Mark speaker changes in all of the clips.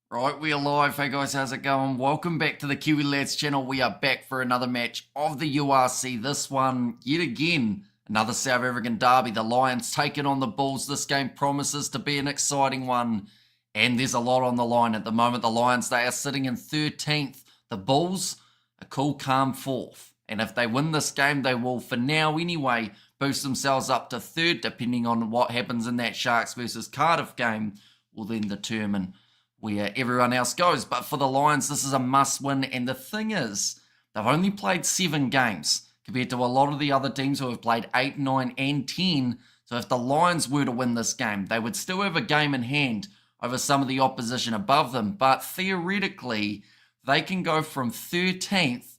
Speaker 1: Right, we are live. Hey guys, how's it going? Welcome back to the Kiwi Lads channel. We are back for another match of the URC. This one, yet again, another South African derby. The Lions taking on the Bulls. This game promises to be an exciting one, and there's a lot on the line at the moment. The Lions, they are sitting in 13th. The Bulls, a cool, calm 4th. And if they win this game, they will, for now anyway, boost themselves up to 3rd, depending on what happens in that Sharks versus Cardiff game, will then determine where everyone else goes. But for the Lions, this is a must-win. And the thing is, they've only played 7 games compared to a lot of the other teams who have played 8, 9, and 10. So if the Lions were to win this game, they would still have a game in hand over some of the opposition above them. But theoretically, they can go from 13th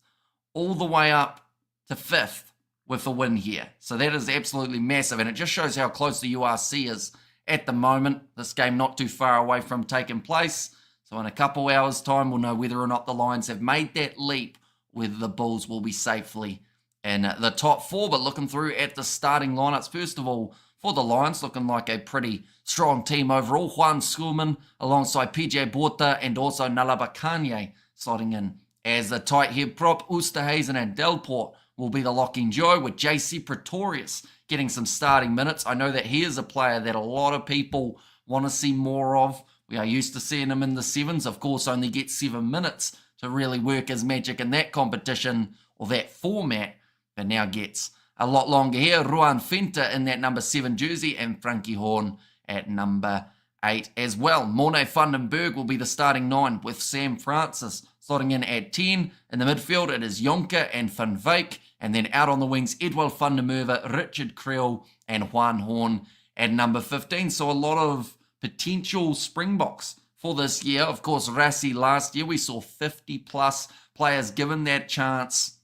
Speaker 1: all the way up to 5th with a win here. So that is absolutely massive. And it just shows how close the URC is at the moment. This game not too far away from taking place. So in a couple hours' time, we'll know whether or not the Lions have made that leap, whether the Bulls will be safely in the top 4. But looking through at the starting lineups, first of all, for the Lions, looking like a pretty strong team overall. Juan Schoolman alongside PJ Botha and also Nalaba Kanye slotting in as the tight head prop. Oosterhuizen and Delport will be the locking duo, with JC Pretorius getting some starting minutes. I know that he is a player that a lot of people want to see more of. We are used to seeing him in the 7s. Of course, only gets 7 minutes to really work his magic in that competition or that format, but now gets a lot longer here. Ruan Fenta in that number 7 jersey, and Frankie Horn at number 8 as well. Morne Vandenberg will be the starting 9, with Sam Francis slotting in at 10. In the midfield, it is Jonker and Van Wyk. And then out on the wings, Edwald van der Merwe, Richard Creel, and Juan Horn at number 15. So a lot of potential Springboks for this year. Of course, Rassi last year, we saw 50-plus players given that chance.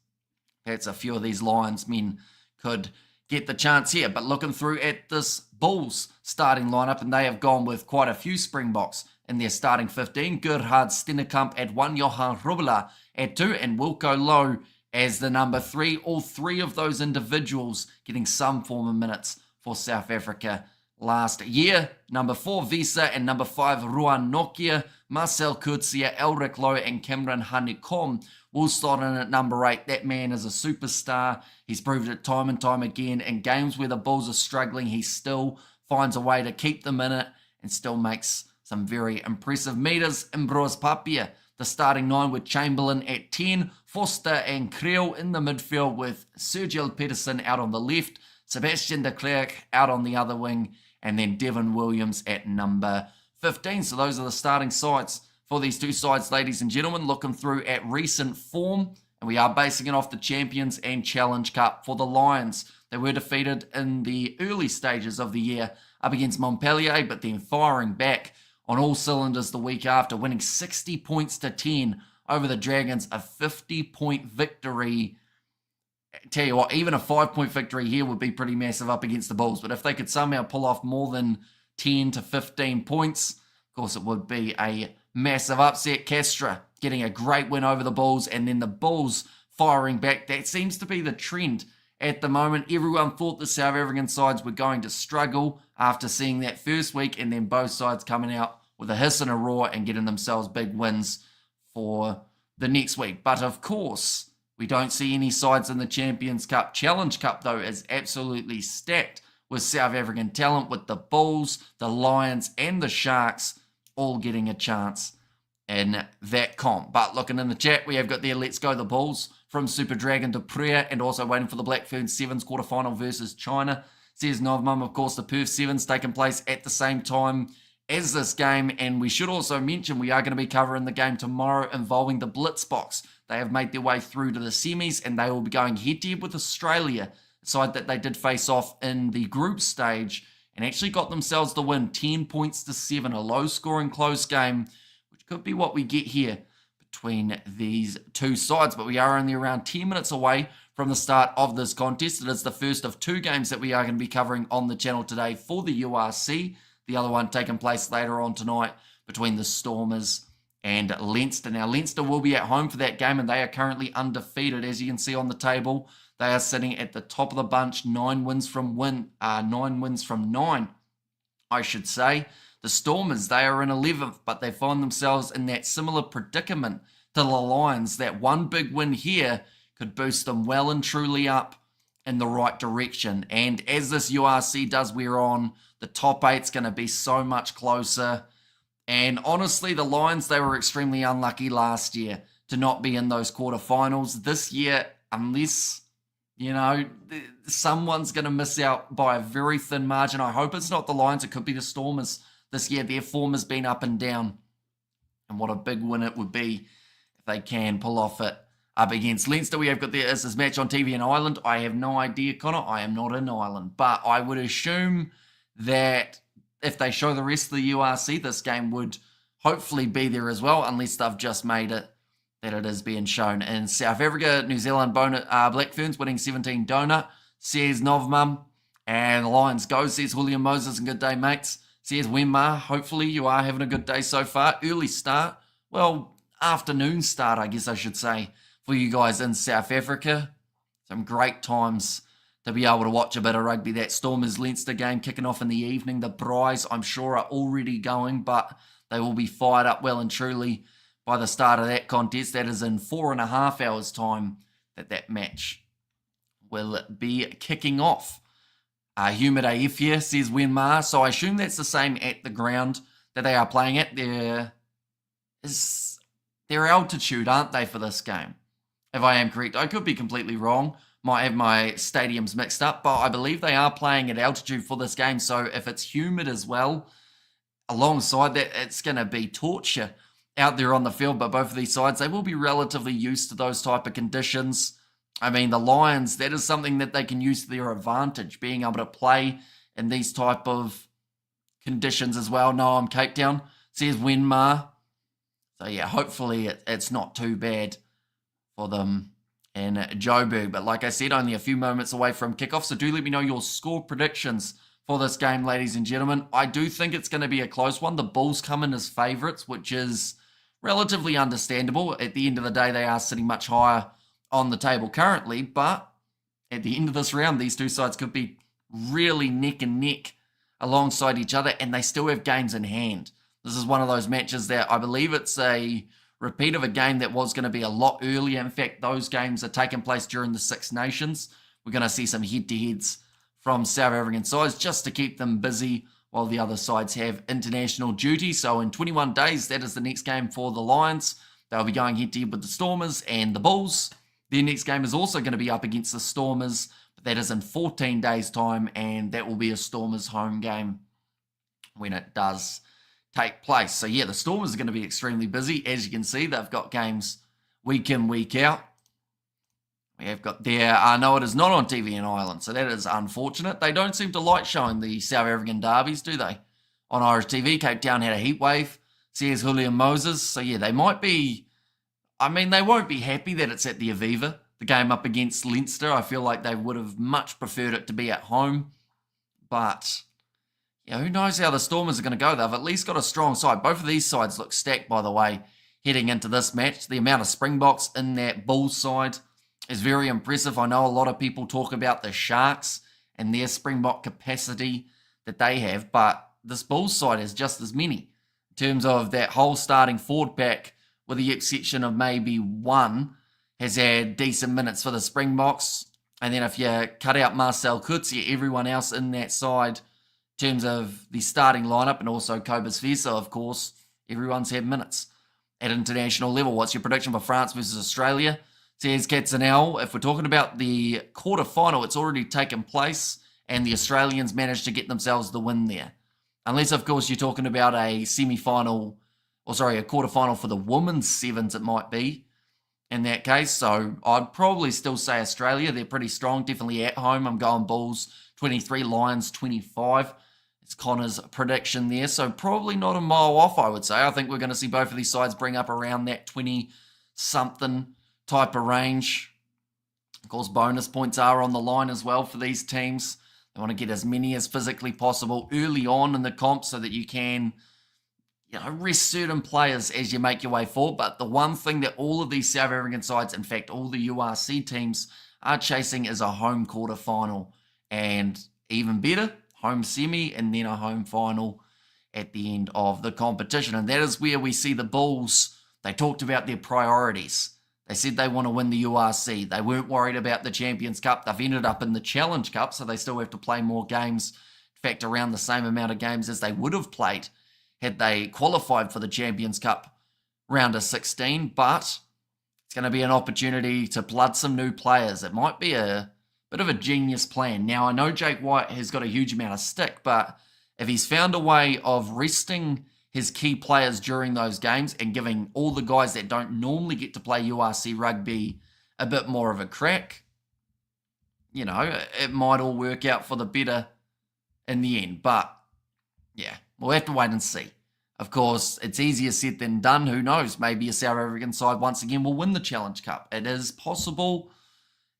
Speaker 1: Perhaps a few of these Lions men could get the chance here. But looking through at this Bulls starting lineup, and they have gone with quite a few Springboks in their starting 15. Gerhard Stennekamp at 1, Johan Rubela at 2, and Wilco Low as the number 3. All 3 of those individuals getting some form of minutes for South Africa last year. Number 4, Visa, and number 5, Ruan Nokia. Marcel Kurtzia, Elric Lowe, and Cameron Hanekom will slot in at number 8. That man is a superstar. He's proved it time and time again. In games where the Bulls are struggling, he still finds a way to keep them in it and still makes some very impressive meters. Imbros Papia, the starting 9, with Chamberlain at 10, Foster and Creel in the midfield, with Sergio Peterson out on the left, Sebastian de Klerk out on the other wing, and then Devon Williams at number 15. So those are the starting sides for these two sides, ladies and gentlemen. Looking through at recent form, and we are basing it off the Champions and Challenge Cup for the Lions. They were defeated in the early stages of the year up against Montpellier, but then firing back on all cylinders the week after, winning 60 points to 10 over the Dragons, a 50-point victory. Tell you what, even a 5-point victory here would be pretty massive up against the Bulls, but if they could somehow pull off more than 10 to 15 points, of course it would be a massive upset. Castra getting a great win over the Bulls, and then the Bulls firing back. That seems to be the trend at the moment. Everyone thought the South African sides were going to struggle after seeing that first week, and then both sides coming out with a hiss and a roar and getting themselves big wins for the next week. But of course, we don't see any sides in the Champions Cup. Challenge Cup, though, is absolutely stacked with South African talent, with the Bulls, the Lions, and the Sharks all getting a chance in that comp. But looking in the chat, we have got there, let's go the Bulls, from Super Dragon to Prayer, and also waiting for the Black Ferns Sevens quarterfinal versus China. Says Novmum, of course, the Perth Sevens taking place at the same time as this game. And we should also mention we are going to be covering the game tomorrow involving the Blitzboks. They have made their way through to the semis, and they will be going head-to-head with Australia, a side that they did face off in the group stage and actually got themselves the win, 10 points to 7, a low-scoring close game, which could be what we get here between these two sides. But we are only around 10 minutes away from the start of this contest. It is the first of 2 games that we are going to be covering on the channel today for the URC. The other one taking place later on tonight between the Stormers and Leinster. Now, Leinster will be at home for that game, and they are currently undefeated. As you can see on the table, they are sitting at the top of the bunch, 9 wins from 9, I should say. The Stormers, they are in 11th, but they find themselves in that similar predicament to the Lions. That one big win here could boost them well and truly up in the right direction. And as this URC does wear on, the top eight's going to be so much closer. And honestly, the Lions, they were extremely unlucky last year to not be in those quarterfinals. This year, unless, someone's going to miss out by a very thin margin. I hope it's not the Lions. It could be the Stormers this year. Their form has been up and down. And what a big win it would be if they can pull off it up against Leinster. We have got this match on TV in Ireland. I have no idea, Connor. I am not in Ireland. But I would assume that if they show the rest of the URC, this game would hopefully be there as well, unless they've just made it that it is being shown. In South Africa, New Zealand Black Ferns winning 17 donut, says Novmum. And the Lions go, says Julian Moses, and good day, mates. Says Wenma, hopefully you are having a good day so far. Early start, well, afternoon start, I guess I should say, for you guys in South Africa. Some great times to be able to watch a bit of rugby. That Stormers-Leinster game kicking off in the evening. The Bries, I'm sure, are already going, but they will be fired up well and truly by the start of that contest. That is in 4.5 hours' time that match will be kicking off. Humid AF here, says Wenmar. So I assume that's the same at the ground that they are playing at. Their altitude, aren't they, for this game? If I am correct. I could be completely wrong. Might have my stadiums mixed up, but I believe they are playing at altitude for this game. So if it's humid as well, alongside that, it's going to be torture out there on the field. But both of these sides, they will be relatively used to those type of conditions. I mean, the Lions, that is something that they can use to their advantage, being able to play in these type of conditions as well. No, I'm Cape Town, says Wenmar. So yeah, hopefully it's not too bad for them in Joburg. But like I said, only a few moments away from kickoff. So do let me know your score predictions for this game, ladies and gentlemen. I do think it's going to be a close one. The Bulls come in as favourites, which is relatively understandable. At the end of the day, they are sitting much higher on the table currently. But at the end of this round, these two sides could be really neck and neck alongside each other, and they still have games in hand. This is one of those matches that I believe it's a repeat of a game that was going to be a lot earlier. In fact, those games are taking place during the Six Nations. We're going to see some head-to-heads from South African sides just to keep them busy while the other sides have international duty. So in 21 days, that is the next game for the Lions. They'll be going head-to-head with the Stormers and the Bulls. Their next game is also going to be up against the Stormers, but that is in 14 days' time, and that will be a Stormers home game when it does take place. So yeah, the Stormers are going to be extremely busy. As you can see, they've got games week in, week out. We have got there, no, it is not on TV in Ireland, so that is unfortunate. They don't seem to like showing the South African derbies, do they? On Irish TV, Cape Town had a heat wave, says Julian Moses. So yeah, they might be, they won't be happy that it's at the Aviva, the game up against Leinster. I feel like they would have much preferred it to be at home. But yeah, who knows how the Stormers are going to go. They've at least got a strong side. Both of these sides look stacked, by the way, heading into this match. The amount of Springboks in that Bulls side is very impressive. I know a lot of people talk about the Sharks and their Springbok capacity that they have, but this Bulls side is just as many in terms of that whole starting forward pack, with the exception of maybe one, has had decent minutes for the Springboks. And then if you cut out Marcel Coetzee, everyone else in that side, in terms of the starting lineup, and also Cobus Vesa, of course, everyone's had minutes at international level. What's your prediction for France versus Australia? Says Katzenel. If we're talking about the quarterfinal, it's already taken place, and the Australians managed to get themselves the win there. Unless, of course, you're talking about a semi-final, a quarterfinal for the women's sevens, it might be in that case. So I'd probably still say Australia. They're pretty strong, definitely at home. I'm going Bulls 23, Lions 25. It's Connor's prediction there. So probably not a mile off, I would say. I think we're going to see both of these sides bring up around that 20-something type of range. Of course, bonus points are on the line as well for these teams. They want to get as many as physically possible early on in the comp so that you can, rest certain players as you make your way forward. But the one thing that all of these South African sides, in fact, all the URC teams are chasing is a home quarter final. And even better, home semi and then a home final at the end of the competition. And that is where we see the Bulls, they talked about their priorities. They said they want to win the URC. They weren't worried about the Champions Cup. They've ended up in the Challenge Cup, so they still have to play more games. In fact, around the same amount of games as they would have played had they qualified for the Champions Cup round of 16. But it's going to be an opportunity to blood some new players. It might be a bit of a genius plan. Now, I know Jake White has got a huge amount of stick, but if he's found a way of resting his key players during those games and giving all the guys that don't normally get to play URC rugby a bit more of a crack, you know, it might all work out for the better in the end. But, yeah, we'll have to wait and see. Of course, it's easier said than done. Who knows? Maybe a South African side once again will win the Challenge Cup. It is possible.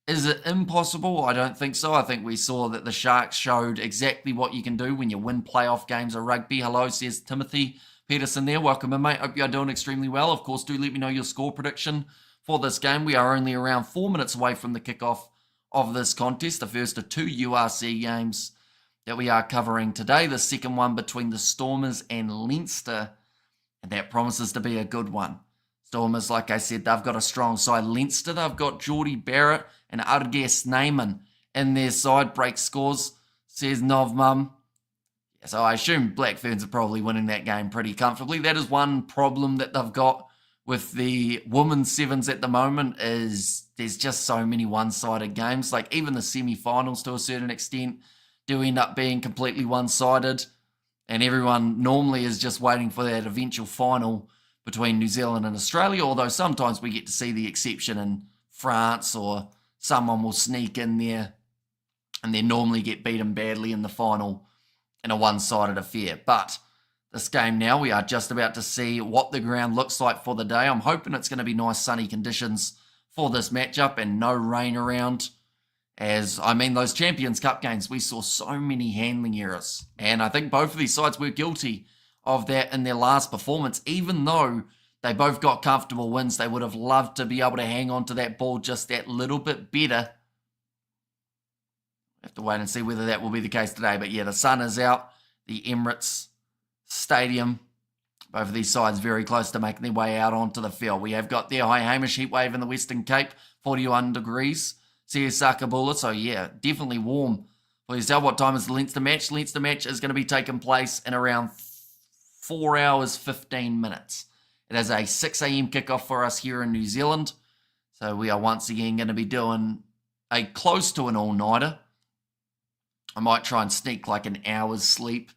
Speaker 1: Is it impossible? I don't think so. I think we saw that the Sharks showed exactly what you can do when you win playoff games of rugby. Hello, says Timothy Peterson there. Welcome in, mate. Hope you are doing extremely well. Of course, do let me know your score prediction for this game. We are only around 4 minutes away from the kickoff of this contest, the first of 2 URC games that we are covering today. The second one between the Stormers and Leinster, and that promises to be a good one. Stormers, like I said, they've got a strong side. Leinster, they've got Geordie Barrett and Arges Neyman in their side. Break scores, says Novmum. So I assume Black Ferns are probably winning that game pretty comfortably. That is one problem that they've got with the women's sevens at the moment, is there's just so many one-sided games. Like even the semi-finals to a certain extent do end up being completely one-sided, and everyone normally is just waiting for that eventual final between New Zealand and Australia, although sometimes we get to see the exception in France, or someone will sneak in there and then normally get beaten badly in the final in a one-sided affair. But this game now, we are just about to see what the ground looks like for the day. I'm hoping it's going to be nice sunny conditions for this matchup and no rain around. As, I mean, those Champions Cup games, we saw so many handling errors. And I think both of these sides were guilty of that in their last performance. Even though they both got comfortable wins, they would have loved to be able to hang on to that ball just that little bit better. Have to wait and see whether that will be the case today. But yeah, the sun is out. The Emirates Stadium. Both of these sides very close to making their way out onto the field. We have got their High Hamish heatwave in the Western Cape, 41 degrees. Sakabula, so yeah, definitely warm. Please tell what time is the Leinster match. Leinster match is going to be taking place in around 4 hours, 15 minutes. It is a 6 a.m. kickoff for us here in New Zealand. So we are once again going to be doing a close to an all-nighter. I might try and sneak like an hour's sleep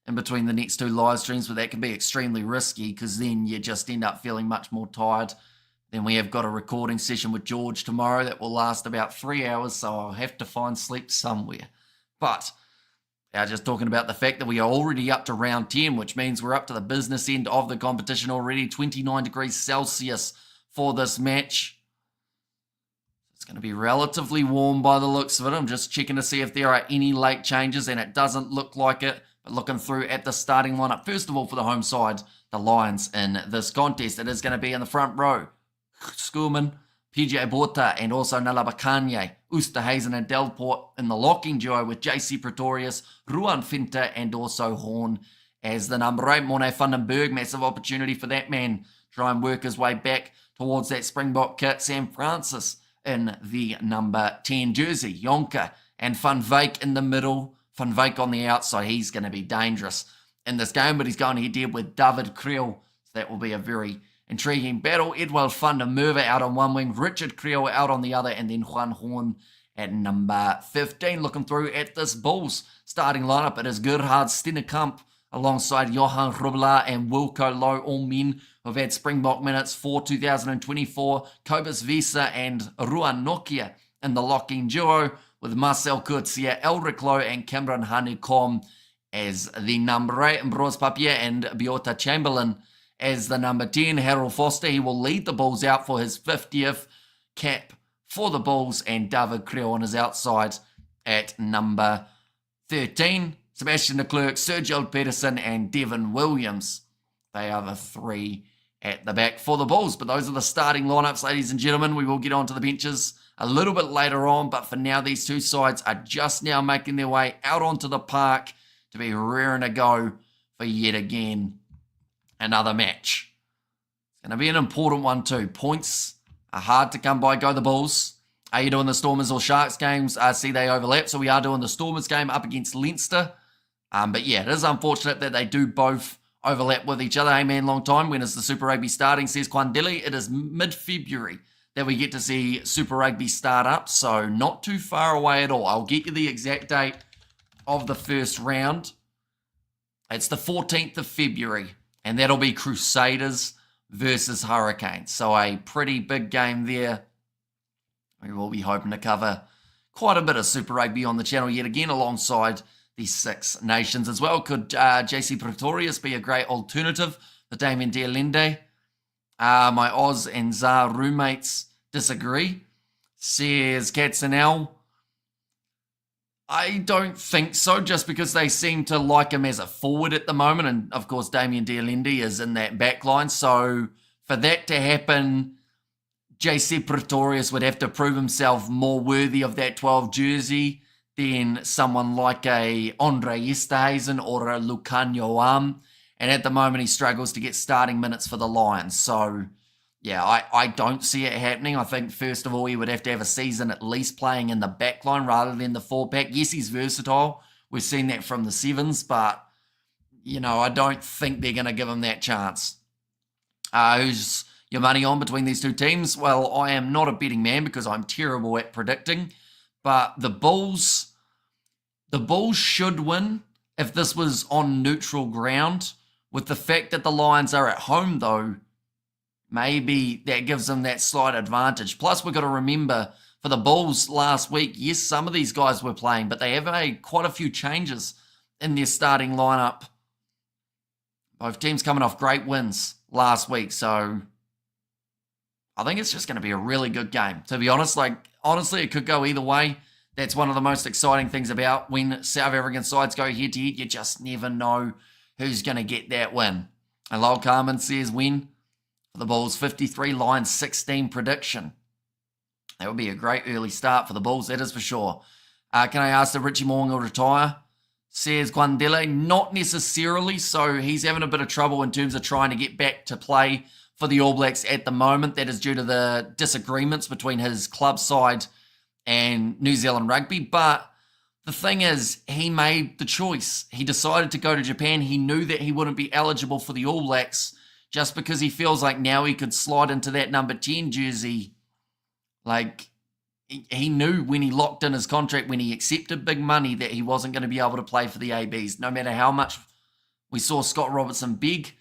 Speaker 1: in between the next 2 live streams, but that can be extremely risky because then you just end up feeling much more tired. Then we have got a recording session with George tomorrow that will last about 3 hours, so I'll have to find sleep somewhere. But just talking about the fact that we are already up to round 10, which means we're up to the business end of the competition already. 29 degrees Celsius for this match. It's going to be relatively warm by the looks of it. I'm just checking to see if there are any late changes, and it doesn't look like it. But looking through at the starting lineup, first of all, for the home side, the Lions in this contest, it is going to be in the front row. Schoolman, PJ Bota, and also Nalabakanye, Oosterhuizen and Delport in the locking duo with JC Pretorius, Ruan Finta, and also Horn as the number 8. Morne Vandenberg, massive opportunity for that man. Try and work his way back towards that Springbok kit. Sam Francis in the number 10 jersey. Jonker and Van Wyk in the middle. Van Wyk on the outside. He's going to be dangerous in this game, but he's going head-to-head with David Creel. So that will be a very intriguing battle. Edwald van der Merwe out on one wing, Richard Creel out on the other, and then Juan Horn at number 15. Looking through at this Bulls starting lineup, it is Gerhard Stennekamp alongside Johan Rubla and Wilco Low, all men who have had Springbok minutes for 2024. Kobus Visa and Ruan Nokia in the locking duo with Marcel Kurtzia, Elric Low, and Cameron Hanekom as the number 8, and Bros Papier and Biota Chamberlain as the number 10. Harold Foster, he will lead the Bulls out for his 50th cap for the Bulls, and David Creel on his outside at number 13. Sebastian de Klerk, Sergio Peterson, and Devin Williams. They are the 3 at the back for the Bulls. But those are the starting lineups, ladies and gentlemen. We will get on to the benches a little bit later on, but for now, these two sides are just now making their way out onto the park to be raring to go for yet again another match. It's going to be an important one too. Points are hard to come by. Go the Bulls. Are you doing the Stormers or Sharks games? I see they overlap, so we are doing the Stormers game up against Leinster. But yeah, it is unfortunate that they do both overlap with each other. Hey man, long time. When is the Super Rugby starting? Says Quandili. It is mid-February that we get to see Super Rugby start up, so not too far away at all. I'll get you the exact date of the first round. It's the 14th of February, and that'll be Crusaders versus Hurricanes. So a pretty big game there. We will be hoping to cover quite a bit of Super Rugby on the channel yet again, alongside the Six Nations as well. Could JC Pretorius be a great alternative for Damien Dialende? My Oz and Zar roommates disagree. Says Katzenel. I don't think so, just because they seem to like him as a forward at the moment. And, of course, Damien Dialende is in that back line. So, for that to happen, JC Pretorius would have to prove himself more worthy of that 12 jersey than someone like a Andre Esterhuizen or a Lucanio Arm. And at the moment, he struggles to get starting minutes for the Lions. So, yeah, I don't see it happening. I think, first of all, he would have to have a season at least playing in the back line rather than the four-pack. Yes, he's versatile. We've seen that from the Sevens, but, you know, I don't think they're going to give him that chance. Who's your money on between these two teams? Well, I am not a betting man because I'm terrible at predicting, but the Bulls should win if this was on neutral ground. With the fact that the Lions are at home, though, maybe that gives them that slight advantage. Plus, we've got to remember, for the Bulls last week, yes, some of these guys were playing, but they have made quite a few changes in their starting lineup. Both teams coming off great wins last week, so I think it's just going to be a really good game. To be honest, honestly, it could go either way. That's one of the most exciting things about when South African sides go head-to-head. You just never know who's going to get that win. And Lowell Carmen says win for the Bulls, 53, Lions 16 prediction. That would be a great early start for the Bulls, that is for sure. Can I ask, did Richie Mo'unga retire? Says Guandele, not necessarily. So he's having a bit of trouble in terms of trying to get back to play for the All Blacks at the moment. That is due to the disagreements between his club side and New Zealand Rugby. But the thing is, he made the choice. He decided to go to Japan. He knew that he wouldn't be eligible for the All Blacks just because he feels like now he could slide into that number 10 jersey. Like, he knew when he locked in his contract, when he accepted big money, that he wasn't going to be able to play for the ABs. No matter how much we saw Scott Robertson big,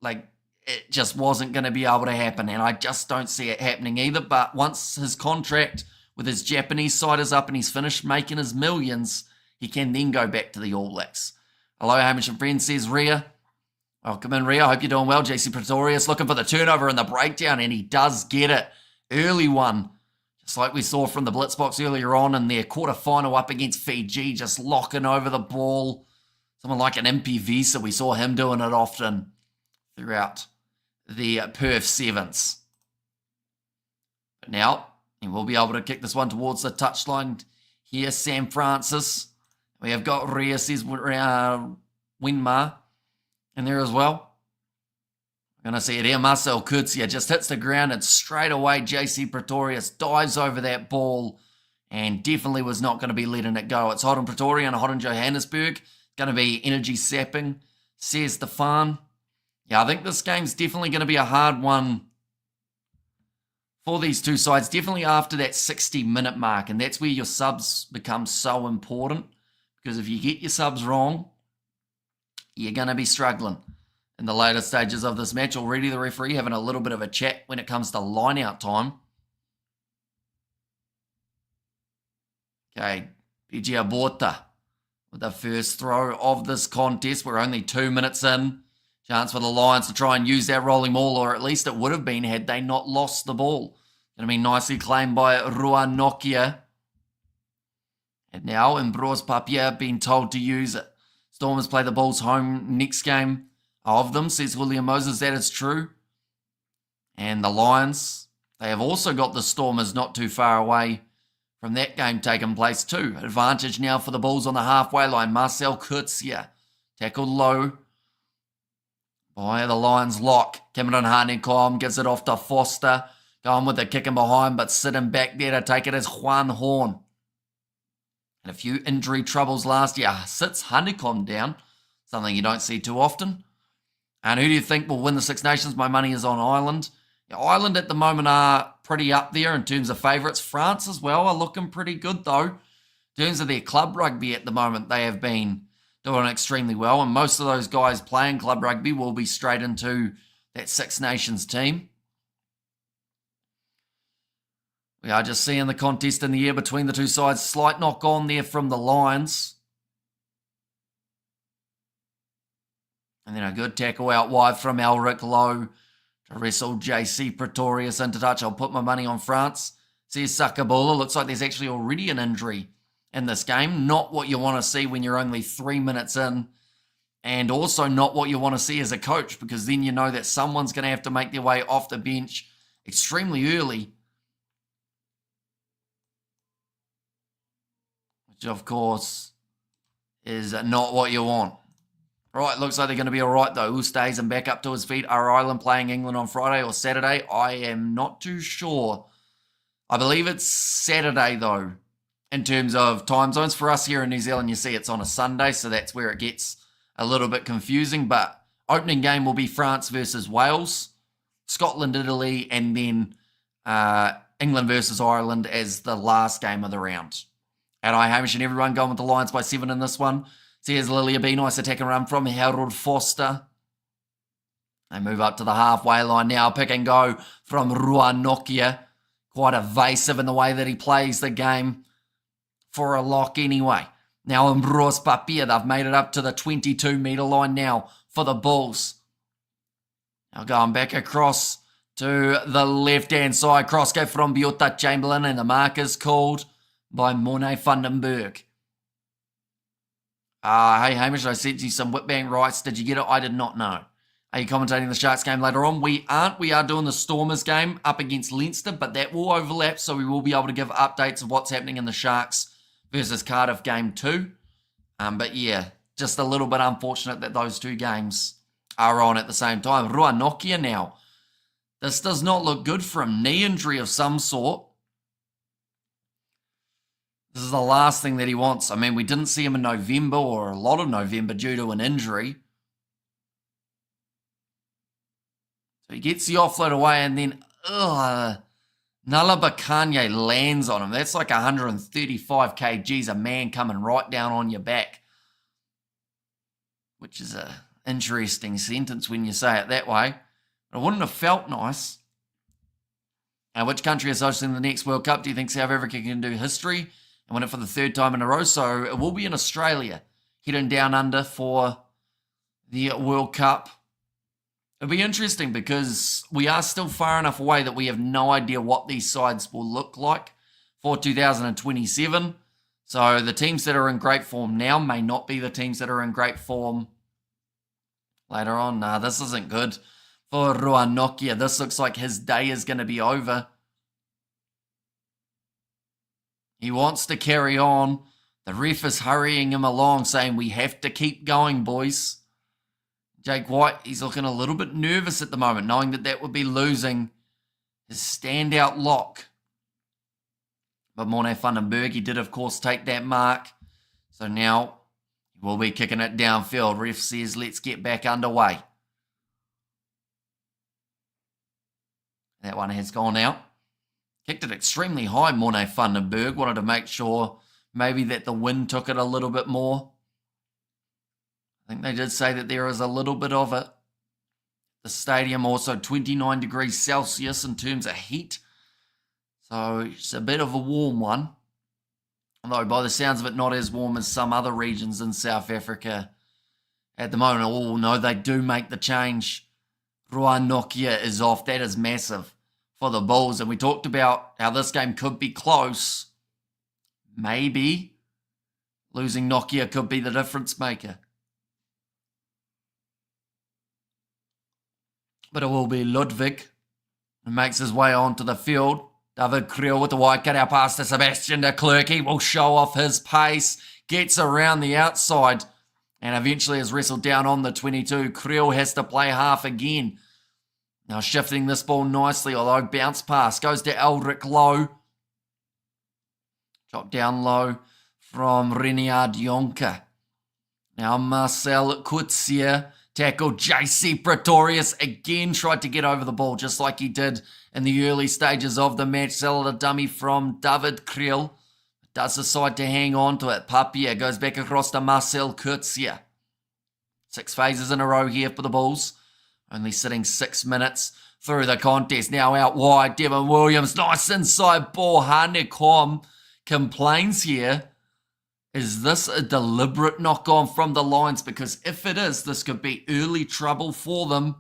Speaker 1: like, it just wasn't going to be able to happen. And I just don't see it happening either. But once his contract with his Japanese side is up and he's finished making his millions, he can then go back to the All Blacks. Hello, Hamish and friends, says Rhea. Welcome in, Rhea. Hope you're doing well. JC Pretorius looking for the turnover and the breakdown, and he does get it. Early one, just like we saw from the Blitzbox earlier on in their quarterfinal up against Fiji, just locking over the ball. Someone like an MPV, so we saw him doing it often throughout the Perth Sevens. But now, he will be able to kick this one towards the touchline here, Sam Francis. We have got Rhea, says Winmar in there as well. I'm going to see it here. Marcel Kurtzia just hits the ground and straight away JC Pretorius dives over that ball and definitely was not going to be letting it go. It's hot in Pretoria and hot in Johannesburg. Going to be energy sapping, says Stefan. Yeah, I think this game's definitely going to be a hard one for these two sides, definitely after that 60-minute mark, and that's where your subs become so important, because if you get your subs wrong, you're going to be struggling in the later stages of this match. Already the referee having a little bit of a chat when it comes to line-out time. Okay, PG Aborta with the first throw of this contest. We're only 2 minutes in. Chance for the Lions to try and use that rolling ball, or at least it would have been had they not lost the ball. Going to be nicely claimed by Ruan Nokia. And now Ambrose Papier being told to use it. Stormers play the Bulls home next game of them, says William Moses. That is true. And the Lions, they have also got the Stormers not too far away from that game taking place too. Advantage now for the Bulls on the halfway line. Marcel Kurtzia tackled low By the Lions lock. Cameron Hanekom gives it off to Foster. Going with the kick in behind, but sitting back there to take it is Juan Horn. And a few injury troubles last year. Sits Hanekom down. Something you don't see too often. And who do you think will win the Six Nations? My money is on Ireland. Yeah, Ireland at the moment are pretty up there in terms of favourites. France as well are looking pretty good though. In terms of their club rugby at the moment, they have been doing extremely well. And most of those guys playing club rugby will be straight into that Six Nations team. We are just seeing the contest in the air between the two sides. Slight knock on there from the Lions. And then a good tackle out wide from Elric Lowe to wrestle JC Pretorius into touch. I'll put my money on France. Says Sakabula. Looks like there's actually already an injury in this game. Not what you want to see when you're only 3 minutes in. And also not what you want to see as a coach, because then you know that someone's going to have to make their way off the bench extremely early. Which, of course, is not what you want. Right, looks like they're going to be all right, though. Ustays and back up to his feet. Are Ireland playing England on Friday or Saturday? I am not too sure. I believe it's Saturday, though, in terms of time zones. For us here in New Zealand, you see it's on a Sunday, so that's where it gets a little bit confusing. But opening game will be France versus Wales, Scotland, Italy, and then England versus Ireland as the last game of the round. And I, Hamish and everyone going with the Lions by 7 in this one. Says Lilia B. Nice attack and run from Harold Foster. They move up to the halfway line now. Pick and go from Ruan Nokia. Quite evasive in the way that he plays the game for a lock anyway. Now Ambrose Papier, they've made it up to the 22-metre line now for the Bulls. Now going back across to the left-hand side. Cross go from Biota Chamberlain, and the mark is called by Morne Vandenberg. Hey Hamish, I sent you some whip-bang rights. Did you get it? I did not know. Are you commentating the Sharks game later on? We aren't. We are doing the Stormers game up against Leinster, but that will overlap, so we will be able to give updates of what's happening in the Sharks versus Cardiff game 2. But yeah, just a little bit unfortunate that those two games are on at the same time. Ruan Nokia now. This does not look good for him. Knee injury of some sort. This is the last thing that he wants. I mean, we didn't see him in November or a lot of November due to an injury. So he gets the offload away and then Nalabakanye lands on him. That's like 135 kgs, a man coming right down on your back. Which is an interesting sentence when you say it that way. But it wouldn't have felt nice. Now, which country is hosting the next World Cup? Do you think South Africa can do history and win it for the 3rd time in a row? So it will be in Australia, heading down under for the World Cup. It'll be interesting because we are still far enough away that we have no idea what these sides will look like for 2027. So the teams that are in great form now may not be the teams that are in great form later on. Nah, this isn't good for Ruan Nokia. This looks like his day is going to be over. He wants to carry on. The ref is hurrying him along, saying we have to keep going, boys. Jake White, he's looking a little bit nervous at the moment, knowing that that would be losing his standout lock. But Morne Vandenberg, he did, of course, take that mark. So now he will be kicking it downfield. Ref says, let's get back underway. That one has gone out. Kicked it extremely high, Morne Vandenberg. Wanted to make sure maybe that the wind took it a little bit more. I think they did say that there is a little bit of it. The stadium also 29 degrees Celsius in terms of heat. So it's a bit of a warm one. Although by the sounds of it, not as warm as some other regions in South Africa at the moment. Oh no, they do make the change. Ruan Nokia is off. That is massive for the Bulls. And we talked about how this game could be close. Maybe losing Nokia could be the difference maker. But it will be Ludwig who makes his way onto the field. David Creel with the wide cut out pass to Sebastian de Klerk. He will show off his pace. Gets around the outside and eventually is wrestled down on the 22. Creel has to play half again. Now shifting this ball nicely, although bounce pass goes to Eldrick Lowe. Drop down low from Reniard Yonka. Now Marcel Kutsia tackled JC Pretorius again, tried to get over the ball just like he did in the early stages of the match. Selling a dummy from David Creel. Does decide to hang on to it. Papia goes back across to Marcel Kutsia. 6 phases in a row here for the Bulls. Only sitting 6 minutes through the contest. Now out wide, Devon Williams. Nice inside ball. Hanekom complains here. Is this a deliberate knock-on from the Lions? Because if it is, this could be early trouble for them.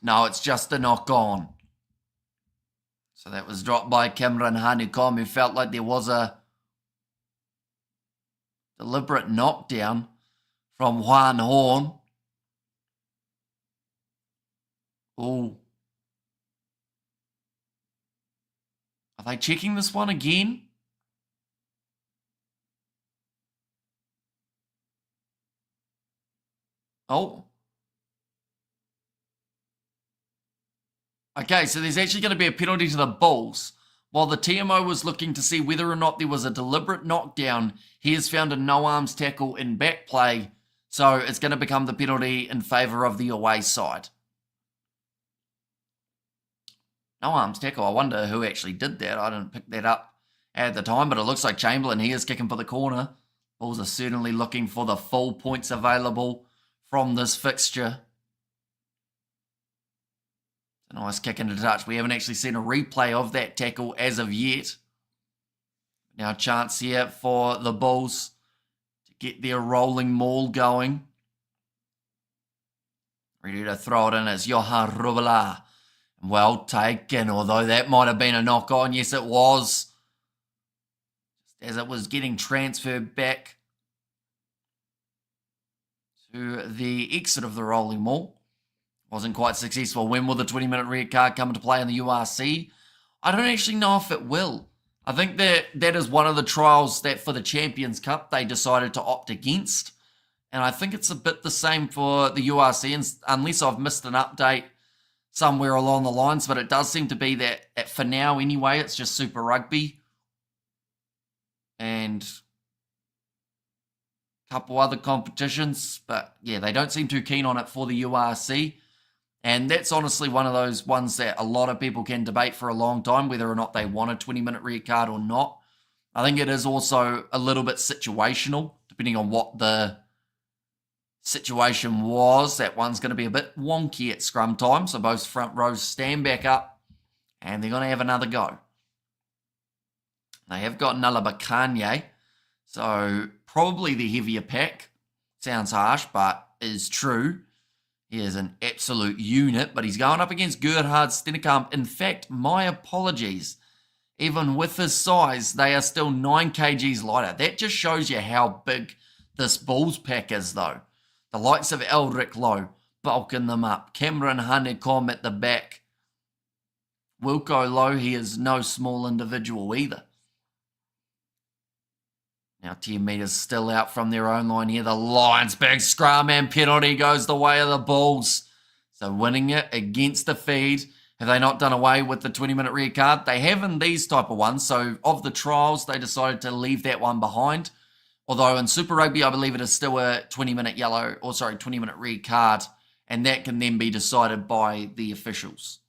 Speaker 1: No, it's just a knock-on. So that was dropped by Cameron Hanekom, who felt like there was a deliberate knockdown from Juan Horn. Oh. Are they checking this one again? Oh. Okay, so there's actually going to be a penalty to the Bulls. While the TMO was looking to see whether or not there was a deliberate knockdown, he has found a no-arms tackle in back play, so it's going to become the penalty in favour of the away side. No-arms tackle, I wonder who actually did that. I didn't pick that up at the time, but it looks like Chamberlain, he is kicking for the corner. Bulls are certainly looking for the full points available from this fixture. A nice kick into touch. We haven't actually seen a replay of that tackle as of yet. Now a chance here for the Bulls to get their rolling maul going. Ready to throw it in as Johan Rubala. Well taken, although that might have been a knock-on. Yes, it was. Just as it was getting transferred back to the exit of the rolling maul. Wasn't quite successful. When will the 20-minute red card come into play in the URC? I don't actually know if it will. I think that is one of the trials that for the Champions Cup they decided to opt against. And I think it's a bit the same for the URC, unless I've missed an update somewhere along the lines. But it does seem to be that for now anyway, it's just Super Rugby. And a couple other competitions. But yeah, they don't seem too keen on it for the URC. And that's honestly one of those ones that a lot of people can debate for a long time, whether or not they want a 20-minute red card or not. I think it is also a little bit situational, depending on what the situation was. That one's going to be a bit wonky at scrum time, so both front rows stand back up, and they're going to have another go. They have got Nalabakanye, so probably the heavier pack. Sounds harsh, but is true. He is an absolute unit, but he's going up against Gerhard Stennekamp. In fact, my apologies. Even with his size, they are still 9 kgs lighter. That just shows you how big this Bulls pack is, though. The likes of Eldrick Lowe bulking them up. Cameron Hanekom at the back. Wilco Lowe, he is no small individual either. Now 10 metres still out from their own line here. The Lions big scrum and penalty goes the way of the Bulls. So winning it against the feed. Have they not done away with the 20-minute red card? They have in these type of ones. So of the trials, they decided to leave that one behind. Although in Super Rugby, I believe it is still a 20-minute 20-minute red card. And that can then be decided by the officials.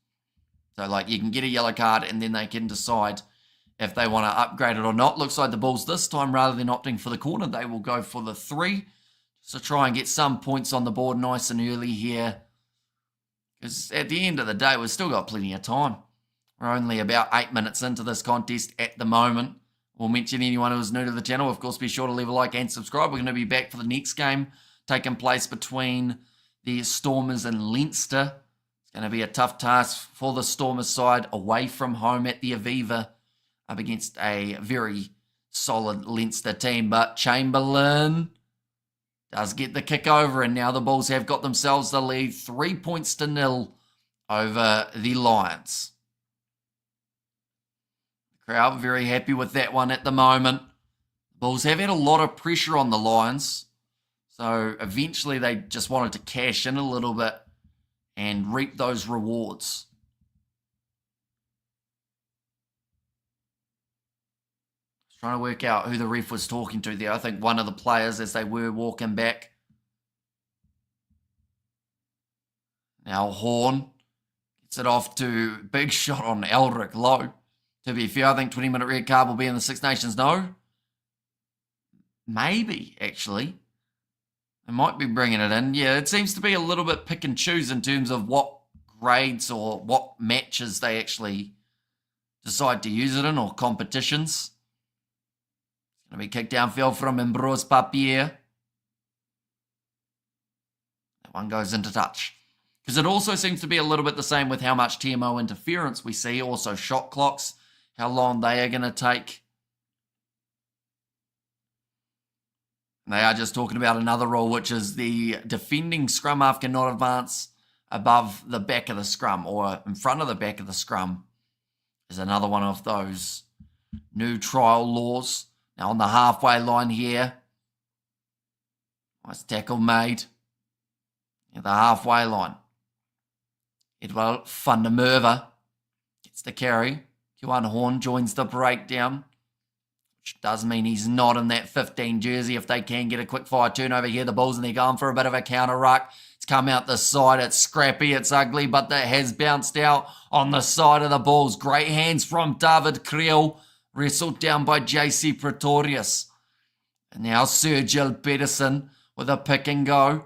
Speaker 1: So like you can get a yellow card and then they can decide if they want to upgrade it or not. Looks like the Bulls this time, rather than opting for the corner, they will go for the 3. So try and get some points on the board nice and early here. Because at the end of the day, we've still got plenty of time. We're only about 8 minutes into this contest at the moment. We'll mention anyone who is new to the channel. Of course, be sure to leave a like and subscribe. We're going to be back for the next game taking place between the Stormers and Leinster. It's going to be a tough task for the Stormers side away from home at the Aviva, up against a very solid Leinster team. But Chamberlain does get the kick over, and now the Bulls have got themselves the lead 3-0 over the Lions. The crowd very happy with that one at the moment. Bulls have had a lot of pressure on the Lions. So eventually they just wanted to cash in a little bit and reap those rewards. Trying to work out who the ref was talking to there. I think one of the players as they were walking back. Now Horn gets it off to big shot on Eldrick Lowe. To be fair, I think 20-minute red card will be in the Six Nations. No? Maybe, actually. They might be bringing it in. Yeah, it seems to be a little bit pick and choose in terms of what grades or what matches they actually decide to use it in or competitions. It's going to be kicked downfield from Emirates Papier. That one goes into touch. Because it also seems to be a little bit the same with how much TMO interference we see. Also shot clocks, how long they are going to take. They are just talking about another rule, which is the defending scrum half cannot advance above the back of the scrum or in front of the back of the scrum is another one of those new trial laws. Now on the halfway line here, nice tackle made at the halfway line. Edward van der Merwe gets the carry. Kjuan Horn joins the breakdown, which does mean he's not in that 15 jersey. If they can get a quick fire turnover here, the Bulls, and they're going for a bit of a counter ruck. It's come out the side. It's scrappy. It's ugly, but that has bounced out on the side of the Bulls. Great hands from David Creel. Wrestled down by JC Pretorius. And now Sergil Pedersen with a pick and go.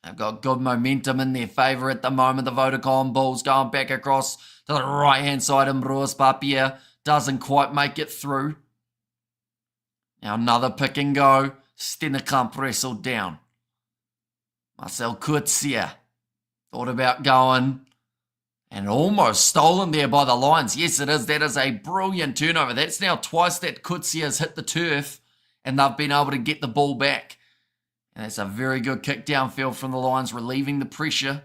Speaker 1: They've got good momentum in their favour at the moment. The Vodacom Bulls going back across to the right-hand side. Emirates Papier doesn't quite make it through. Now another pick and go. Stennekamp wrestled down. Marcel Coetzee thought about going and almost stolen there by the Lions. Yes, it is. That is a brilliant turnover. That's now twice that Coetzee has hit the turf and they've been able to get the ball back. And that's a very good kick downfield from the Lions, relieving the pressure.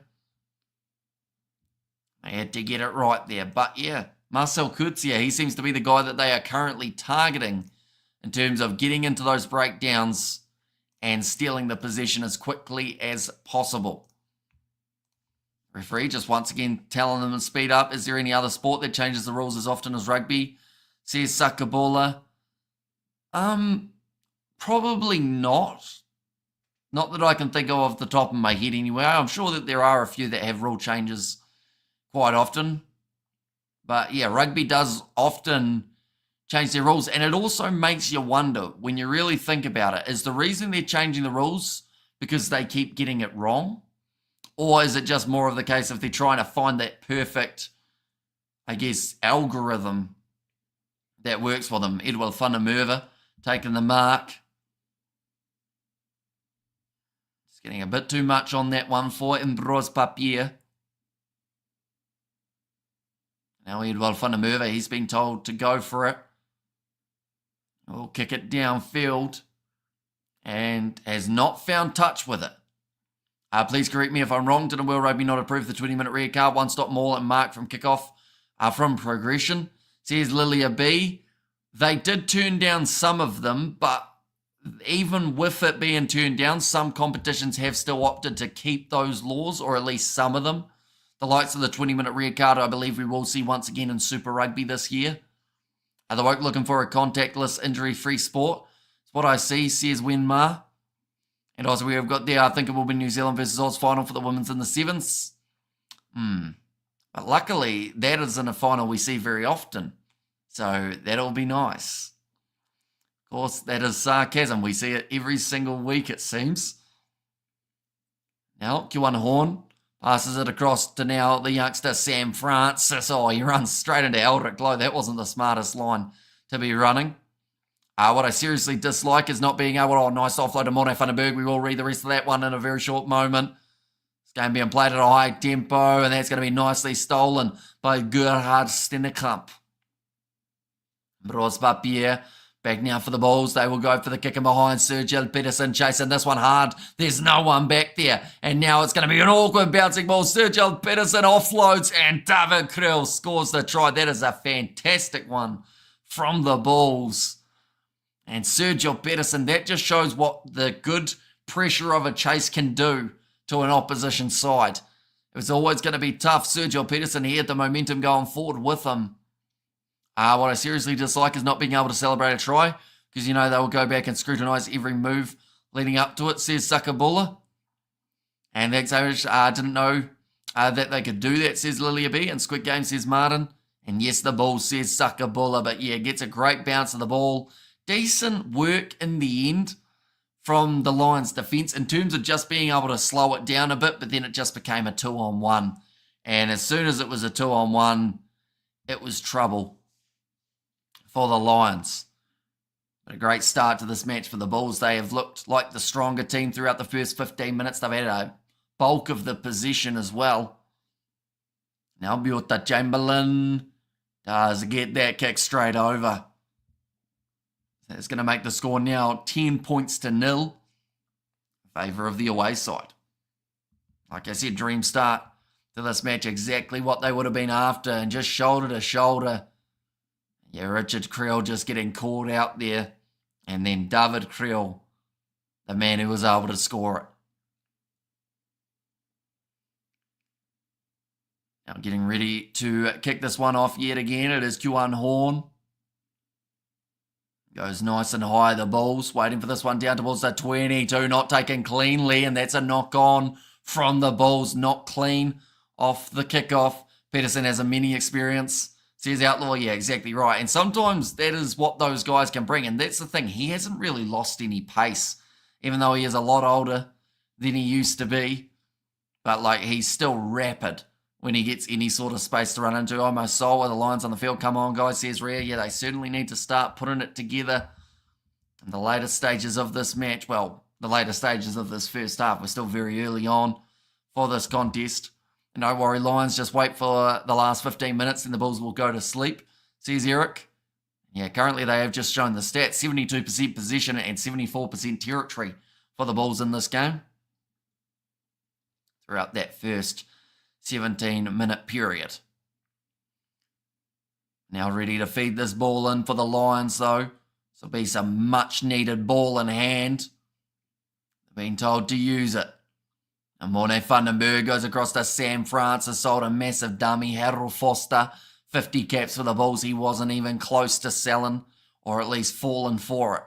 Speaker 1: They had to get it right there. But yeah, Marcel Coetzee, he seems to be the guy that they are currently targeting in terms of getting into those breakdowns and stealing the possession as quickly as possible. Referee just once again telling them to speed up. Is there any other sport that changes the rules as often as rugby? Says Sakabola. Probably not. Not that I can think of off the top of my head anyway. I'm sure that there are a few that have rule changes quite often. But yeah, rugby does often change their rules. And it also makes you wonder, when you really think about it, is the reason they're changing the rules because they keep getting it wrong? Or is it just more of the case if they're trying to find that perfect, I guess, algorithm that works for them? Edward van der Merwe taking the mark. Just getting a bit too much on that one for Emirates Papier. Now Edward van der Merwe, he's been told to go for it. We'll kick it downfield and has not found touch with it. Please correct me if I'm wrong. Didn't World Rugby not approve the 20-minute red card? One stop maul and mark from kickoff from progression. Says Lilia B. They did turn down some of them, but even with it being turned down, some competitions have still opted to keep those laws, or at least some of them. The likes of the 20-minute red card, I believe we will see once again in Super Rugby this year. Are the woke looking for a contactless, injury-free sport? It's what I see, says Wenma. And also we have got there, I think it will be New Zealand versus Oz final for the women's in the sevens. But luckily, that isn't a final we see very often. So that'll be nice. Of course, that is sarcasm. We see it every single week, it seems. Now, Kjuan Horn passes it across to now the youngster Sam Francis. Oh, he runs straight into Eldrick Lowe. That wasn't the smartest line to be running. What I seriously dislike is not being able to, nice offload to Morne van den Berg. We will read the rest of that one in a very short moment. It's going to be played at a high tempo, and that's going to be nicely stolen by Gerhard Stennekamp. Bros Papier back now for the Bulls. They will go for the kick in behind. Sergil Pedersen chasing this one hard. There's no one back there. And now it's going to be an awkward bouncing ball. Sergil Pedersen offloads, and David Krill scores the try. That is a fantastic one from the Bulls. And Sergio Pedersen, that just shows what the good pressure of a chase can do to an opposition side. It was always going to be tough. Sergio Pedersen, he had the momentum going forward with him. What I seriously dislike is not being able to celebrate a try, because, you know, they will go back and scrutinise every move leading up to it, says Sakabula. And the Irish didn't know that they could do that, says Lilia B. And Squid Game, says Martin. And yes, the Bulls, says Sakabula. But yeah, gets a great bounce of the ball. Decent work in the end from the Lions defence in terms of just being able to slow it down a bit, but then it just became a 2-on-1. And as soon as it was a 2-on-1, it was trouble for the Lions. But a great start to this match for the Bulls. They have looked like the stronger team throughout the first 15 minutes. They've had a bulk of the possession as well. Now Biota Chamberlain does get that kick straight over. That's going to make the score now 10 points to 0 in favour of the away side. Like I said, dream start to this match, exactly what they would have been after, and just shoulder to shoulder. Yeah, Richard Creel just getting caught out there, and then David Creel, the man who was able to score it. Now getting ready to kick this one off yet again. It is Kuan Horn. Goes nice and high, the Bulls. Waiting for this one down towards the 22. Not taken cleanly, and that's a knock on from the Bulls. Not clean off the kickoff. Pedersen has a mini experience. Says Outlaw, yeah, exactly right. And sometimes that is what those guys can bring. And that's the thing. He hasn't really lost any pace, even though he is a lot older than he used to be. But, like, he's still rapid when he gets any sort of space to run into. Almost soul with the Lions on the field. Come on, guys, says Rhea. Yeah, they certainly need to start putting it together in the later stages of this match. Well, the later stages of this first half. We're still very early on for this contest. And don't worry, Lions, just wait for the last 15 minutes and the Bulls will go to sleep, says Eric. Yeah, currently they have just shown the stats. 72% possession and 74% territory for the Bulls in this game throughout that first 17-minute period. Now ready to feed this ball in for the Lions, though. So be some much-needed ball in hand. They're being told to use it. And Morne Vandenberg goes across to Sam Francis, sold a massive dummy. Harold Foster, 50 caps for the Bulls. He wasn't even close to selling, or at least falling for it.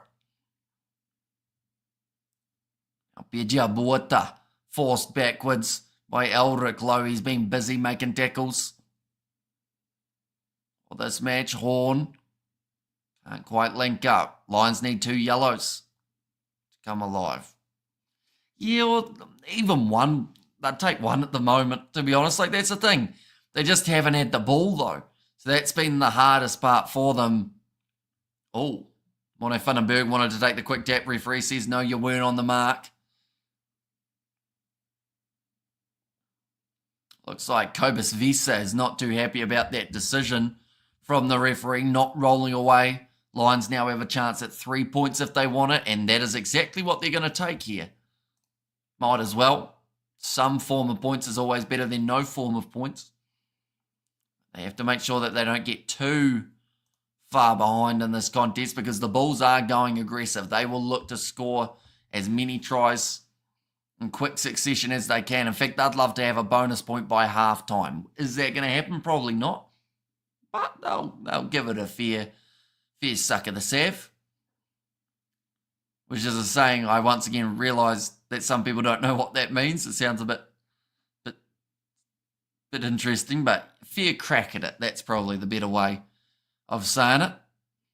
Speaker 1: Beja Buota, forced backwards by Eldrick Lowe. He's been busy making tackles for this match. Horn can't quite link up. Lions need 2 yellows to come alive. Yeah, well, even one. They'd take one at the moment, to be honest. Like, that's the thing. They just haven't had the ball, though. So that's been the hardest part for them. Oh, Morne Vandenberg wanted to take the quick tap. Referee says, no, you weren't on the mark. Looks like Cobus Visa is not too happy about that decision from the referee, not rolling away. Lions now have a chance at 3 points if they want it, and that is exactly what they're going to take here. Might as well. Some form of points is always better than no form of points. They have to make sure that they don't get too far behind in this contest, because the Bulls are going aggressive. They will look to score as many tries in quick succession as they can. In fact, they'd love to have a bonus point by halftime. Is that going to happen? Probably not. But they'll give it a fair suck of the sav. Which is a saying I once again realised that some people don't know what that means. It sounds a bit interesting, but fair crack at it. That's probably the better way of saying it.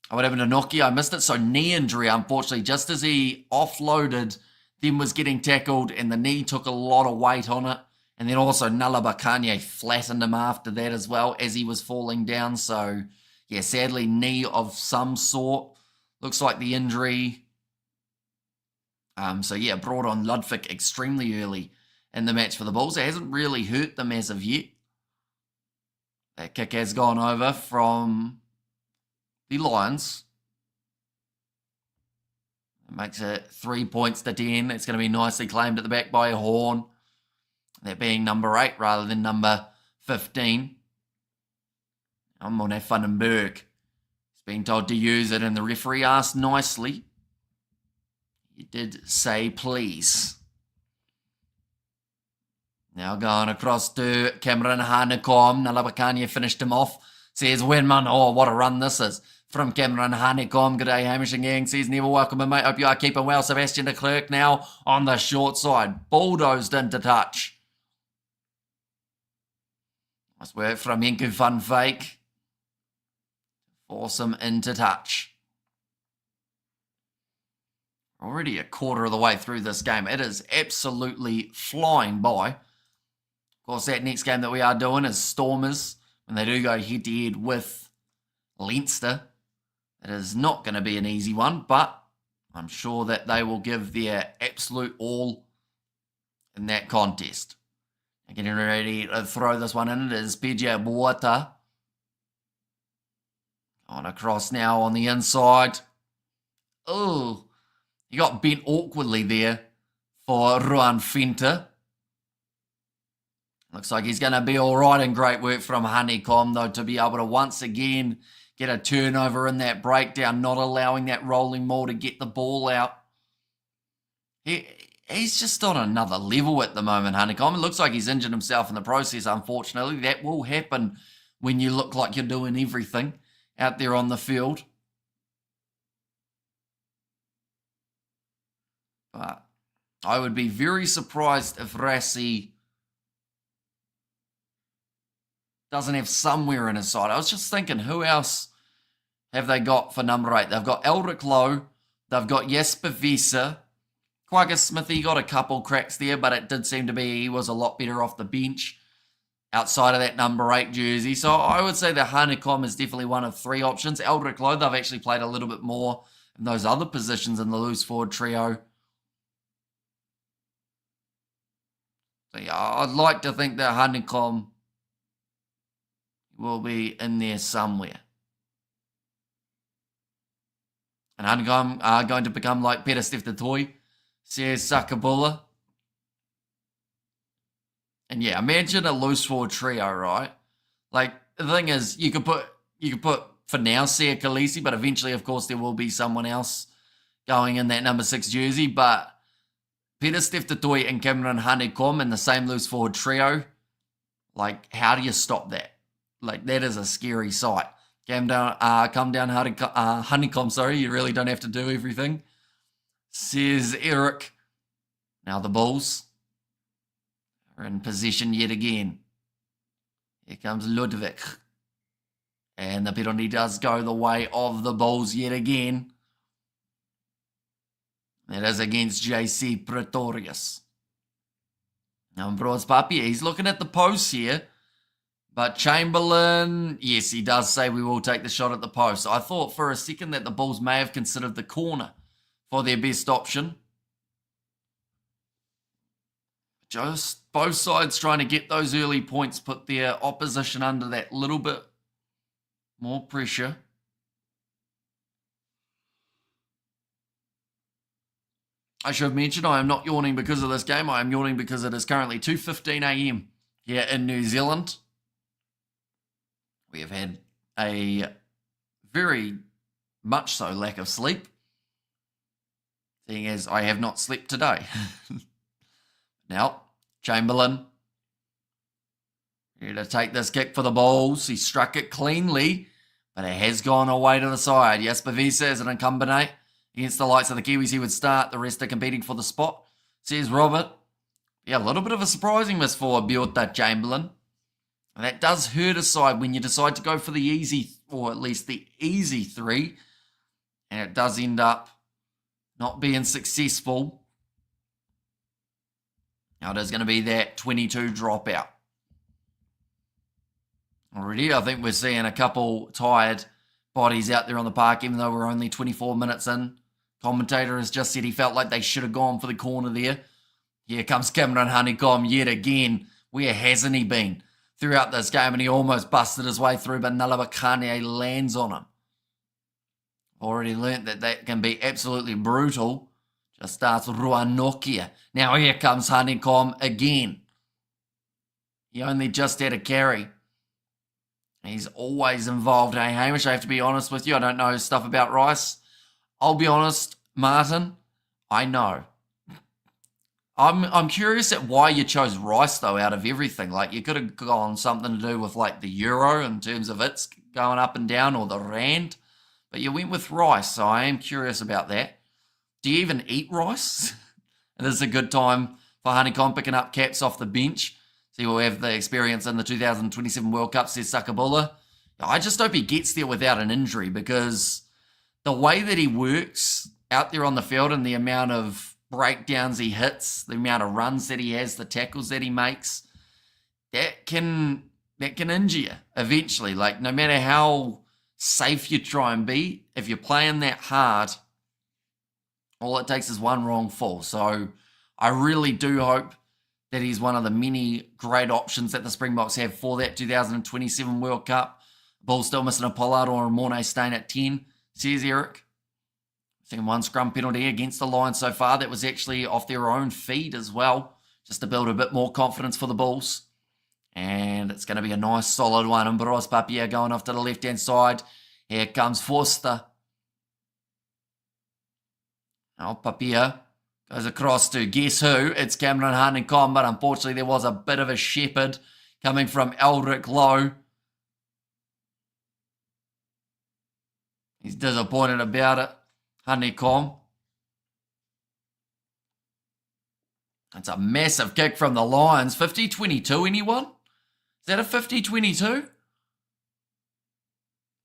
Speaker 1: What happened to Nokia? I missed it. So knee injury, unfortunately, just as he offloaded, then was getting tackled, and the knee took a lot of weight on it. And then also Nalaba Kanye flattened him after that as well as he was falling down. So, yeah, sadly, knee of some sort. Looks like the injury. So, yeah, brought on Ludwig extremely early in the match for the Bulls. It hasn't really hurt them as of yet. That kick has gone over from the Lions. It makes it 3 points to 10. It's going to be nicely claimed at the back by Horn. That being number 8 rather than number 15. I'm on Vandenberg. He's Being told to use it, and the referee asked nicely. He did say please. Now going across to Cameron Hanekom. Nalabakania finished him off. Says Wenman, oh, what a run this is. From Cameron Hanekom. Good day, Hamish and gang. Says never welcome, mate. Hope you are keeping well. Sebastian de Klerk now on the short side. Bulldozed into touch. Nice work from Henku Fun Fake. Force him into touch. Already a quarter of the way through this game. It is absolutely flying by. Of course, that next game that we are doing is Stormers. When they do go head-to-head with Leinster. It is not going to be an easy one, but I'm sure that they will give their absolute all in that contest. Getting ready to throw this one in. It is PJ Buata. On across now on the inside. Oh, he got bent awkwardly there for Ruan Fenter. Looks like he's going to be all right, and great work from Honeycomb, though, to be able to once again get a turnover in that breakdown, not allowing that rolling maul to get the ball out. He's just on another level at the moment, Honeycomb. It looks like he's injured himself in the process, unfortunately. That will happen when you look like you're doing everything out there on the field. But I would be very surprised if Rassi doesn't have somewhere in his side. I was just thinking, who else have they got for number 8? They've got Eldrick Lowe. They've got Jesper Visser. Quagga Smithy got a couple cracks there, but it did seem to be he was a lot better off the bench outside of that number 8 jersey. So I would say that Hanekom is definitely one of 3 options. Eldrick Lowe, they've actually played a little bit more in those other positions in the loose forward trio. So yeah, I'd like to think that Hanekom will be in there somewhere. And Hanekom are going to become like Peter Steph-Toy, says Sakabula. And yeah, imagine a loose forward trio, right? Like, the thing is, you could put for now Sia Khaleesi, but eventually, of course, there will be someone else going in that number 6 jersey. But Peter Steph-Toy and Cameron Hanekom in the same loose forward trio, like, how do you stop that? Like, that is a scary sight. Come down, Honeycomb, sorry. You really don't have to do everything. Says Eric. Now the Bulls are in possession yet again. Here comes Ludwig. And the penalty does go the way of the Bulls yet again. That is against JC Pretorius. Now Broad's Papi, he's looking at the post here. But Chamberlain, yes, he does say we will take the shot at the post. I thought for a second that the Bulls may have considered the corner for their best option. Just both sides trying to get those early points, put their opposition under that little bit more pressure. I should mention I am not yawning because of this game. I am yawning because it is currently 2:15 a.m. here in New Zealand. We have had a very much so lack of sleep, seeing as I have not slept today. Now, Chamberlain, ready to take this kick for the Bulls. He struck it cleanly, but it has gone away to the side. Jesper Visser is an incumbent against the likes of the Kiwis. He would start. The rest are competing for the spot, says Robert. Yeah, a little bit of a surprising miss for Biota Chamberlain. And that does hurt a side when you decide to go for the easy, or at least the easy 3. And it does end up not being successful. Now it is going to be that 22 dropout. Already, I think we're seeing a couple tired bodies out there on the park, even though we're only 24 minutes in. Commentator has just said he felt like they should have gone for the corner there. Here comes Cameron Honeycomb yet again. Where hasn't he been throughout this game? And he almost busted his way through, but Nalabakane lands on him. Already learnt that can be absolutely brutal. Just starts Ruan Nokia. Now here comes Honeycomb again. He only just had a carry. He's always involved, hey, Hamish? I have to be honest with you. I don't know stuff about Rice. I'll be honest, Martin, I know. I'm curious at why you chose Rice, though, out of everything. Like, you could have gone something to do with, like, the Euro in terms of its going up and down, or the Rand. But you went with Rice, so I am curious about that. Do you even eat rice? And this is a good time for Honeycomb picking up caps off the bench. So he will have the experience in the 2027 World Cup, says Sakabula. I just hope he gets there without an injury, because the way that he works out there on the field and the amount of breakdowns he hits, the amount of runs that he has, the tackles that he makes, that can injure you eventually. Like, no matter how safe you try and be, if you're playing that hard, all it takes is one wrong fall. So I really do hope that he's one of the many great options that the Springboks have for that 2027 World Cup. Bulls still missing a Pollard or a Mornay Stain at 10, says Eric. Seen one scrum penalty against the Lions so far that was actually off their own feed as well, just to build a bit more confidence for the Bulls. And it's going to be a nice solid one. And Baros Papia going off to the left-hand side. Here comes Forster. Now Papia goes across to guess who? It's Cameron Honeycomb, but unfortunately there was a bit of a shepherd coming from Eldrick Lowe. He's disappointed about it. Honeycomb. That's a massive kick from the Lions. 50-22, anyone? Is that a 50-22?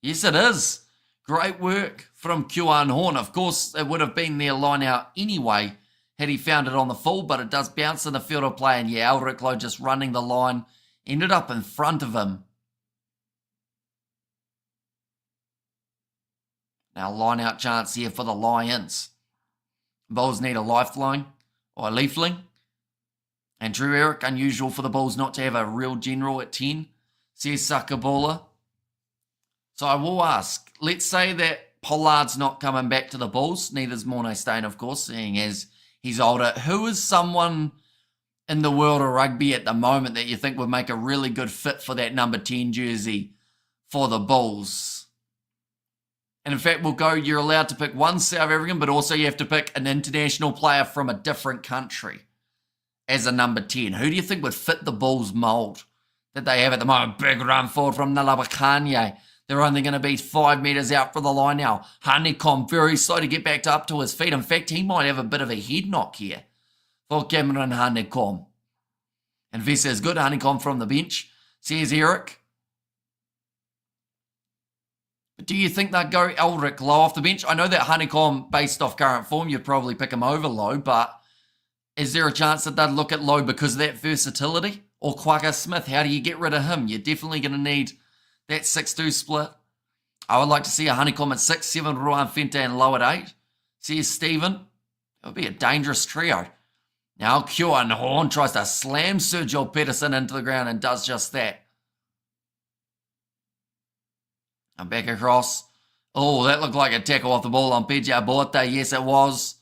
Speaker 1: Yes, it is. Great work from Kieran Horn. Of course, it would have been their line out anyway had he found it on the full, but it does bounce in the field of play. And yeah, Eldrick Lowe just running the line, ended up in front of him. Now, line out chance here for the Lions. Bulls need a lifeline or a leafling. And Drew Eric, unusual for the Bulls not to have a real general at 10, says Sakabula. So I will ask, let's say that Pollard's not coming back to the Bulls, neither's Mornay Stain, of course, seeing as he's older. Who is someone in the world of rugby at the moment that you think would make a really good fit for that number 10 jersey for the Bulls? And in fact, we'll go, you're allowed to pick one South African, but also you have to pick an international player from a different country as a number 10. Who do you think would fit the Bulls mould that they have at the moment? Big run forward from Nalabakanye. They're only going to be 5 metres out from the line now. Honeycomb very slow to get back up to his feet. In fact, he might have a bit of a head knock here for Cameron Honeycomb. And Vesa is good. Honeycomb from the bench, says Eric. But do you think they'd go Eldrick Lowe off the bench? I know that Honeycomb, based off current form, you'd probably pick him over Lowe, but is there a chance that they'd look at Lowe because of that versatility? Or Quagga Smith, how do you get rid of him? You're definitely going to need that 6-2 split. I would like to see a Honeycomb at 6, 7, Ruan Fente and Lowe at 8. Says Stephen. It would be a dangerous trio. Now Kieran Horn tries to slam Sergio Pedersen into the ground and does just that. And back across. Oh, that looked like a tackle off the ball on PJ Borte. Yes, it was.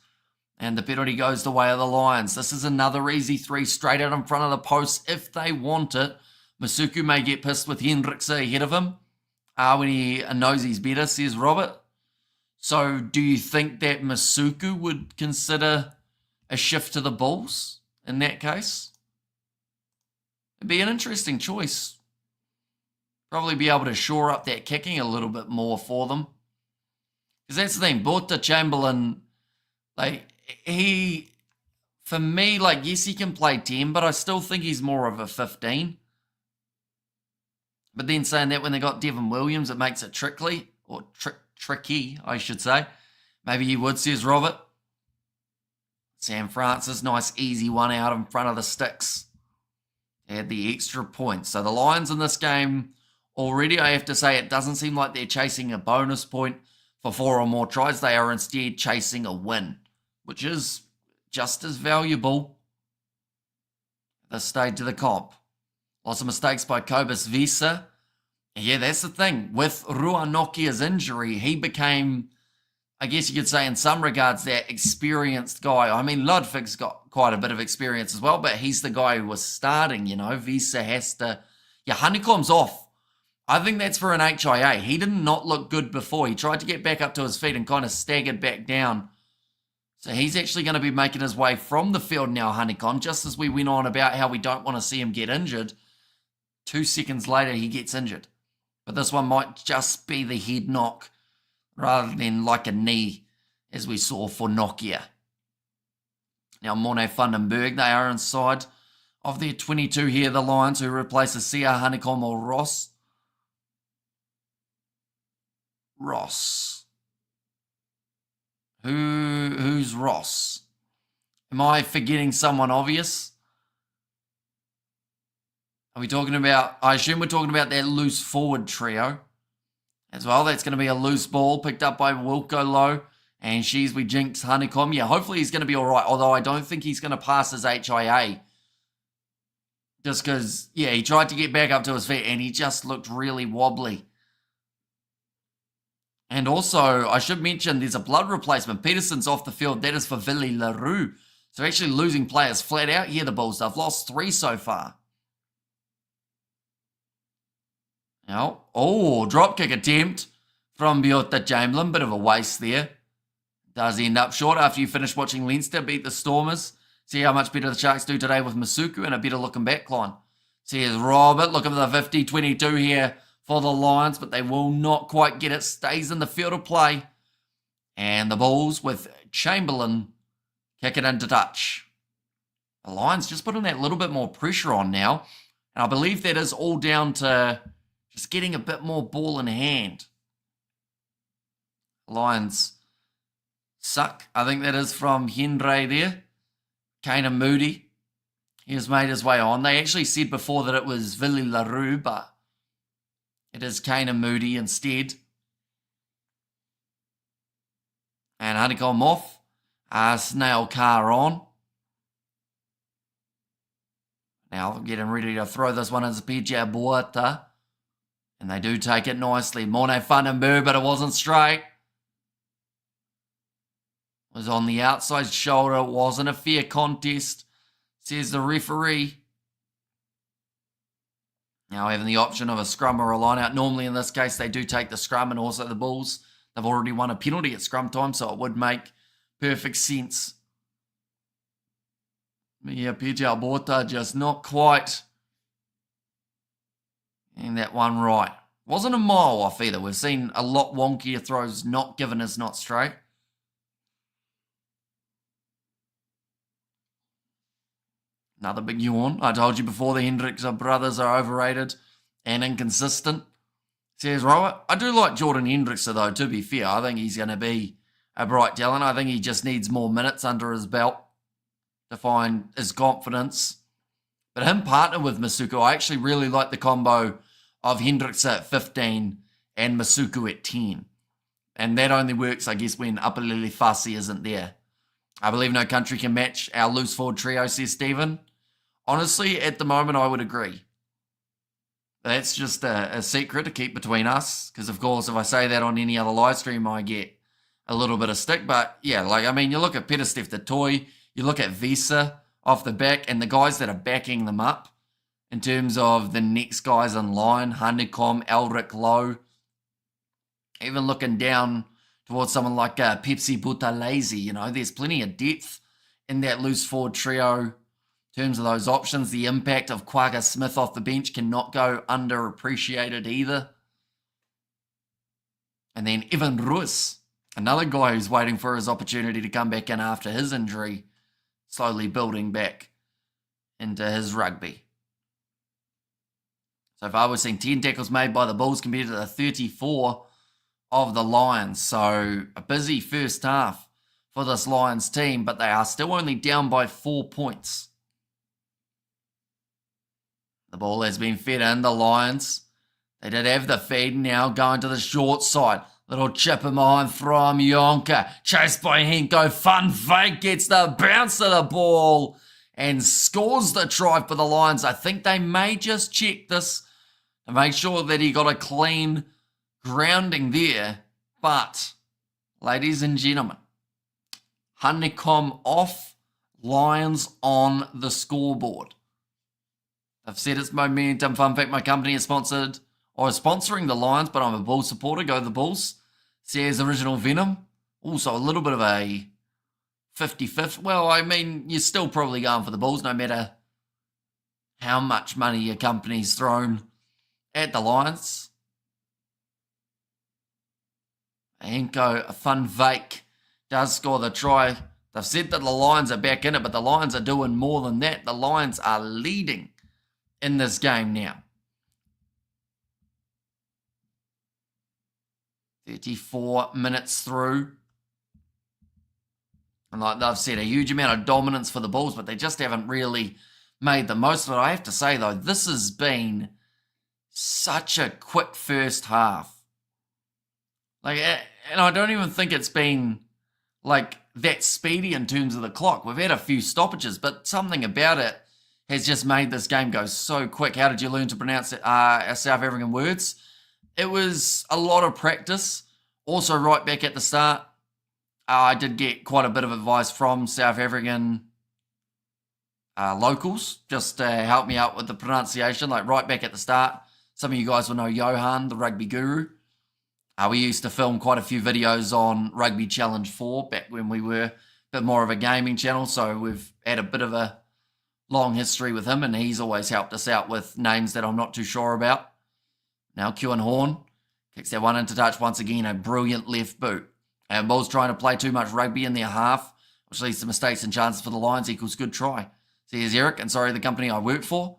Speaker 1: And the penalty goes the way of the Lions. This is another easy 3 straight out in front of the post if they want it. Masuku may get pissed with Hendrickse ahead of him when he knows he's better, says Robert. So do you think that Masuku would consider a shift to the Bulls in that case? It'd be an interesting choice. Probably be able to shore up that kicking a little bit more for them. Because that's the thing, Borta Chamberlain, for me, yes, he can play 10, but I still think he's more of a 15. But then saying that when they got Devin Williams, it makes it tricky, I should say. Maybe he would, says Robert. Sam Francis, nice easy one out in front of the sticks. They had the extra point. So the Lions in this game, already I have to say, it doesn't seem like they're chasing a bonus point for 4 or more tries. They are instead chasing a win, which is just as valuable at this stage of the comp. Lots of mistakes by Cobus Vesa. Yeah, that's the thing. With Ruanokia's injury, he became, I guess you could say in some regards, that experienced guy. I mean, Ludwig's got quite a bit of experience as well, but he's the guy who was starting, Vesa has to... Yeah, Honeycomb's off I think that's for an HIA. He did not look good before. He tried to get back up to his feet and kind of staggered back down. So he's actually going to be making his way from the field now, Honeycomb, just as we went on about how we don't want to see him get injured. 2 seconds later, he gets injured. But this one might just be the head knock rather than like a knee, as we saw for Nokia. Now, Morne Vandenberg, they are inside of their 22 here, the Lions, who replaces CR Honeycomb or Ross. Who's Ross? Am I forgetting someone obvious? Are we talking about, I assume we're talking about that loose forward trio as well. That's going to be a loose ball picked up by Wilco Lowe. And we jinx Honeycomb. Yeah, hopefully he's going to be all right. Although I don't think he's going to pass his HIA. Just because, yeah, he tried to get back up to his feet and he just looked really wobbly. And also, I should mention there's a blood replacement. Peterson's off the field. That is for Villy LaRue. So actually losing players flat out here, the Bulls. They've lost 3 so far. Now, drop kick attempt from Biota Jamelin. Bit of a waste there. Does end up short after you finish watching Leinster beat the Stormers. See how much better the Sharks do today with Masuku and a better looking backline. See, here's Robert looking for the 50-22 here for the Lions, but they will not quite get it. Stays in the field of play. And the Bulls with Chamberlain kick it into touch. The Lions just putting that little bit more pressure on now. And I believe that is all down to just getting a bit more ball in hand. Lions suck. I think that is from Henry there. Kana Moody. He has made his way on. They actually said before that it was Villy LaRue, but it is Kana Moody instead. And Honeycomb off. Snail car on. Now getting ready to throw this one as a PJ Buata. And they do take it nicely. Morne Vandenberg, but it wasn't straight. Was on the outside shoulder. It wasn't a fair contest, says the referee. Now having the option of a scrum or a line out. Normally in this case they do take the scrum, and also the Bulls, they've already won a penalty at scrum time, so it would make perfect sense. But yeah, PJ Alborta just not quite and that one right. Wasn't a mile off either. We've seen a lot wonkier throws not given as not straight. Another big yawn. I told you before the Hendricks brothers are overrated and inconsistent. Says Robert. I do like Jordan Hendricks though, to be fair. I think he's going to be a bright talent. I think he just needs more minutes under his belt to find his confidence. But him partnered with Masuku, I actually really like the combo of Hendricks at 15 and Masuku at 10. And that only works, I guess, when Upper Fussy isn't there. I believe no country can match our loose forward trio, says Stephen. Honestly, at the moment, I would agree. That's just a secret to keep between us. Because, of course, if I say that on any other live stream, I get a little bit of stick. But, yeah, you look at Pederstef the Toy, you look at Vesa off the back, and the guys that are backing them up in terms of the next guys in line, Honeycomb, Elric Lowe, even looking down towards someone like Pepsi Butalazy, there's plenty of depth in that loose forward trio. In terms of those options, the impact of Quagga Smith off the bench cannot go underappreciated either. And then Evan Ruiz, another guy who's waiting for his opportunity to come back in after his injury, slowly building back into his rugby. So far we're seeing 10 tackles made by the Bulls compared to the 34 of the Lions. So a busy first half for this Lions team, but they are still only down by 4 points. The ball has been fed in, the Lions. They did have the feed, now going to the short side. Little chip in behind from Yonka. Chased by Henko. Fun fake, gets the bounce of the ball and scores the try for the Lions. I think they may just check this to make sure that he got a clean grounding there. But, ladies and gentlemen, Honeycomb off, Lions on the scoreboard. I've said it's momentum. Fun fact, my company is sponsored I was sponsoring the Lions, but I'm a Bulls supporter. Go the Bulls. Says Original Venom. Also a little bit of a 50-50. Well, I mean, you're still probably going for the Bulls no matter how much money your company's thrown at the Lions. Henko Van Wyk does score the try. They've said that the Lions are back in it, but the Lions are doing more than that. The Lions are leading in this game now. 34 minutes through. And like they've said, a huge amount of dominance for the Bulls, but they just haven't really made the most of it. I have to say, though, this has been such a quick first half. Like, and I don't even think it's been like that speedy in terms of the clock. We've had a few stoppages, but something about it has just made this game go so quick. How did you learn to pronounce South African words? It was a lot of practice. Also, right back at the start, I did get quite a bit of advice from South African locals just to help me out with the pronunciation. Like right back at the start, some of you guys will know Johan, the rugby guru. We used to film quite a few videos on Rugby Challenge 4 back when we were a bit more of a gaming channel. So we've had a bit of a long history with him, and he's always helped us out with names that I'm not too sure about. Now Kewan Horn kicks that one into touch once again, a brilliant left boot. And Bulls trying to play too much rugby in their half, which leads to mistakes and chances for the Lions equals good try. Says Eric, and sorry, the company I work for.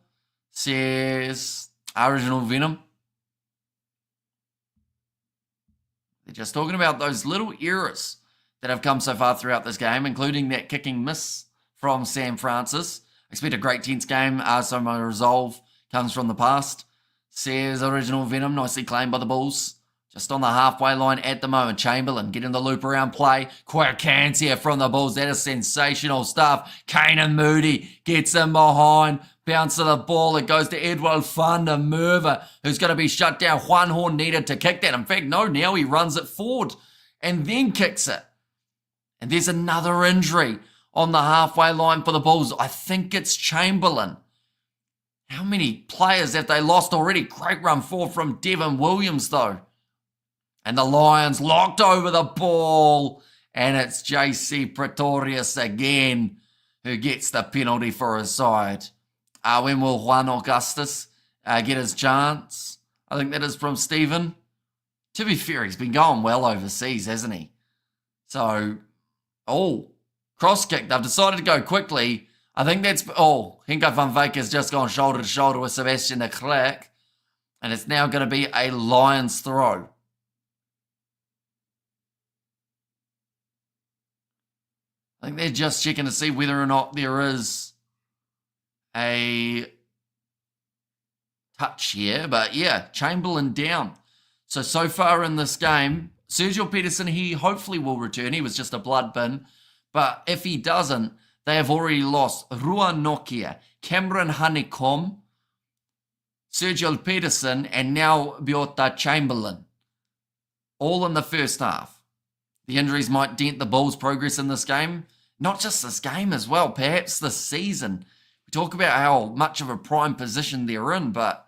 Speaker 1: Says Original Venom. They're just talking about those little errors that have come so far throughout this game, including that kicking miss from Sam Francis. I expect a great tense game, so my resolve comes from the past. Says Original Venom, nicely claimed by the Bulls. Just on the halfway line at the moment. Chamberlain getting the loop around play. Quick hands here from the Bulls. That is sensational stuff. Kane and Moody gets in behind. Bounce of the ball. It goes to Edward van der Merwe, who's going to be shut down. Juan Horn needed to kick that. In fact, no, now he runs it forward and then kicks it. And there's another injury on the halfway line for the Bulls. I think it's Chamberlain. How many players have they lost already? Great run forward from Devin Williams, though. And the Lions locked over the ball. And it's JC Pretorius again who gets the penalty for his side. When will Juan Augustus get his chance? I think that is from Stephen. To be fair, he's been going well overseas, hasn't he? So, cross kick. They've decided to go quickly. I think that's, Henko van Wyk has just gone shoulder to shoulder with Sebastian de Klerk. And it's now going to be a Lions throw. I think they're just checking to see whether or not there is a touch here. But yeah, Chamberlain down. So far in this game, Sergio Peterson, he hopefully will return. He was just a blood bin. But if he doesn't, they have already lost Ruan Nokia, Cameron Honeycomb, Sergio Peterson, and now Biota Chamberlain. All in the first half. The injuries might dent the Bulls' progress in this game. Not just this game as well, perhaps this season. We talk about how much of a prime position they're in, but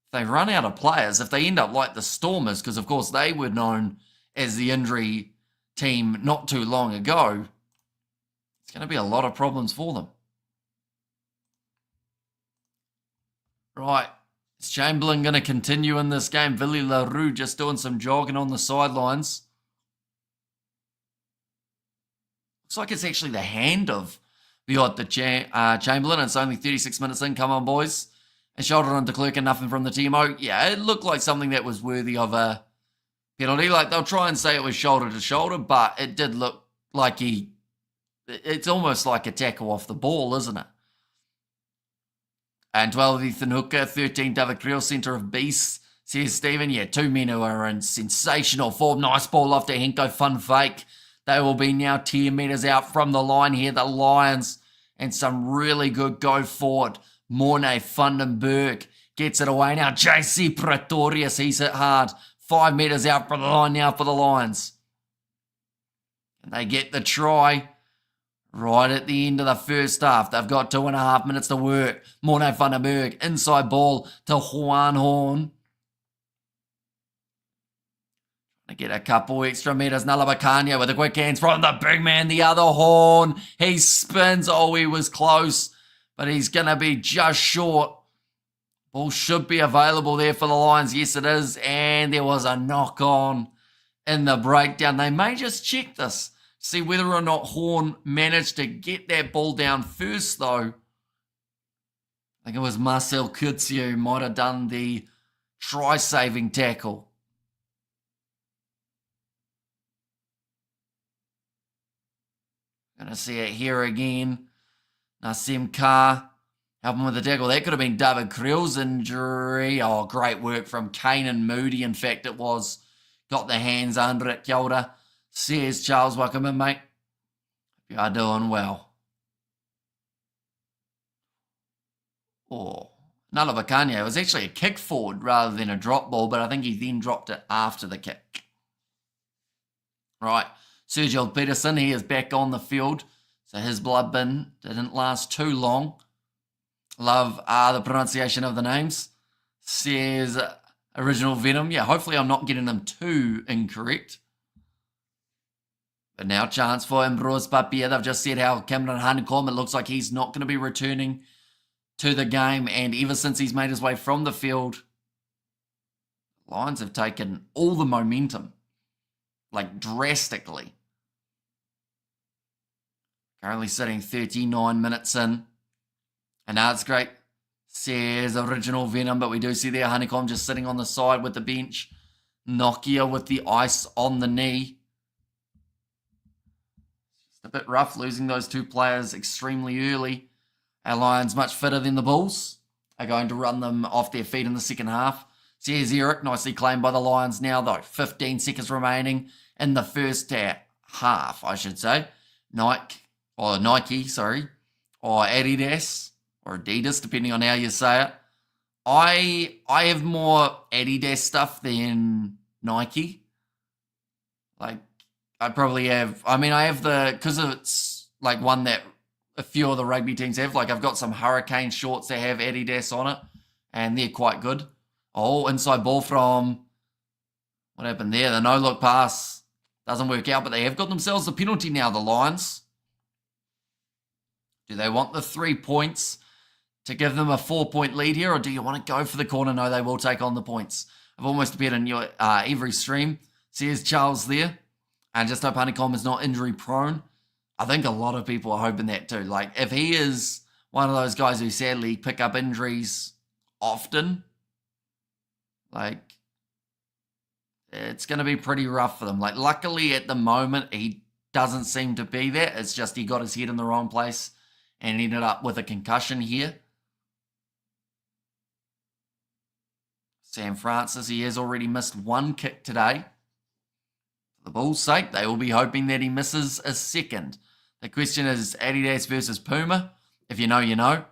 Speaker 1: if they run out of players, if they end up like the Stormers, because of course they were known as the injury team not too long ago, it's going to be a lot of problems for them. Right, is Chamberlain going to continue in this game? Villy LaRue just doing some jogging on the sidelines. Looks like it's actually the hand of Chamberlain. It's only 36 minutes in. Come on, boys. And shoulder on de Klerk and nothing from the TMO. Yeah, it looked like something that was worthy of a penalty. Like, they'll try and say it was shoulder to shoulder, but it did look like it's almost like a tackle off the ball, isn't it? And 12, Ethan Hooker. 13, David Creel, centre of beasts. Says Stephen. Yeah, two men who are in sensational form. Nice ball off to Henko van Wyk. They will be now 10 metres out from the line here. The Lions and some really good go forward. Morne Vandenberg gets it away now. JC Pretorius, he's hit hard. 5 metres out from the line now for the Lions. And they get the try right at the end of the first half. They've got 2.5 minutes to work. Morne Vandenberg, inside ball to Juan Horn. Get a couple extra meters. Nalabakanya with the quick hands from the big man, the other horn. He spins. Oh, he was close, but he's going to be just short. Ball should be available there for the Lions. Yes, it is. And there was a knock on in the breakdown. They may just check this. See whether or not Horn managed to get that ball down first, though. I think it was Marcel Kutsia who might have done the try-saving tackle. Going to see it here again. Nassim Carr helping with the tackle. That could have been David Creel's injury. Oh, great work from Kane and Moody. In fact, it was. Got the hands under it. Kia ora. Says Charles, welcome in, mate. You are doing well. Oh, Nalabakanya. It was actually a kick forward rather than a drop ball, but I think he then dropped it after the kick. Right. Sergio Peterson, he is back on the field. So his blood bin didn't last too long. Love the pronunciation of the names. Says Original Venom. Yeah, hopefully I'm not getting them too incorrect. But now chance for Ambrose Papier. They've just said how Cameron Honeycomb, it looks like he's not going to be returning to the game. And ever since he's made his way from the field, Lions have taken all the momentum. Like drastically. Currently sitting 39 minutes in. And now it's great, says Original Venom, but we do see there Honeycomb just sitting on the side with the bench. Nokia with the ice on the knee. Just a bit rough losing those two players extremely early. Our Lions much fitter than the Bulls. Are going to run them off their feet in the second half. Says Eric, nicely claimed by the Lions now though. 15 seconds remaining in the first half, I should say. Nike, or Adidas, or Adidas, depending on how you say it. I have more Adidas stuff than Nike. Like, I probably have, I have because it's like one that a few of the rugby teams have. Like, I've got some Hurricane shorts that have Adidas on it, and they're quite good. Oh, inside ball from, what happened there? The no-look pass doesn't work out, but they have got themselves a penalty now, the Lions. Do they want the 3 points to give them a 4-point lead here, or do you want to go for the corner? No, they will take on the points. I've almost appeared in your every stream. Says Charles there. And just hope Honeycomb is not injury prone. I think a lot of people are hoping that too. Like, if he is one of those guys who sadly pick up injuries often, like, it's going to be pretty rough for them. Like, luckily at the moment, he doesn't seem to be there. It's just he got his head in the wrong place and ended up with a concussion here. Sam Francis, he has already missed one kick today. For the Bulls' sake, they will be hoping that he misses a second. The question is Adidas versus Puma. If you know, you know.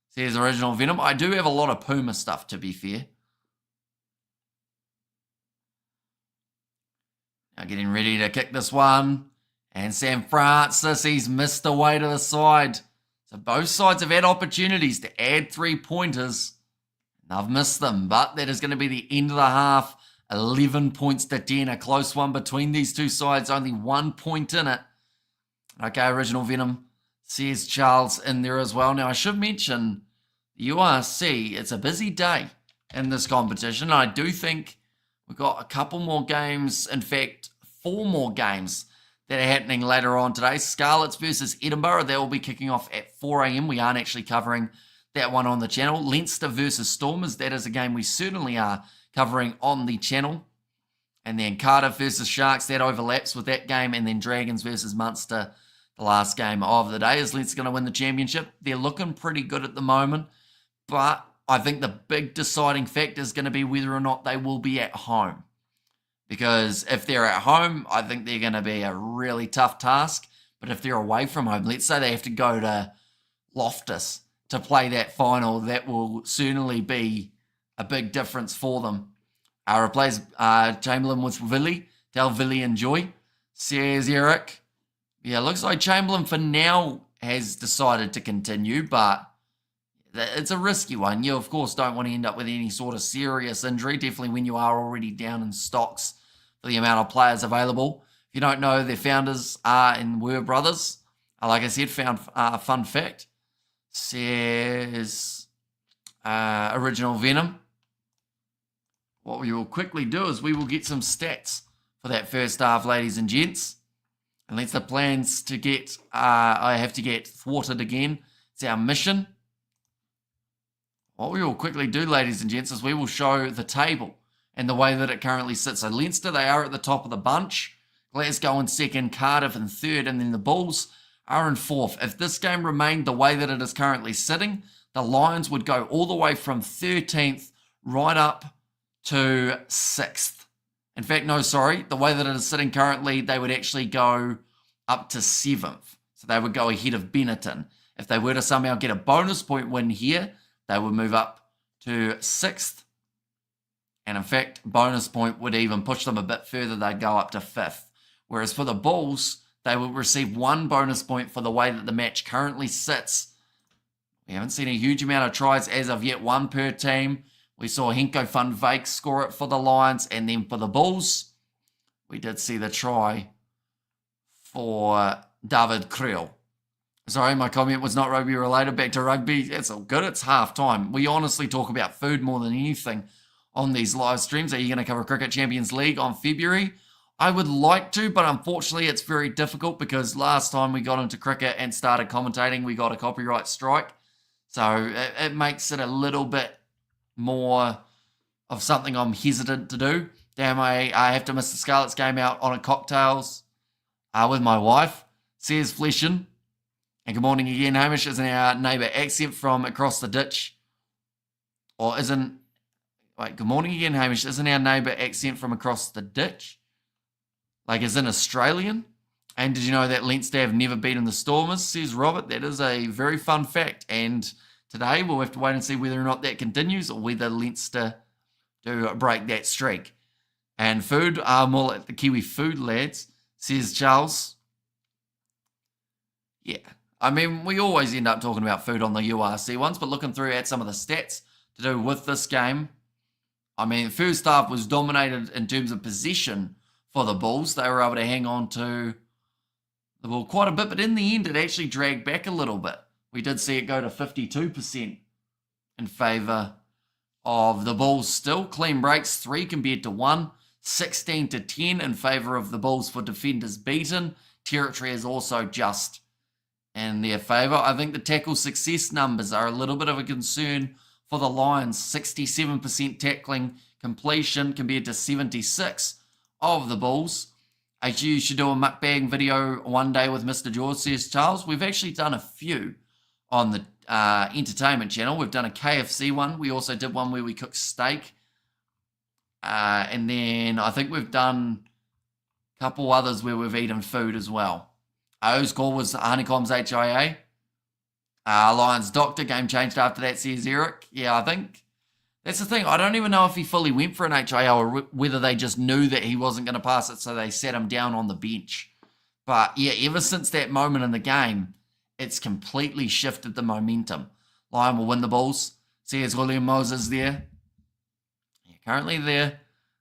Speaker 1: Says Original Venom. I do have a lot of Puma stuff, to be fair. Now getting ready to kick this one. And Sam Francis, he's missed away to the side. So both sides have had opportunities to add 3-pointers. They've missed them, but that is going to be the end of the half. 11 points to 10, a close one between these two sides. Only 1 point in it. Okay, Original Venom, says Charles in there as well. Now, I should mention, the URC, it's a busy day in this competition. I do think we've got a couple more games, in fact, 4 more games that are happening later on today. Scarlets versus Edinburgh, that will be kicking off at 4 a.m. We aren't actually covering that one on the channel. Leinster versus Stormers, that is a game we certainly are covering on the channel. And then Cardiff versus Sharks, that overlaps with that game. And then Dragons versus Munster, the last game of the day. Is Leinster going to win the championship? They're looking pretty good at the moment. But I think the big deciding factor is going to be whether or not they will be at home. Because if they're at home, I think they're going to be a really tough task. But if they're away from home, let's say they have to go to Loftus to play that final, that will certainly be a big difference for them. Replace Chamberlain with Villy. Tell Villy enjoy, says Eric. Yeah, looks like Chamberlain for now has decided to continue, but it's a risky one. You, of course, don't want to end up with any sort of serious injury, definitely when you are already down in stocks for the amount of players available. If you don't know, their founders are and were brothers. Like I said, found fun fact. Says Original Venom. What we will quickly do is we will get some stats for that first half, ladies and gents. Unless the plans to get, I have to get thwarted again. It's our mission. What we will quickly do, ladies and gents, is we will show the table and the way that it currently sits. So Leinster, they are at the top of the bunch. Glasgow in second, Cardiff in third, and then the Bulls are in fourth. If this game remained the way that it is currently sitting, the Lions would go all the way from 13th right up to 6th. In fact, no, sorry. The way that it is sitting currently, they would actually go up to 7th. So they would go ahead of Benetton. If they were to somehow get a bonus point win here, they would move up to 6th. And in fact, bonus point would even push them a bit further. They'd go up to 5th. Whereas for the Bulls, they will receive 1 bonus point for the way that the match currently sits. We haven't seen a huge amount of tries as of yet, 1 per team. We saw Henko van Wyk score it for the Lions, and then for the Bulls, we did see the try for David Kriel. Sorry, my comment was not rugby related. Back to rugby. It's all good. It's half time. We honestly talk about food more than anything on these live streams. Are you going to cover Cricket Champions League on February? I would like to, but unfortunately it's very difficult because last time we got into cricket and started commentating, we got a copyright strike. So it makes it a little bit more of something I'm hesitant to do. Damn, I have to miss the Scarlets game out on a cocktails with my wife, says Fleshin. And good morning again, Hamish. Isn't our neighbour Accent from across the ditch? Or isn't... Wait, good morning again, Hamish. Isn't our neighbour Accent from across the ditch? Like, is an Australian? And did you know that Leinster have never beaten the Stormers, says Robert? That is a very fun fact. And today we'll have to wait and see whether or not that continues or whether Leinster do break that streak. And food, more like the Kiwi food, lads, says Charles. Yeah, I mean, we always end up talking about food on the URC ones, but looking through at some of the stats to do with this game, I mean, first half was dominated in terms of possession for the Bulls. They were able to hang on to the ball quite a bit, but in the end, it actually dragged back a little bit. We did see it go to 52% in favour of the Bulls still. Clean breaks, 3 compared to 1. 16 to 10 in favour of the Bulls for defenders beaten. Territory is also just in their favour. I think the tackle success numbers are a little bit of a concern for the Lions. 67% tackling completion compared to 76 of the Bulls. Actually, you should do a mukbang video one day with Mr. George, says Charles. We've actually done a few on the entertainment channel. We've done a KFC one. We also did one where we cooked steak. And then I think we've done a couple others where we've eaten food as well. O's call was Honeycomb's HIA. Lions doctor, game changed after that, says Eric. Yeah, I think that's the thing. I don't even know if he fully went for an HIA or whether they just knew that he wasn't going to pass it, so they sat him down on the bench. But yeah, ever since that moment in the game, it's completely shifted the momentum. Lion will win the Bulls. Says William Moses there. Yeah, currently they're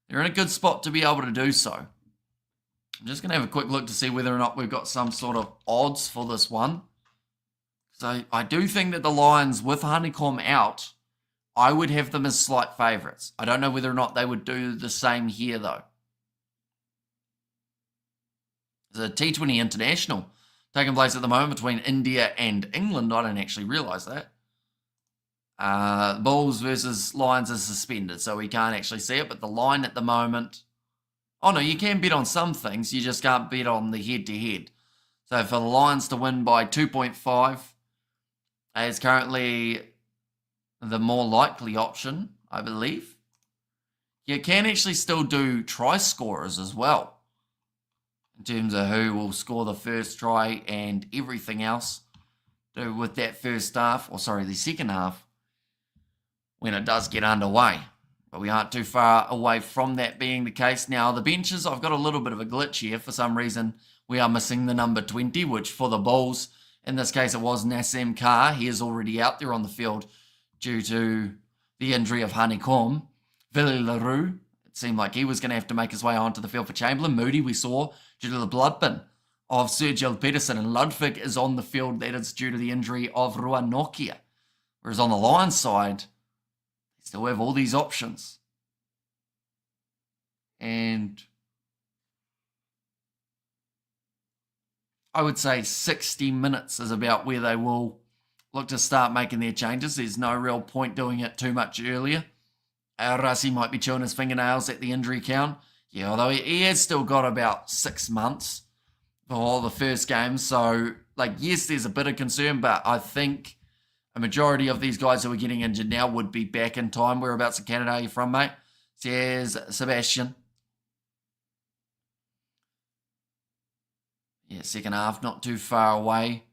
Speaker 1: in a good spot to be able to do so. I'm just going to have a quick look to see whether or not we've got some sort of odds for this one. So I do think that the Lions, with Honeycomb out, I would have them as slight favourites. I don't know whether or not they would do the same here, though. There's a T20 International taking place at the moment between India and England. I didn't actually realise that. Bulls versus Lions is suspended, so we can't actually see it. But the line at the moment... Oh, no, you can bet on some things. You just can't bet on the head-to-head. So for the Lions to win by 2.5 is currently the more likely option, I believe. You can actually still do try scorers as well, in terms of who will score the first try and everything else to do with that first half, or sorry, the second half, when it does get underway. But we aren't too far away from that being the case. Now, the benches, I've got a little bit of a glitch here. For some reason, we are missing the number 20, which for the Bulls, in this case, it was Nassim Carr. He is already out there on the field due to the injury of Honeycomb. Billy LaRue, it seemed like he was going to have to make his way onto the field for Chamberlain. Moody, we saw, due to the blood bin of Sergio Peterson, and Ludwig is on the field. That is due to the injury of Rua Nokia. Whereas on the Lions side, they still have all these options. And I would say 60 minutes is about where they will look to start making their changes. There's no real point doing it too much earlier. Rasi might be chewing his fingernails at the injury count. Yeah, although he has still got about 6 months for the first game. So, yes, there's a bit of concern, but I think a majority of these guys who are getting injured now would be back in time. Whereabouts in Canada are you from, mate? Says Sebastian. Yeah, second half, not too far away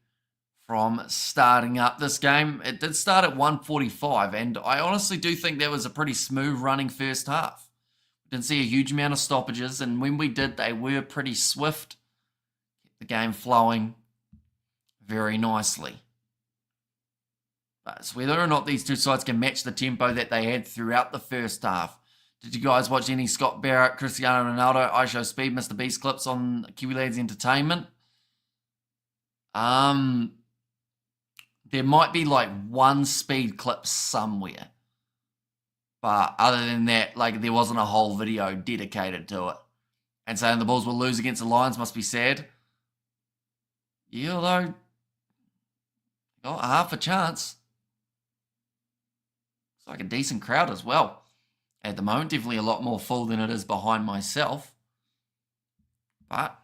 Speaker 1: from starting up this game. It did start at 1:45, and I honestly do think that was a pretty smooth running first half. Didn't see a huge amount of stoppages, and when we did, they were pretty swift. Kept the game flowing very nicely. But it's whether or not these two sides can match the tempo that they had throughout the first half. Did you guys watch any Scott Barrett, Cristiano Ronaldo, I Show Speed, Mr. Beast clips on Kiwi Lads Entertainment? There might be one speed clip somewhere. But other than that, there wasn't a whole video dedicated to it. And saying the Bulls will lose against the Lions must be sad. Yeah, although, got half a chance. It's like a decent crowd as well. At the moment, definitely a lot more full than it is behind myself. But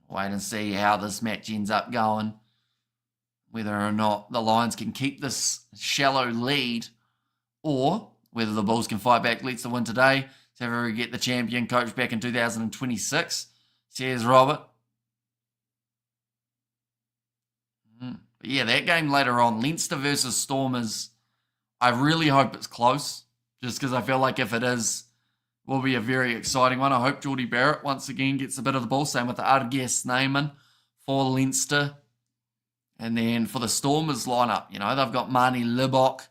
Speaker 1: wait and see how this match ends up going. Whether or not the Lions can keep this shallow lead, or whether the Bulls can fight back, leads to win today. So ever get the champion coach back in 2026, says Robert. But yeah, that game later on, Leinster versus Stormers, I really hope it's close. Just because I feel like if it is, it will be a very exciting one. I hope Geordie Barrett once again gets a bit of the ball. Same with the Argeas Neyman for Leinster. And then for the Stormers lineup, they've got Marnie Libok.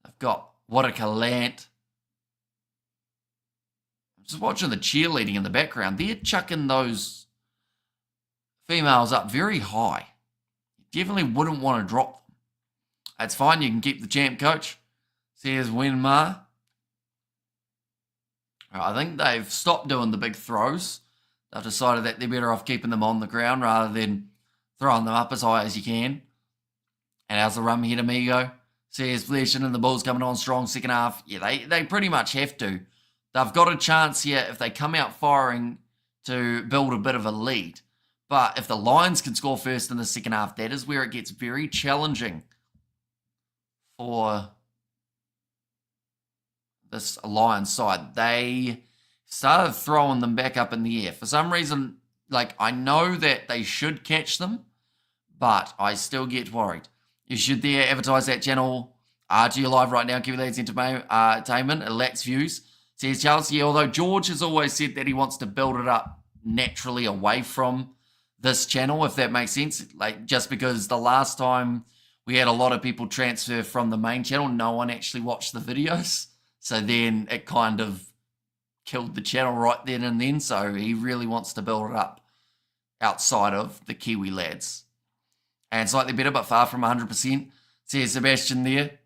Speaker 1: They've got Warwick Lant. I'm just watching the cheerleading in the background. They're chucking those females up very high. You definitely wouldn't want to drop them. That's fine. You can keep the champ coach. Says Winmar. I think they've stopped doing the big throws. They've decided that they're better off keeping them on the ground rather than throwing them up as high as you can. And how's the rum here, amigo? Says Fleshin and the Bulls coming on strong second half. Yeah, they pretty much have to. They've got a chance here if they come out firing to build a bit of a lead. But if the Lions can score first in the second half, that is where it gets very challenging for this Lions side. They started throwing them back up in the air. For some reason, I know that they should catch them, but I still get worried. You should there advertise that channel to you live right now, Kiwi Lads Entertainment. It lacks views. Says Chelsea, although George has always said that he wants to build it up naturally away from this channel, if that makes sense. Just because the last time we had a lot of people transfer from the main channel, no one actually watched the videos. So then it kind of killed the channel right then and then. So he really wants to build it up outside of the Kiwi Lads. And slightly better, but far from 100%. Says Sebastian there.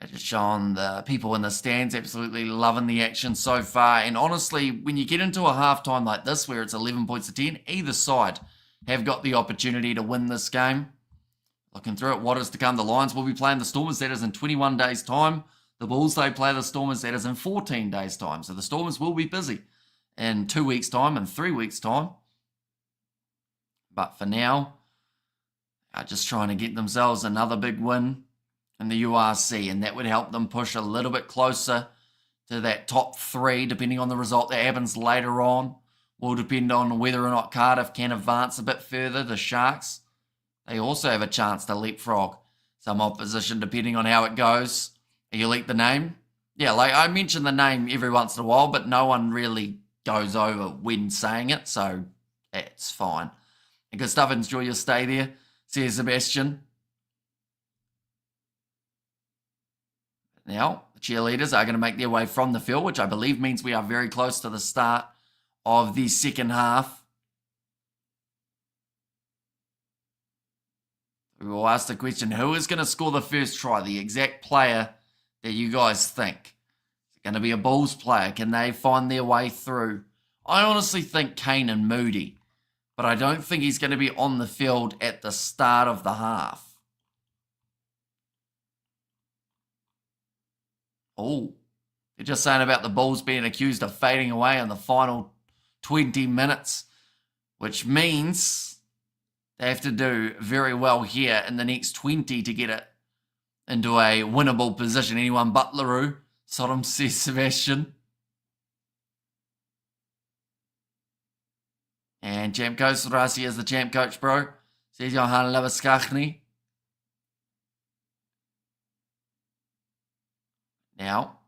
Speaker 1: Just showing the people in the stands absolutely loving the action so far. And honestly, when you get into a halftime like this, where it's 11 points to 10, either side have got the opportunity to win this game. Looking through it, what is to come? The Lions will be playing the Stormers. That is in 21 days' time. The Bulls, they play the Stormers. That is in 14 days' time. So the Stormers will be busy in 2 weeks' time and 3 weeks' time. But for now, they're just trying to get themselves another big win in the URC, and that would help them push a little bit closer to that top 3, depending on the result that happens later on. Will depend on whether or not Cardiff can advance a bit further. The Sharks, they also have a chance to leapfrog some opposition, depending on how it goes. You leak the name? Yeah, I mention the name every once in a while, but no one really goes over when saying it, so it's fine. And good stuff, enjoy your stay there, says Sebastian. Now, the cheerleaders are going to make their way from the field, which I believe means we are very close to the start of the second half. We will ask the question, who is going to score the first try? The exact player that you guys think. Is it going to be a Bulls player? Can they find their way through? I honestly think Kane and Moody, but I don't think he's going to be on the field at the start of the half. Oh, they're just saying about the Bulls being accused of fading away in the final 20 minutes, which means they have to do very well here in the next 20 to get it into a winnable position. Anyone but LaRue. Sodom says Sebastian. And champ coach Rasi is the champ coach, bro. Says Johan Labaskachny. Now,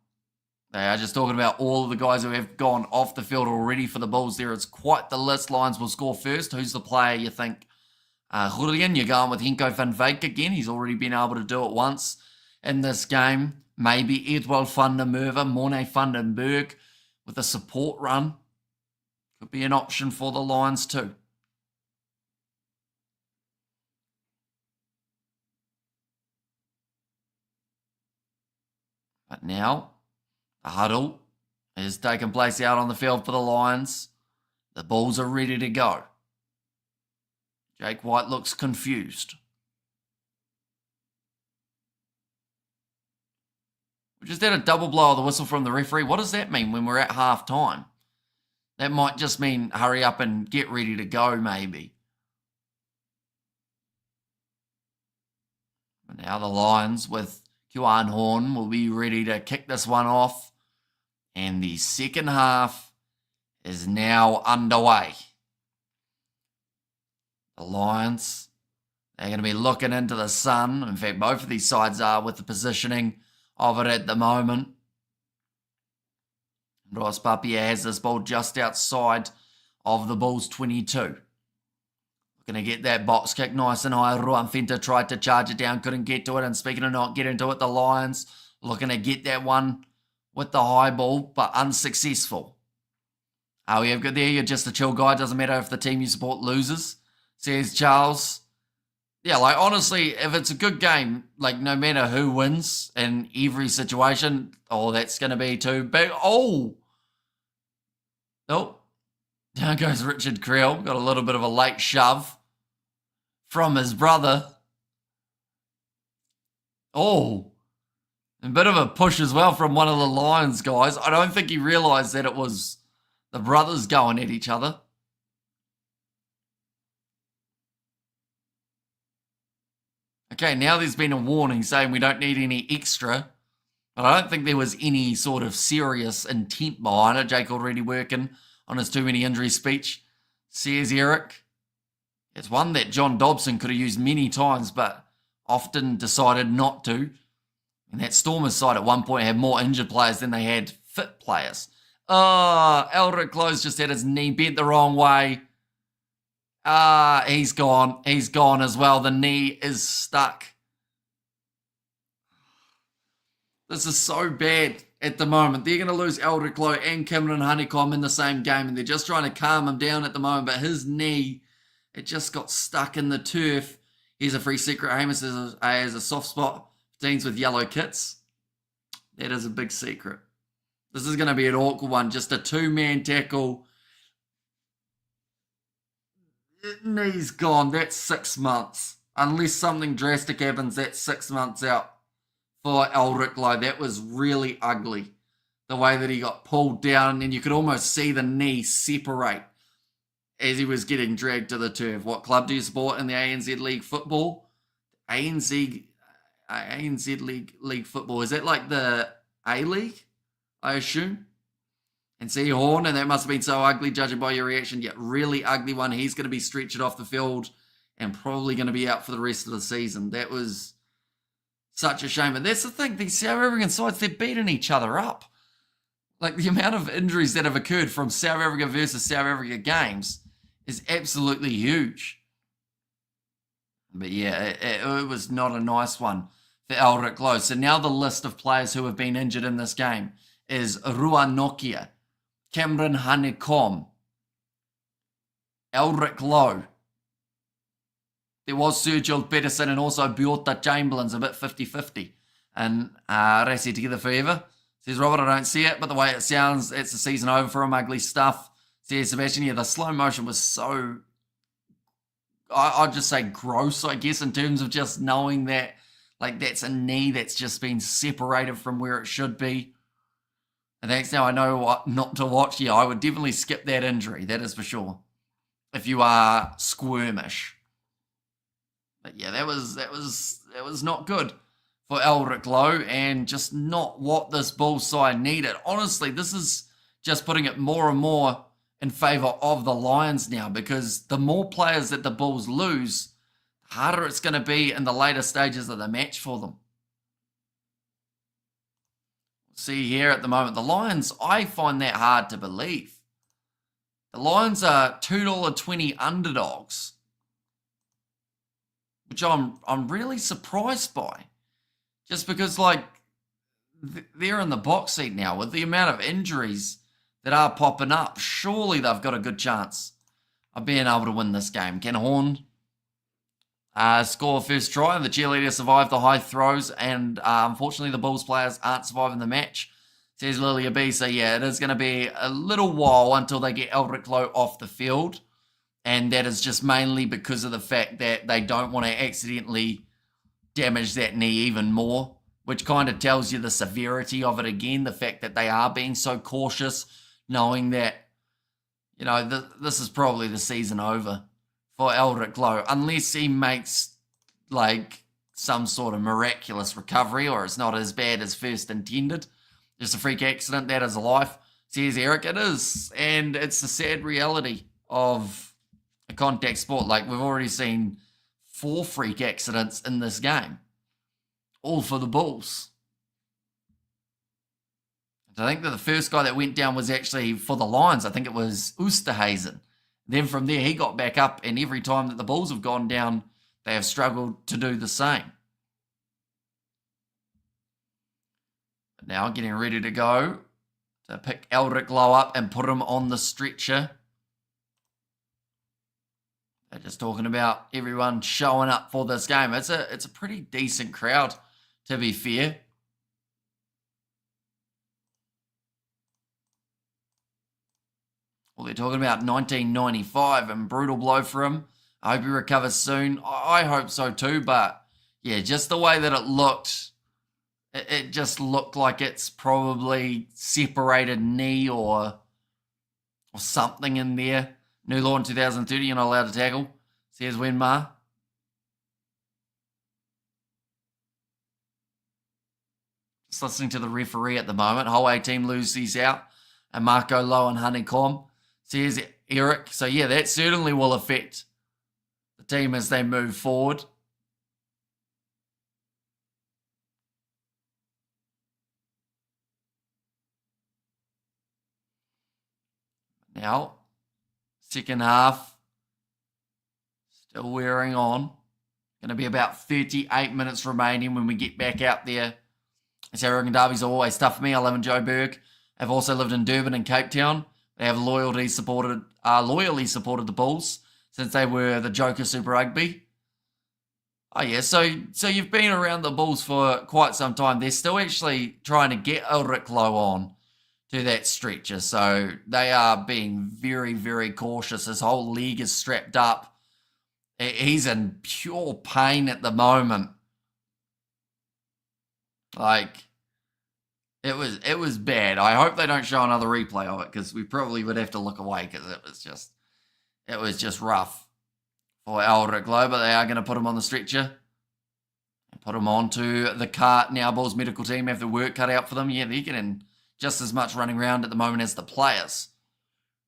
Speaker 1: they are just talking about all of the guys who have gone off the field already for the Bulls. There is quite the list. Lions will score first. Who's the player you think? Julian, you're going with Henko van Veek again. He's already been able to do it once in this game. Maybe Edwald van der Merwe, Morne van den Berg with a support run. Could be an option for the Lions too. But now, the huddle is taking place out on the field for the Lions. The Bulls are ready to go. Jake White looks confused. We just had a double blow of the whistle from the referee. What does that mean when we're at half time? That might just mean hurry up and get ready to go, maybe. But now the Lions with Kjuan Horn will be ready to kick this one off. And the second half is now underway. The Lions, they're going to be looking into the sun. In fact, both of these sides are with the positioning of it at the moment. Ross Papia has this ball just outside of the Bulls 22. Looking to get that box kick nice and high. Ruan Fenta tried to charge it down, couldn't get to it. And speaking of not getting to it, the Lions looking to get that one with the high ball, but unsuccessful. Oh, yeah, good there. You're just a chill guy. Doesn't matter if the team you support loses, says Charles. Yeah, like, honestly, if it's a good game, like, no matter who wins in every situation, oh, that's going to be too big. Oh! Nope. Down goes Richard Creel. Got a little bit of a late shove from his brother. Oh! A bit of a push as well from one of the Lions guys. I don't think he realised that it was the brothers going at each other. Okay, now there's been a warning saying we don't need any extra. But I don't think there was any sort of serious intent behind it. Jake already working on his too many injuries speech, says Eric. It's one that John Dobson could have used many times, but often decided not to. And that Stormers side at one point had more injured players than they had fit players. Oh, Eldrick Close just had his knee bent the wrong way. He's gone. He's gone as well. The knee is stuck. This is so bad at the moment. They're going to lose Eldrick Lowe and Cameron Honeycomb in the same game, and they're just trying to calm him down at the moment, but his knee, it just got stuck in the turf. Here's a free secret. Amos has a soft spot for teams with yellow kits. That is a big secret. This is going to be an awkward one. Just a two-man tackle. Knee's gone. That's 6 months. Unless something drastic happens, that's 6 months out for Eldrick Lowe. That was really ugly. The way that he got pulled down, and you could almost see the knee separate as he was getting dragged to the turf. What club do you support in the ANZ League football? ANZ League football. Is that like the A-League, I assume? And see Horn, and that must have been so ugly, judging by your reaction. Yeah, really ugly one. He's going to be stretched off the field and probably going to be out for the rest of the season. That was such a shame. And that's the thing, these South African sides, they're beating each other up. Like, the amount of injuries that have occurred from South Africa versus South Africa games is absolutely huge. But yeah, it was not a nice one for Elric Lowe. So now the list of players who have been injured in this game is Rua Nokia, Cameron Hanekom, Elric Lowe. There was Sergio Pedersen and also Bjorta Chamberlain's a bit 50-50. And Racing Together Forever says, Robert, I don't see it, but the way it sounds, it's the season over for him. Ugly stuff. Says Sebastian, yeah, the slow motion was so, I'd just say gross, I guess, in terms of just knowing that, like, that's a knee that's just been separated from where it should be. And thanks, now I know what not to watch. Yeah, I would definitely skip that injury, that is for sure, if you are squirmish. But yeah, that was not good for Elric Lowe, and just not what this Bulls side needed. Honestly, this is just putting it more and more in favour of the Lions now, because the more players that the Bulls lose, the harder it's going to be in the later stages of the match for them. See here at the moment, the Lions, I find that hard to believe. The Lions are $2.20 underdogs, which I'm really surprised by. Just because, like, they're in the box seat now with the amount of injuries that are popping up. Surely they've got a good chance of being able to win this game. Ken Horn score first try, and the cheerleader survived the high throws, and unfortunately the Bulls players aren't surviving the match, says Lilia B. So yeah, it is going to be a little while until they get Elric Lowe off the field, and that is just mainly because of the fact that they don't want to accidentally damage that knee even more, which kind of tells you the severity of it again, the fact that they are being so cautious, knowing that, you know, this is probably the season over for Elric Lowe, unless he makes, like, some sort of miraculous recovery, or it's not as bad as first intended. Just a freak accident, that is life, says Eric. It is, and it's the sad reality of a contact sport. Like, we've already seen 4 freak accidents in this game, all for the Bulls. I think that the first guy that went down was actually for the Lions. I think it was Oosterhuizen. Then from there, he got back up, and every time that the Bulls have gone down, they have struggled to do the same. But now getting ready to go to pick Elric Lowe up and put him on the stretcher. They're just talking about everyone showing up for this game. It's a pretty decent crowd, to be fair. Well, they're talking about 1995 and brutal blow for him. I hope he recovers soon. I hope so too, but yeah, just the way that it looked, it just looked like it's probably separated knee or something in there. New law in 2030, you're not allowed to tackle, says Wenmar. Just listening to the referee at the moment. Whole A team loses out. And Marco Lowe and Honeycomb, says Eric. So yeah, that certainly will affect the team as they move forward. Now, second half, still wearing on. Going to be about 38 minutes remaining when we get back out there. South African derbies are always tough for me. I live in Joburg. I've also lived in Durban and Cape Town. They have loyally supported the Bulls since they were the Joker Super Rugby. Oh yeah, so you've been around the Bulls for quite some time. They're still actually trying to get Elric Lowe on to that stretcher. So they are being very, very cautious. His whole leg is strapped up. He's in pure pain at the moment. Like, it was bad. I hope they don't show another replay of it, because we probably would have to look away, because it was just rough for Elric Lowe. But they are going to put him on the stretcher and put him onto the cart. Now Bulls medical team have the work cut out for them. Yeah, they're getting just as much running around at the moment as the players.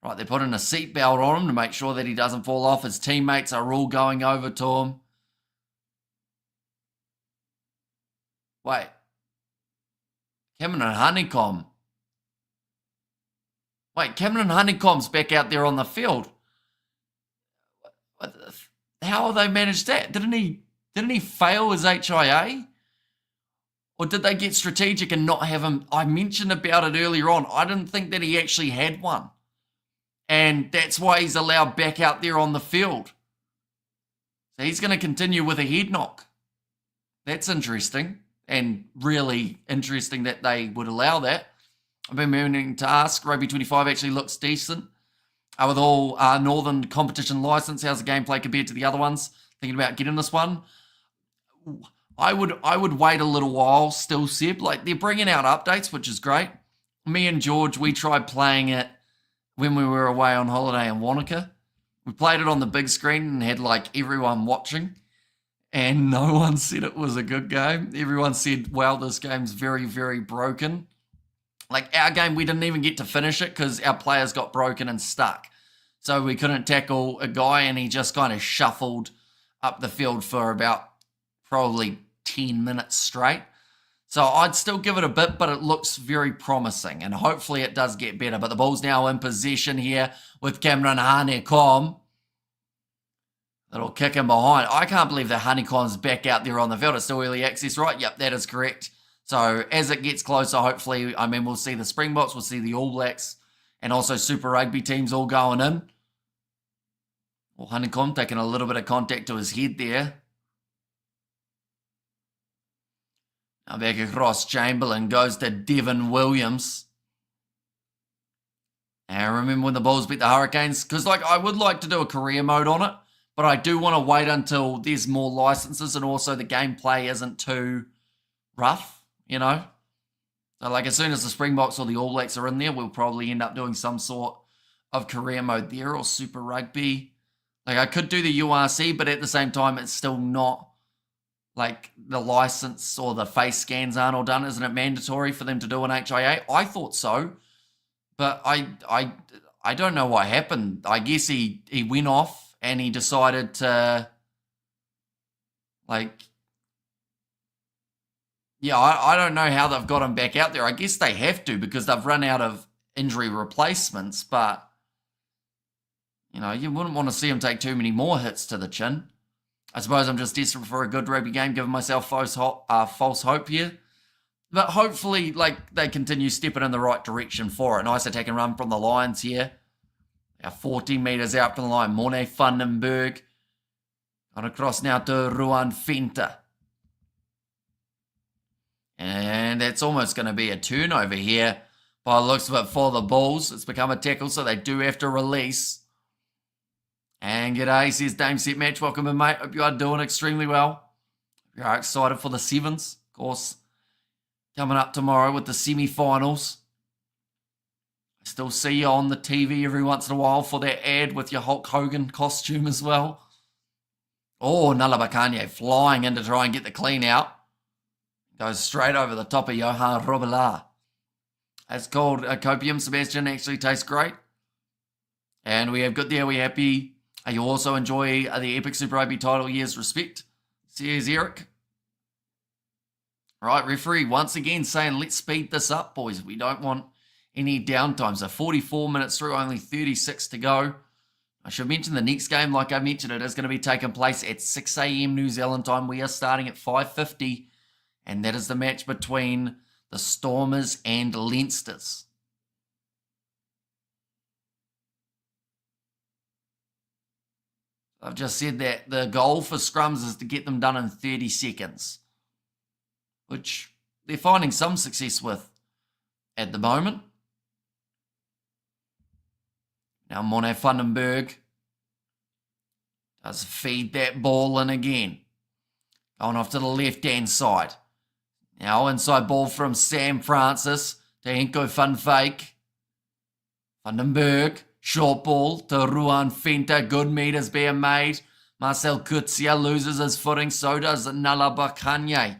Speaker 1: Right, they're putting a seatbelt on him to make sure that he doesn't fall off. His teammates are all going over to him. Wait. Cameron Honeycomb. Wait, Cameron Honeycomb's back out there on the field. How have they managed that? Didn't he fail his HIA? Or did they get strategic and not have him? I mentioned about it earlier on. I didn't think that he actually had one. And that's why he's allowed back out there on the field. So he's going to continue with a head knock. That's interesting. And really interesting that they would allow that. I've been meaning to ask. Rugby 25 actually looks decent. With all Northern competition license, how's the gameplay compared to the other ones? Thinking about getting this one. I would wait a little while still, Seb. Like, they're bringing out updates, which is great. Me and George, we tried playing it when we were away on holiday in Wanaka. We played it on the big screen and had, like, everyone watching. And no one said it was a good game. Everyone said, wow, this game's very, very broken. Like, our game, we didn't even get to finish it because our players got broken and stuck. So we couldn't tackle a guy, and he just kind of shuffled up the field for about probably 10 minutes straight. So I'd still give it a bit, but it looks very promising, and hopefully it does get better. But the Bulls now in possession here with Cameron Honeycomb. That'll kick him behind. I can't believe that Honeycomb's back out there on the field. It's still early access, right? Yep, that is correct. So as it gets closer, hopefully, we'll see the Springboks, we'll see the All Blacks, and also Super Rugby teams all going in. Well, Honeycomb taking a little bit of contact to his head there. Now back across, Chamberlain goes to Devon Williams. And remember when the Bulls beat the Hurricanes? Because, I would like to do a career mode on it, but I do want to wait until there's more licenses and also the gameplay isn't too rough. So, as soon as the Springboks or the All Blacks are in there, we'll probably end up doing some sort of career mode there or Super Rugby. I could do the URC, but at the same time, it's still not, the license or the face scans aren't all done. Isn't it mandatory for them to do an HIA? I thought so, but I don't know what happened. I guess he went off and he decided to, I don't know how they've got him back out there. I guess they have to because they've run out of injury replacements, but, you wouldn't want to see him take too many more hits to the chin. I suppose I'm just desperate for a good rugby game, giving myself false hope here. But hopefully, they continue stepping in the right direction for it. Nice attack and run from the Lions here. They're 14 metres out from the line. Morne Vandenberg. On across now to Ruan Fenta. And that's almost going to be a turnover here by the looks of it for the Bulls. It's become a tackle, so they do have to release. And g'day, says Dame Set Match. Welcome in, mate. Hope you are doing extremely well. You are excited for the Sevens, of course. Coming up tomorrow with the semi-finals. I still see you on the TV every once in a while for that ad with your Hulk Hogan costume as well. Oh, Nalabakanye flying in to try and get the clean out. Goes straight over the top of Johan Robillard. It's called Copium. Sebastian, actually tastes great. And we have good there. We happy. You also enjoy the Epic Super Rugby title years respect. Cheers, Eric. Right, referee once again saying let's speed this up, boys. We don't want any downtime. So 44 minutes through, only 36 to go. I should mention the next game, like I mentioned, it is going to be taking place at 6 a.m. New Zealand time. We are starting at 5:50. And that is the match between the Stormers and Leinsters. I've just said that the goal for scrums is to get them done in 30 seconds, which they're finding some success with at the moment. Now Morne Vandenberg does feed that ball in again. Going off to the left-hand side. Now inside ball from Sam Francis to Henko van Vyk. Vandenberg. Short ball to Ruan Fenta. Good meters being made. Marcel Kutsia loses his footing. So does Nalabakanye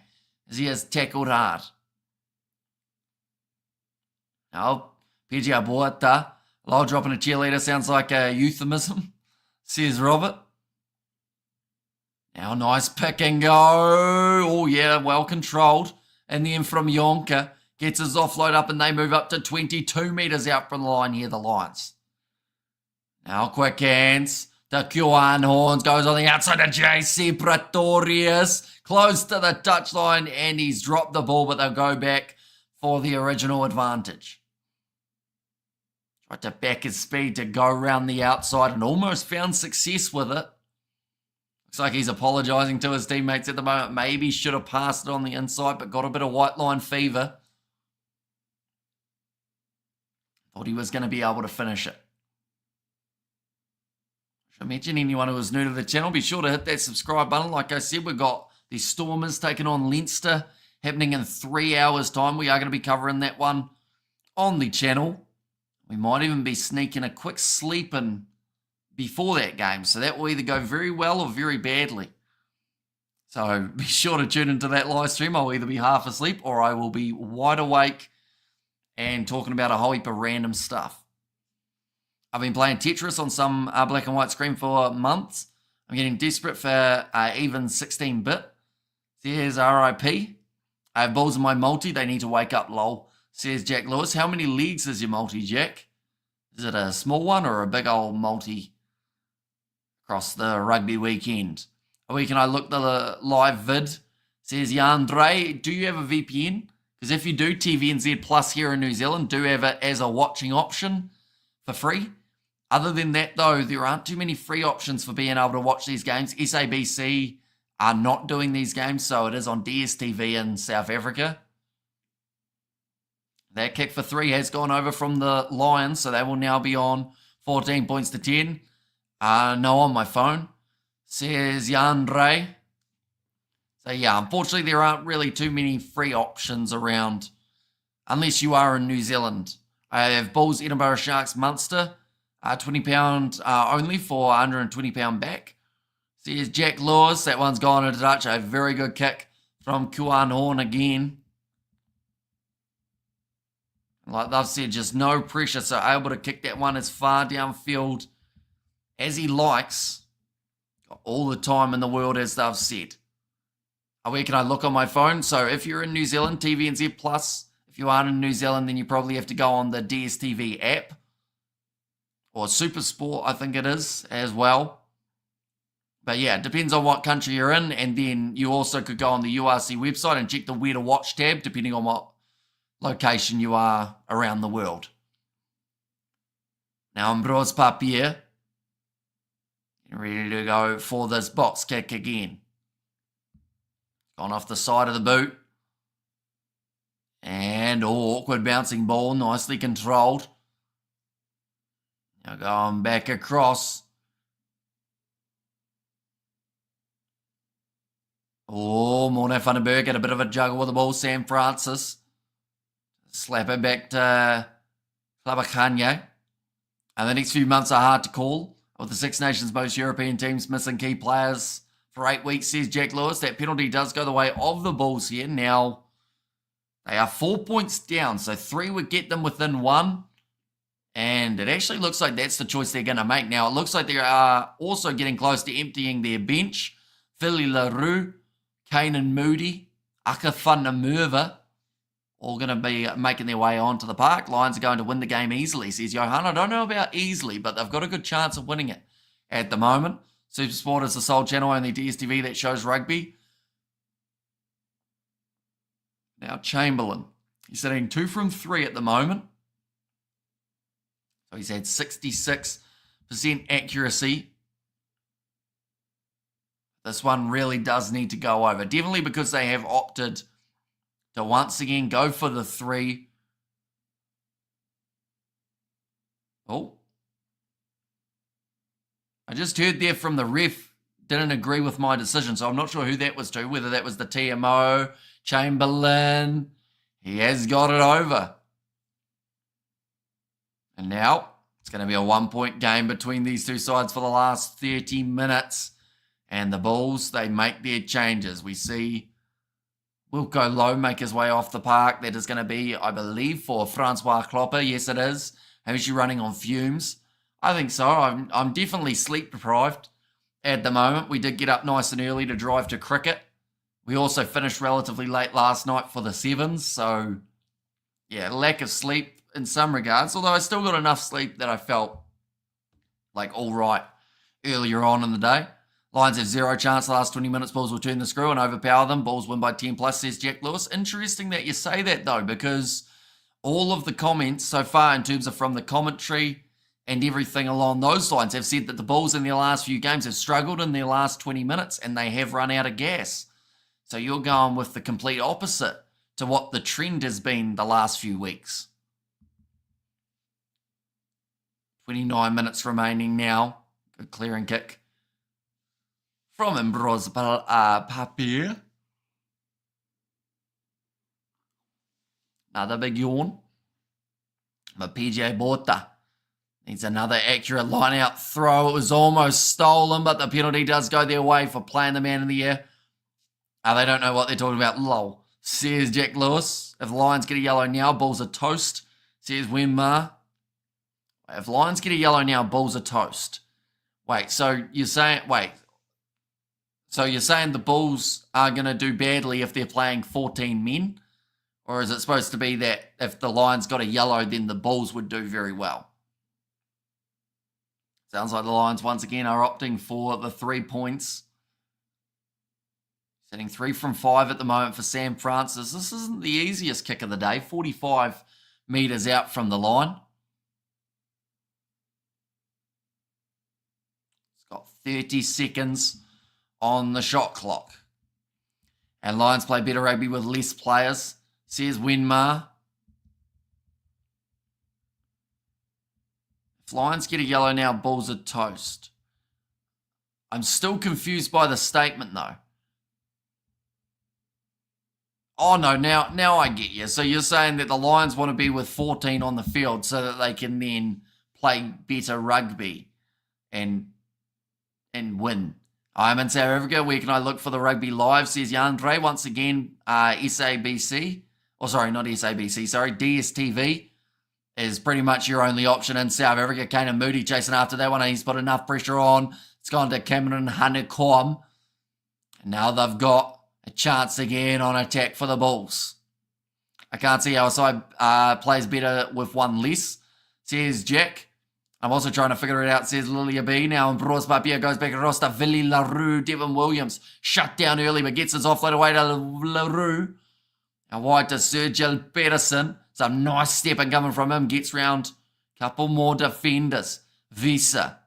Speaker 1: as he has tackled hard. Now, PG Abuata. Low dropping a cheerleader sounds like a euphemism, says Robert. Now, nice pick and go. Oh, yeah, well controlled. And then from Yonka, gets his offload up and they move up to 22 metres out from the line here, the Lions. Now, quick hands to Kjuan Horns, goes on the outside to JC Pretorius, close to the touchline, and he's dropped the ball, but they'll go back for the original advantage. Tried to back his speed to go around the outside and almost found success with it. Looks like he's apologising to his teammates at the moment. Maybe should have passed it on the inside, but got a bit of white line fever. Thought he was going to be able to finish it. Should I mention anyone who is new to the channel? Be sure to hit that subscribe button. Like I said, we've got the Stormers taking on Leinster happening in 3 hours' time. We are going to be covering that one on the channel. We might even be sneaking a quick sleep in before that game. So that will either go very well or very badly. So be sure to tune into that live stream. I'll either be half asleep or I will be wide awake and talking about a whole heap of random stuff. I've been playing Tetris on some black and white screen for months. I'm getting desperate for even 16-bit. There's RIP. I have Bulls in my multi. They need to wake up, lol. Says Jack Lewis. How many leagues is your multi, Jack? Is it a small one or a big old multi across the rugby weekend? A week and I looked at the live vid. Says Yandre, do you have a VPN? Because if you do, TVNZ Plus here in New Zealand do have it as a watching option for free. Other than that, though, there aren't too many free options for being able to watch these games. SABC are not doing these games, so it is on DSTV in South Africa. That kick for 3 has gone over from the Lions, so they will now be on 14 points to 10. No on my phone, says Jan Ray. So yeah, unfortunately there aren't really too many free options around unless you are in New Zealand. I have Bulls, Edinburgh Sharks, Munster, £20 only for £120 back. Says Jack Lewis, that one's gone into touch. A very good kick from Kjuan Horn again. Like they've said, just no pressure, so able to kick that one as far downfield as he likes. Got all the time in the world, as they've said. Where can I look on my phone? So if you're in New Zealand, TVNZ Plus. If you aren't in New Zealand, then you probably have to go on the DSTV app. Or Super Sport, I think it is, as well. But yeah, it depends on what country you're in. And then you also could go on the URC website and check the Where to Watch tab, depending on what location you are around the world. Now Ambrose Papier, ready to go for this box kick again. Gone off the side of the boot. And awkward bouncing ball, nicely controlled. Now going back across. Oh, Morne van den Berg had a bit of a juggle with the ball. Sam Francis. Slap it back to Klabakanye. And the next few months are hard to call. With the Six Nations, most European teams missing key players for 8 weeks, says Jack Lewis. That penalty does go the way of the Bulls here. Now, they are 4 points down, so 3 would get them within 1. And it actually looks like that's the choice they're going to make. Now, it looks like they are also getting close to emptying their bench. Philly LaRue, Kanan Moody, Aka van der Merwe, all going to be making their way onto the park. Lions are going to win the game easily, says Johan. I don't know about easily, but they've got a good chance of winning it at the moment. Supersport is the sole channel on the DSTV that shows rugby. Now Chamberlain. He's sitting 2 from 3 at the moment. So he's had 66% accuracy. This one really does need to go over. Definitely because they have opted to once again go for the 3. Oh. I just heard there from the ref, didn't agree with my decision, so I'm not sure who that was to, whether that was the TMO, Chamberlain. He has got it over. And now it's going to be a 1-point game between these two sides for the last 30 minutes. And the Bulls, they make their changes. We see Wilco Lowe make his way off the park. That is going to be, I believe, for Francois Klopper. Yes, it is. Is she running on fumes? I think so. I'm definitely sleep deprived at the moment. We did get up nice and early to drive to cricket. We also finished relatively late last night for the Sevens. So, yeah, lack of sleep in some regards. Although I still got enough sleep that I felt like all right earlier on in the day. Lions have zero chance the last 20 minutes. Bulls will turn the screw and overpower them. Bulls win by 10 plus, says Jack Lewis. Interesting that you say that, though, because all of the comments so far in terms of from the commentary and everything along those lines have said that the Bulls in their last few games have struggled in their last 20 minutes and they have run out of gas. So you're going with the complete opposite to what the trend has been the last few weeks. 29 minutes remaining now. Good clearing kick from Emirates Papier. Another big yawn. But PJ Bota needs another accurate line-out throw. It was almost stolen, but the penalty does go their way for playing the man in the air. They don't know what they're talking about. Lol. Says Jack Lewis. If Lions get a yellow now, Bulls are toast. Says Wenma. If Lions get a yellow now, Bulls are toast. So you're saying the Bulls are going to do badly if they're playing 14 men? Or is it supposed to be that if the Lions got a yellow, then the Bulls would do very well? Sounds like the Lions once again are opting for the 3 points. Setting 3 from 5 at the moment for Sam Francis. This isn't the easiest kick of the day. 45 metres out from the line. It's got 30 seconds on the shot clock. And Lions play better rugby with less players, says Wenma. If Lions get a yellow now, Bulls are toast. I'm still confused by the statement, though. Oh, no, now I get you. So you're saying that the Lions want to be with 14 on the field so that they can then play better rugby and win. I'm in South Africa. Where can I look for the rugby live, says Yandre. Once again, SABC. Oh, sorry, not SABC. Sorry, DSTV is pretty much your only option in South Africa. Kane and Moody chasing after that one. And he's put enough pressure on. It's gone to Cameron Hanekom. And now they've got a chance again on attack for the Bulls. I can't see how a side plays better with one less, says Jack. I'm also trying to figure it out, says Lilia B. Now Bros Papia goes back across to Villy LaRue. Devin Williams shut down early but gets his offload away to LaRue. Now wide to Sergil Pedersen. Some nice stepping coming from him. Gets round a couple more defenders. Visa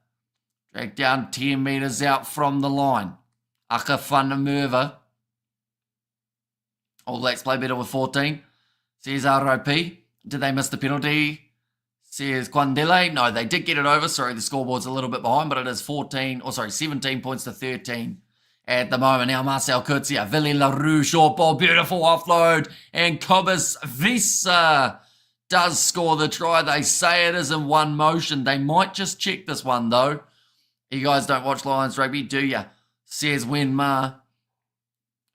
Speaker 1: dragged down 10 metres out from the line. Aka van der Merwe. All Blacks play better with 14. Says ROP. Did they miss the penalty? Says Quandele. No, they did get it over. Sorry, the scoreboard's a little bit behind, but it is 17 points to 13 at the moment. Now Marcel Kurtzia, Villy LaRue, short ball, beautiful offload, and Cobus Visa does score the try. They say it is in one motion. They might just check this one, though. You guys don't watch Lions Rugby, do you? Says Wenma.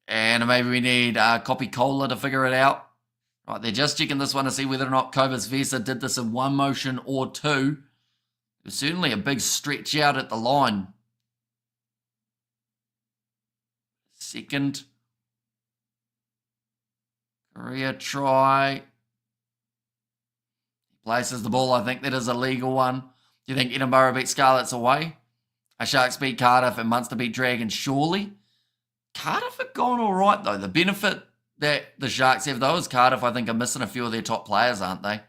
Speaker 1: And maybe we need Copy Cola to figure it out. Right, they're just checking this one to see whether or not Cobus Visa did this in one motion or two. There's certainly a big stretch out at the line. Second. Korea try. Places the ball. I think that is a legal one. Do you think Edinburgh beat Scarlets away? Sharks beat Cardiff and Munster beat Dragons, surely? Cardiff have gone all right, though. The benefit that the Sharks have, though, is Cardiff, I think, are missing a few of their top players, aren't they,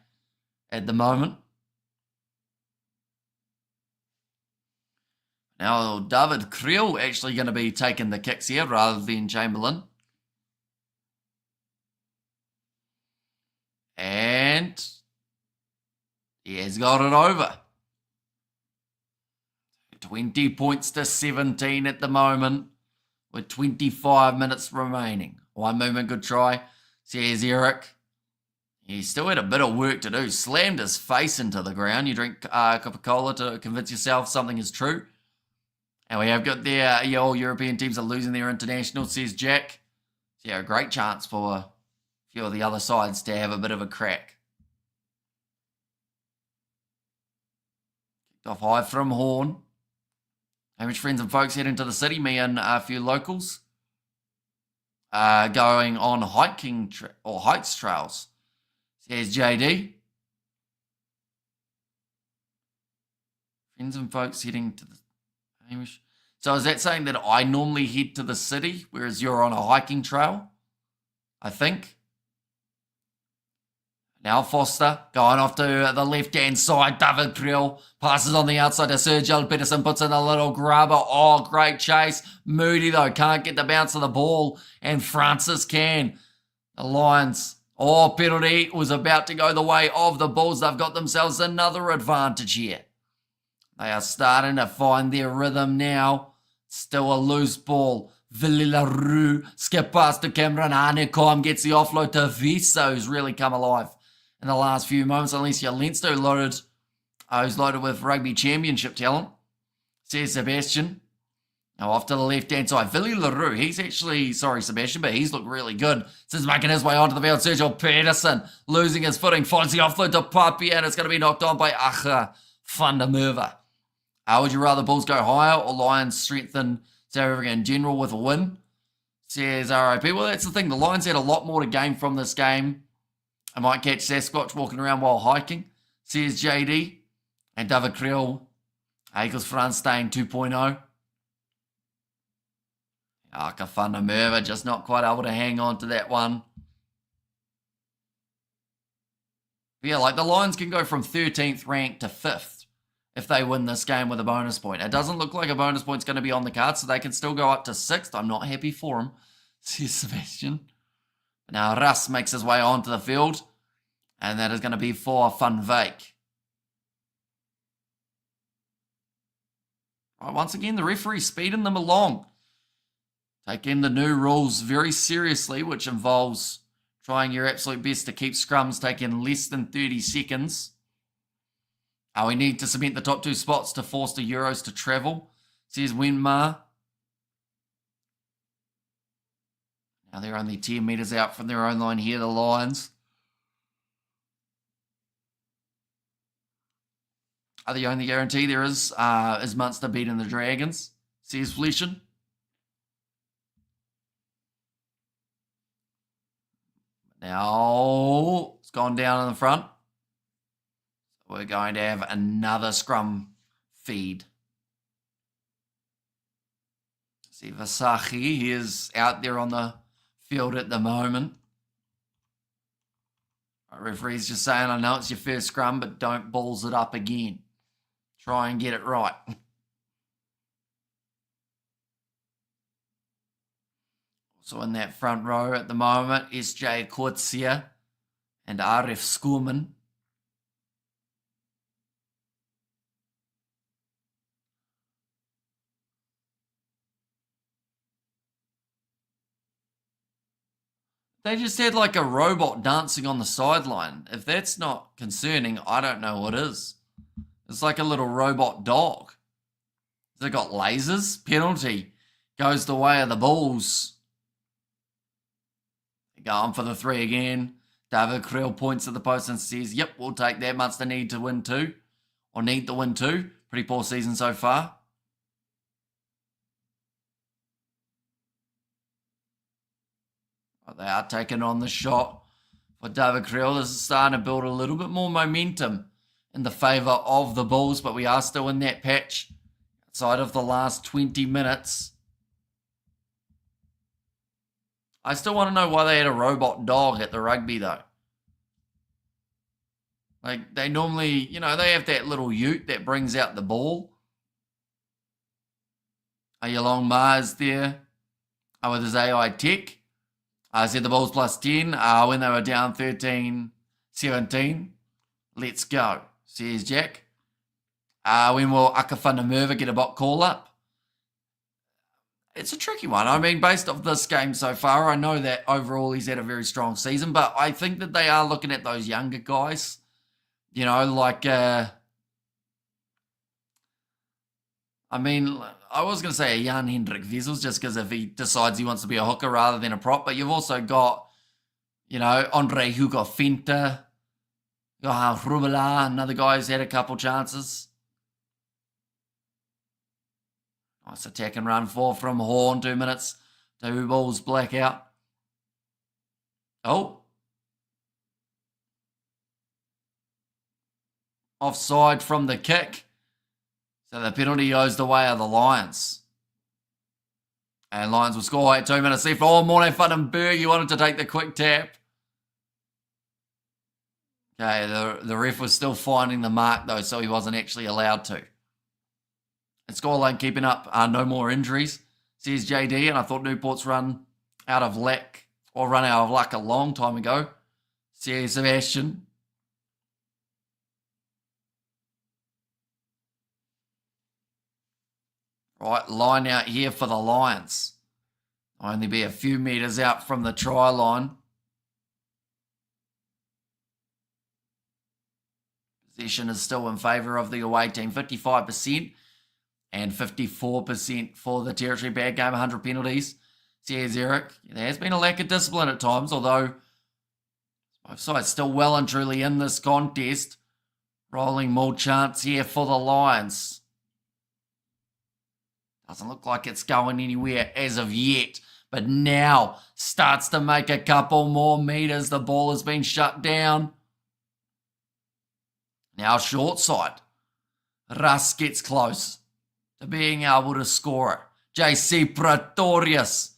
Speaker 1: at the moment? Now, David Creel actually going to be taking the kicks here rather than Chamberlain. And he has got it over. 20 points to 17 at the moment, with 25 minutes remaining. One movement, good try. Says Eric. He still had a bit of work to do. Slammed his face into the ground. You drink a cup of cola to convince yourself something is true. And we have got their all European teams are losing their international, says Jack. So yeah, a great chance for a few of the other sides to have a bit of a crack. Kicked off high from Horn. Hamish friends and folks heading to the city, me and a few locals. Going on hiking or hikes trails, says JD. Friends and folks heading to the Hamish. So is that saying that I normally head to the city, whereas you're on a hiking trail? I think. Now Foster going off to the left-hand side. David Creel passes on the outside to Sergio Peterson, puts in a little grubber. Oh, great chase. Moody, though, can't get the bounce of the ball, and Francis can. The Lions, penalty was about to go the way of the Bulls. They've got themselves another advantage here. They are starting to find their rhythm now. Still a loose ball. Villaroo skip past to Cameron Hanekom, gets the offload to Visa, who's really come alive in the last few moments. Alicia Leinster who's loaded with Rugby Championship talent. Says Sebastian. Now off to the left-hand side. Villy LaRue, Sebastian, but he's looked really good since making his way onto the field. Sergio Peterson losing his footing, finds the offload to Papi, and it's going to be knocked on by Acha van der Merwe. Would you rather Bulls go higher or Lions strengthen South Africa in general with a win? Says RIP. Well, that's the thing. The Lions had a lot more to gain from this game. I might catch Sasquatch walking around while hiking, says JD. And David Creel equals Franstein 2.0. Aka van der Merwe just not quite able to hang on to that one. But yeah, like the Lions can go from 13th ranked to 5th if they win this game with a bonus point. It doesn't look like a bonus point's going to be on the card, so they can still go up to 6th. I'm not happy for him, says Sebastian. Now Russ makes his way onto the field, and that is going to be for Van Wyk. Right, once again, the referee speeding them along. Taking the new rules very seriously, which involves trying your absolute best to keep scrums taking less than 30 seconds. We need to cement the top 2 spots to force the Euros to travel, says Wenmar. Now they're only 10 metres out from their own line here, the Lions. The only guarantee there is Munster beating the Dragons, says Fleschen. Now it's gone down in the front. We're going to have another scrum feed. See Vasachi, he is out there on the field at the moment. Our referee's just saying, I know it's your first scrum, but don't balls it up again. Try and get it right. So in that front row at the moment, SJ Kortsia and Arif Schoolman. They just had like a robot dancing on the sideline. If that's not concerning, I don't know what is. It's like a little robot dog. They got lasers. Penalty goes the way of the Bulls. Going for the 3 again. David Creel points at the post and says, yep, we'll take that. Munster need to win 2. Or need to win 2. Pretty poor season so far. But they are taking on the shot for David Creel. This is starting to build a little bit more momentum in the favour of the Bulls, but we are still in that patch outside of the last 20 minutes. I still want to know why they had a robot dog at the rugby, though. Like, they normally, they have that little ute that brings out the ball. Yalong Mars there with his AI tech. I said the Bulls plus 10 when they were down 13-17. Let's go, says Jack. When will Aka van der Merwe get a bot call-up? It's a tricky one. I mean, based off this game so far, I know that overall he's had a very strong season, but I think that they are looking at those younger guys. I was going to say a Jan Hendrik Wessels just because if he decides he wants to be a hooker rather than a prop, but you've also got, Andre Hugo Fenta, Johan Rubela, another guy who's had a couple chances. Nice attack and run 4 from Horn, 2 minutes. 2 Bulls blackout. Oh. Offside from the kick. So So the penalty goes the way of the Lions. And Lions will score at 2 minutes left. Oh, Morne Vandenberg, you wanted to take the quick tap. Okay, the ref was still finding the mark, though, so he wasn't actually allowed to. And scoreline keeping up, no more injuries, says JD, and I thought Newport's run out of luck a long time ago, says Sebastian. Right, line out here for the Lions. Only be a few metres out from the try line. Possession is still in favour of the away team, 55% and 54% for the territory. Bad game, 100 penalties, says Eric. There has been a lack of discipline at times, although both sides still well and truly in this contest. Rolling more chance here for the Lions. Doesn't look like it's going anywhere as of yet, but now starts to make a couple more metres. The ball has been shut down. Now short side. Russ gets close to being able to score it. JC Pretorius.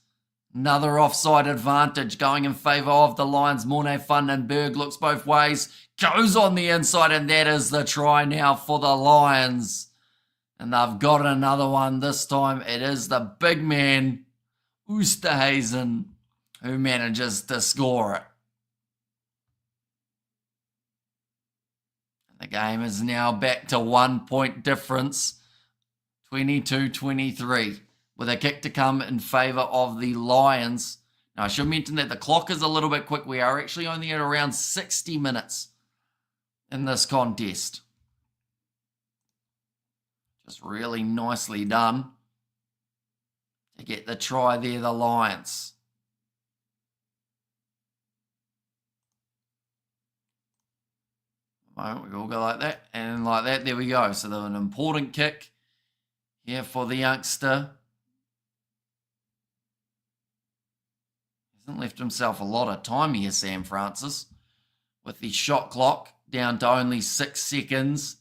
Speaker 1: Another offside advantage going in favour of the Lions. Morne Vandenberg looks both ways. Goes on the inside, and that is the try now for the Lions. And they've got another one. This time it is the big man, Oosterhuizen, who manages to score it. The game is now back to 1 point difference, 22-23, with a kick to come in favour of the Lions. Now, I should mention that the clock is a little bit quick. We are actually only at around 60 minutes in this contest. Just really nicely done to get the try there, the Lions. We all go like that, and like that, there we go. So an important kick here for the youngster. Hasn't left himself a lot of time here, Sam Francis, with the shot clock down to only 6 seconds.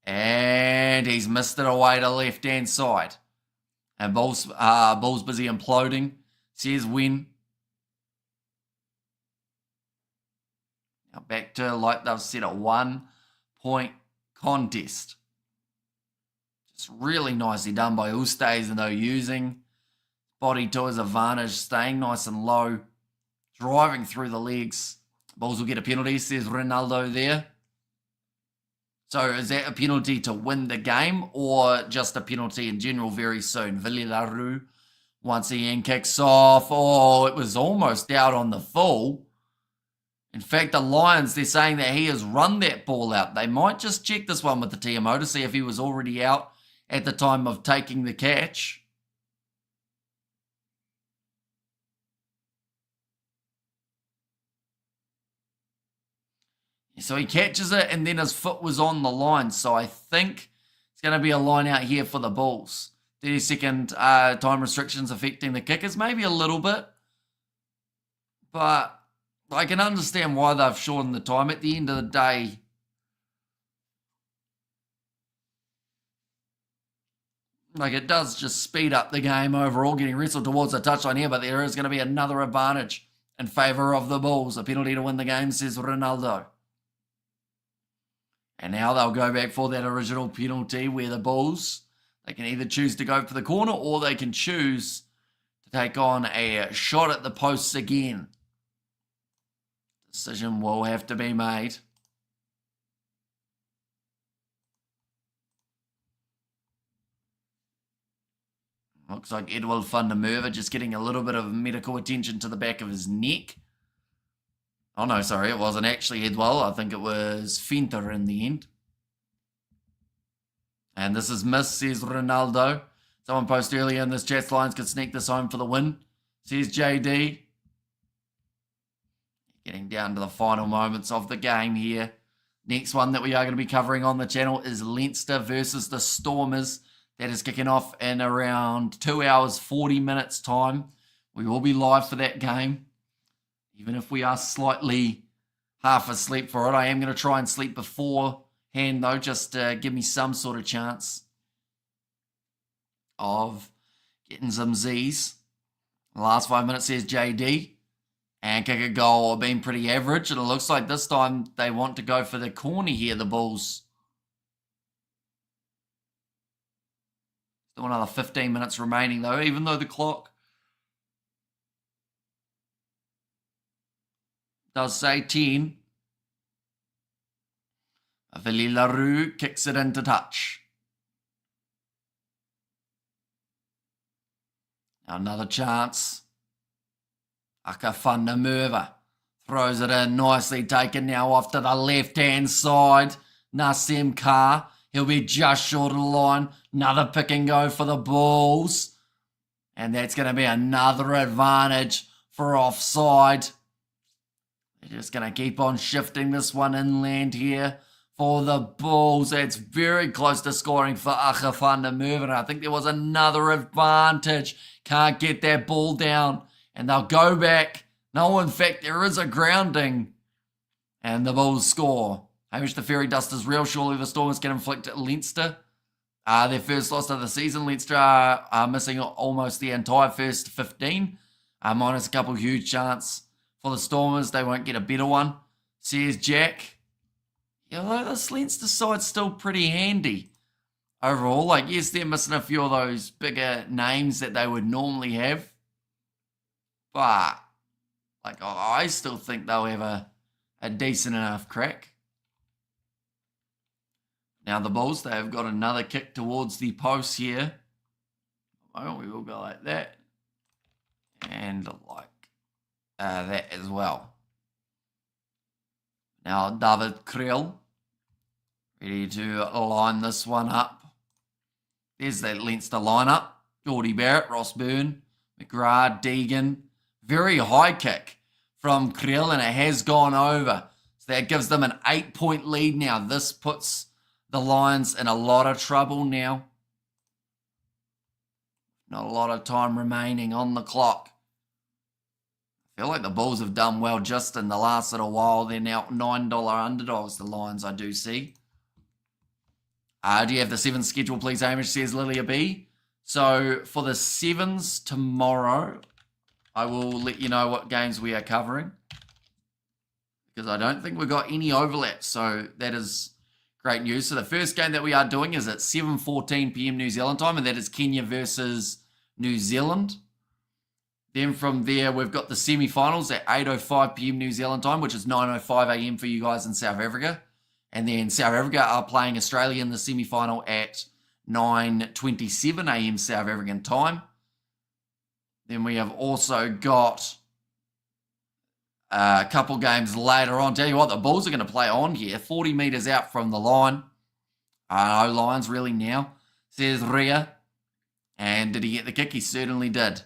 Speaker 1: And he's missed it away to left-hand side. And Bulls busy imploding. Says when. Now back to, like they've said, a 1 point contest. Just really nicely done by Oosterhuizen, though, using body to his advantage, staying nice and low, driving through the legs. Bulls will get a penalty, says Ronaldo there. So is that a penalty to win the game or just a penalty in general very soon? Villaroo once again kicks off. Oh, it was almost out on the full. In fact, the Lions, they're saying that he has run that ball out. They might just check this one with the TMO to see if he was already out at the time of taking the catch. So he catches it and then his foot was on the line. So I think it's going to be a line out here for the Bulls. 30-second time restrictions affecting the kickers, maybe a little bit. But I can understand why they've shortened the time. At the end of the day, like it does just speed up the game overall, getting wrestled towards the touchline here, but there is going to be another advantage in favour of the Bulls. A penalty to win the game, says Ronaldo. And now they'll go back for that original penalty where the Bulls, they can either choose to go for the corner or they can choose to take on a shot at the posts again. Decision will have to be made. Looks like Edward van der Merwe just getting a little bit of medical attention to the back of his neck. Oh no, sorry, it wasn't actually Edward. I think it was Finter in the end. And this is missed, says Ronaldo. Someone posted earlier in this chat, Lions could sneak this home for the win, says JD. Getting down to the final moments of the game here. Next one that we are going to be covering on the channel is Leinster versus the Stormers. That is kicking off in around 2 hours, 40 minutes time. We will be live for that game. Even if we are slightly half asleep for it, I am going to try and sleep beforehand, though, just to give me some sort of chance of getting some Z's. The last 5 minutes, says JD. And kick a goal being pretty average. And it looks like this time they want to go for the corner here, the Bulls. Still another 15 minutes remaining, though, even though the clock does say 10. Vili LaRue kicks it into touch. Now another chance. Akafanda Merva throws it in, nicely taken now off to the left-hand side. Nassim Carr, he'll be just short of the line. Another pick and go for the Bulls. And that's going to be another advantage for offside. They're just going to keep on shifting this one inland here for the Bulls. It's very close to scoring for Akafanda Merva. I think there was another advantage. Can't get that ball down. And they'll go back. No, in fact, there is a grounding. And the Bulls score. Hamish the Fairy Dust is real. Surely the Stormers can inflict Leinster. Their first loss of the season. Leinster are missing almost the entire first 15. Minus a couple huge chance for the Stormers. They won't get a better one. Says Jack. Yeah, although this Leinster side's still pretty handy. Overall, like, yes, they're missing a few of those bigger names that they would normally have. But, like, I still think they'll have a decent enough crack. Now the Bulls, they have got another kick towards the post here. Well, we will go like that. And like that as well. Now David Creel, ready to line this one up. There's that Leinster lineup. Geordie Barrett, Ross Byrne, McGrath, Deegan. Very high kick from Creel, and it has gone over. So that gives them an 8-point lead now. This puts the Lions in a lot of trouble now. Not a lot of time remaining on the clock. I feel like the Bulls have done well just in the last little while. They're now $9 underdogs, the Lions, I do see. Do you have the 7th schedule, please, Hamish, says Lilia B. So for the 7s tomorrow, I will let you know what games we are covering. Because I don't think we've got any overlaps. So that is great news. So the first game that we are doing is at 7:14 p.m. New Zealand time. And that is Kenya versus New Zealand. Then from there, we've got the semi-finals at 8:05 p.m. New Zealand time, which is 9:05 a.m. for you guys in South Africa. And then South Africa are playing Australia in the semi-final at 9:27 a.m. South African time. Then we have also got a couple games later on. Tell you what, the Bulls are going to play on here. 40 metres out from the line. No lines really now, says Rhea. And did he get the kick? He certainly did.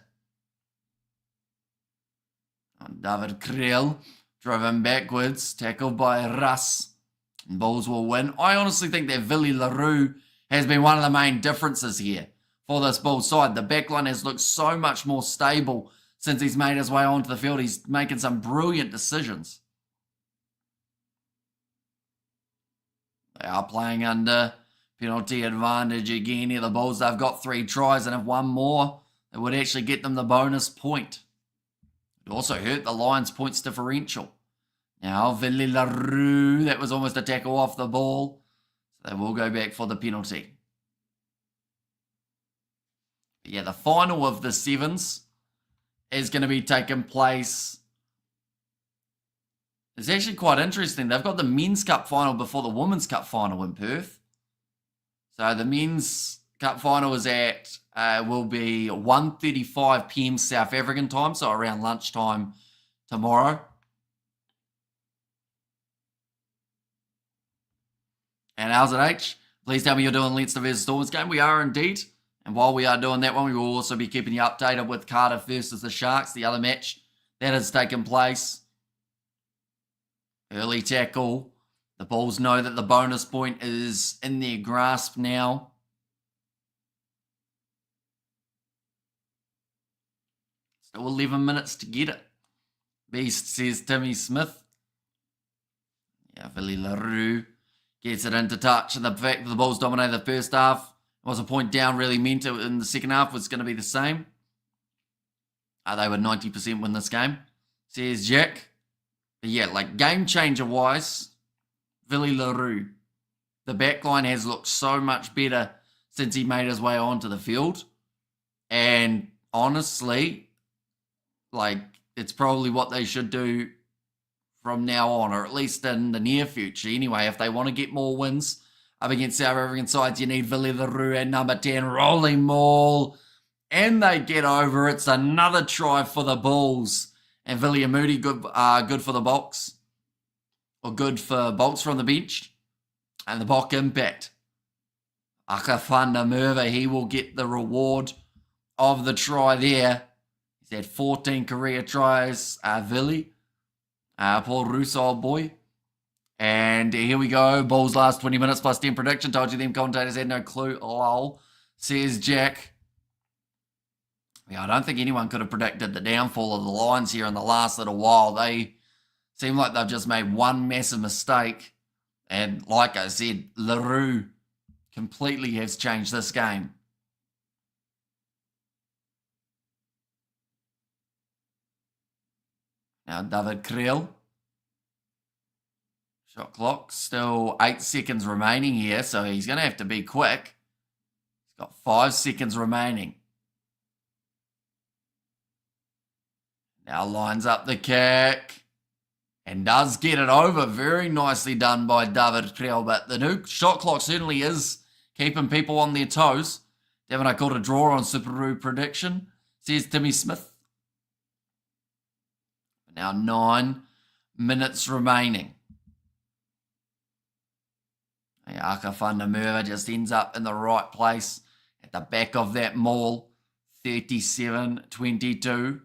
Speaker 1: David Creel driven backwards, tackled by Russ. And Bulls will win. I honestly think that Vili LaRue has been one of the main differences here for this Bulls side. The backline has looked so much more stable since he's made his way onto the field. He's making some brilliant decisions. They are playing under penalty advantage again here. The Bulls, they've got 3 tries, and if one more, it would actually get them the bonus point. It also hurt the Lions' points differential. Now, Vili LaRue, that was almost a tackle off the ball. So they will go back for the penalty. But yeah, the final of the 7s is going to be taking place. It's actually quite interesting. They've got the Men's Cup final before the Women's Cup final in Perth. So the Men's Cup final is at, will be 1:35 p.m. South African time, so around lunchtime tomorrow. And how's it, H? Please tell me you're doing Leinster versus Stormers game. We are indeed. And while we are doing that one, we will also be keeping you updated with Cardiff versus the Sharks, the other match that has taken place. Early tackle. The Bulls know that the bonus point is in their grasp now. Still 11 minutes to get it. Beast, says Timmy Smith. Yeah, Vili LaRue gets it into touch. And the fact that the Bulls dominated the first half, Was a point down really meant it in the second half was going to be the same? They would 90% win this game, says Jack. But yeah, like game changer wise, Billy LaRue. The backline has looked so much better since he made his way onto the field. And honestly, like it's probably what they should do from now on, or at least in the near future. Anyway, if they want to get more wins up against South African sides, you need Vili LaRue at number 10, rolling maul, and they get over. It's another try for the Bulls. And Vili Moody, good for the Boks, or good for Boks from the bench. And the Bok impact. Aka van der Merwe, he will get the reward of the try there. He's had 14 career tries, Vili. Paul Russo, boy. And here we go. Bulls last 20 minutes plus 10 prediction. Told you them commentators had no clue. Lol, says Jack. Yeah, I don't think anyone could have predicted the downfall of the Lions here in the last little while. They seem like they've just made one massive mistake. And like I said, LaRue completely has changed this game. Now David Creel. Shot clock, still 8 seconds remaining here, so he's going to have to be quick. He's got 5 seconds remaining. Now lines up the kick and does get it over. Very nicely done by David Creel, but the new shot clock certainly is keeping people on their toes. Haven't I called a draw on Superru prediction, says Timmy Smith. Now 9 minutes remaining. Aka van der Merwe just ends up in the right place at the back of that maul. 37-22.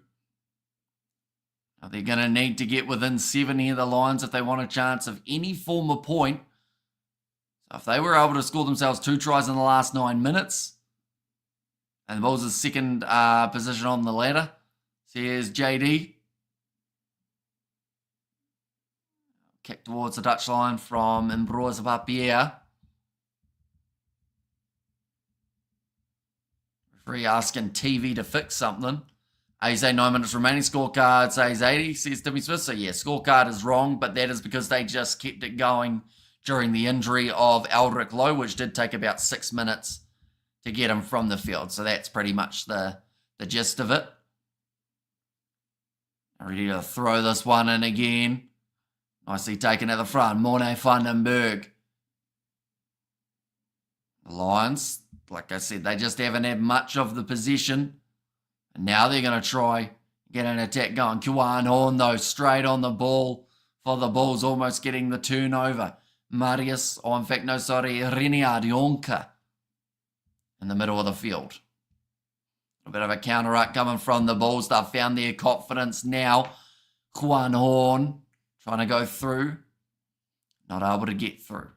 Speaker 1: Now they're going to need to get within 7 here, the Lions, if they want a chance of any form of point. So if they were able to score themselves 2 tries in the last 9 minutes, and the Bulls' second position on the ladder, says JD. Kick towards the touchline from Ambroise Papierre. Referee asking TV to fix something. He's 9 minutes remaining. Scorecard says 80, says Timmy Smith. So yeah, scorecard is wrong, but that is because they just kept it going during the injury of Eldrick Lowe, which did take about 6 minutes to get him from the field. So that's pretty much the gist of it. Ready to throw this one in again. Nicely taken at the front. Morne van den Berg. The Lions, like I said, they just haven't had much of the possession. And now they're going to try get an attack going. Kuan Horn, though, straight on the ball for the Bulls, almost getting the turnover. Marius, or in fact, no, sorry, Reniard Jonker in the middle of the field. A bit of a counter-up coming from the Bulls. They've found their confidence now. Kuan Horn trying to go through. Not able to get through.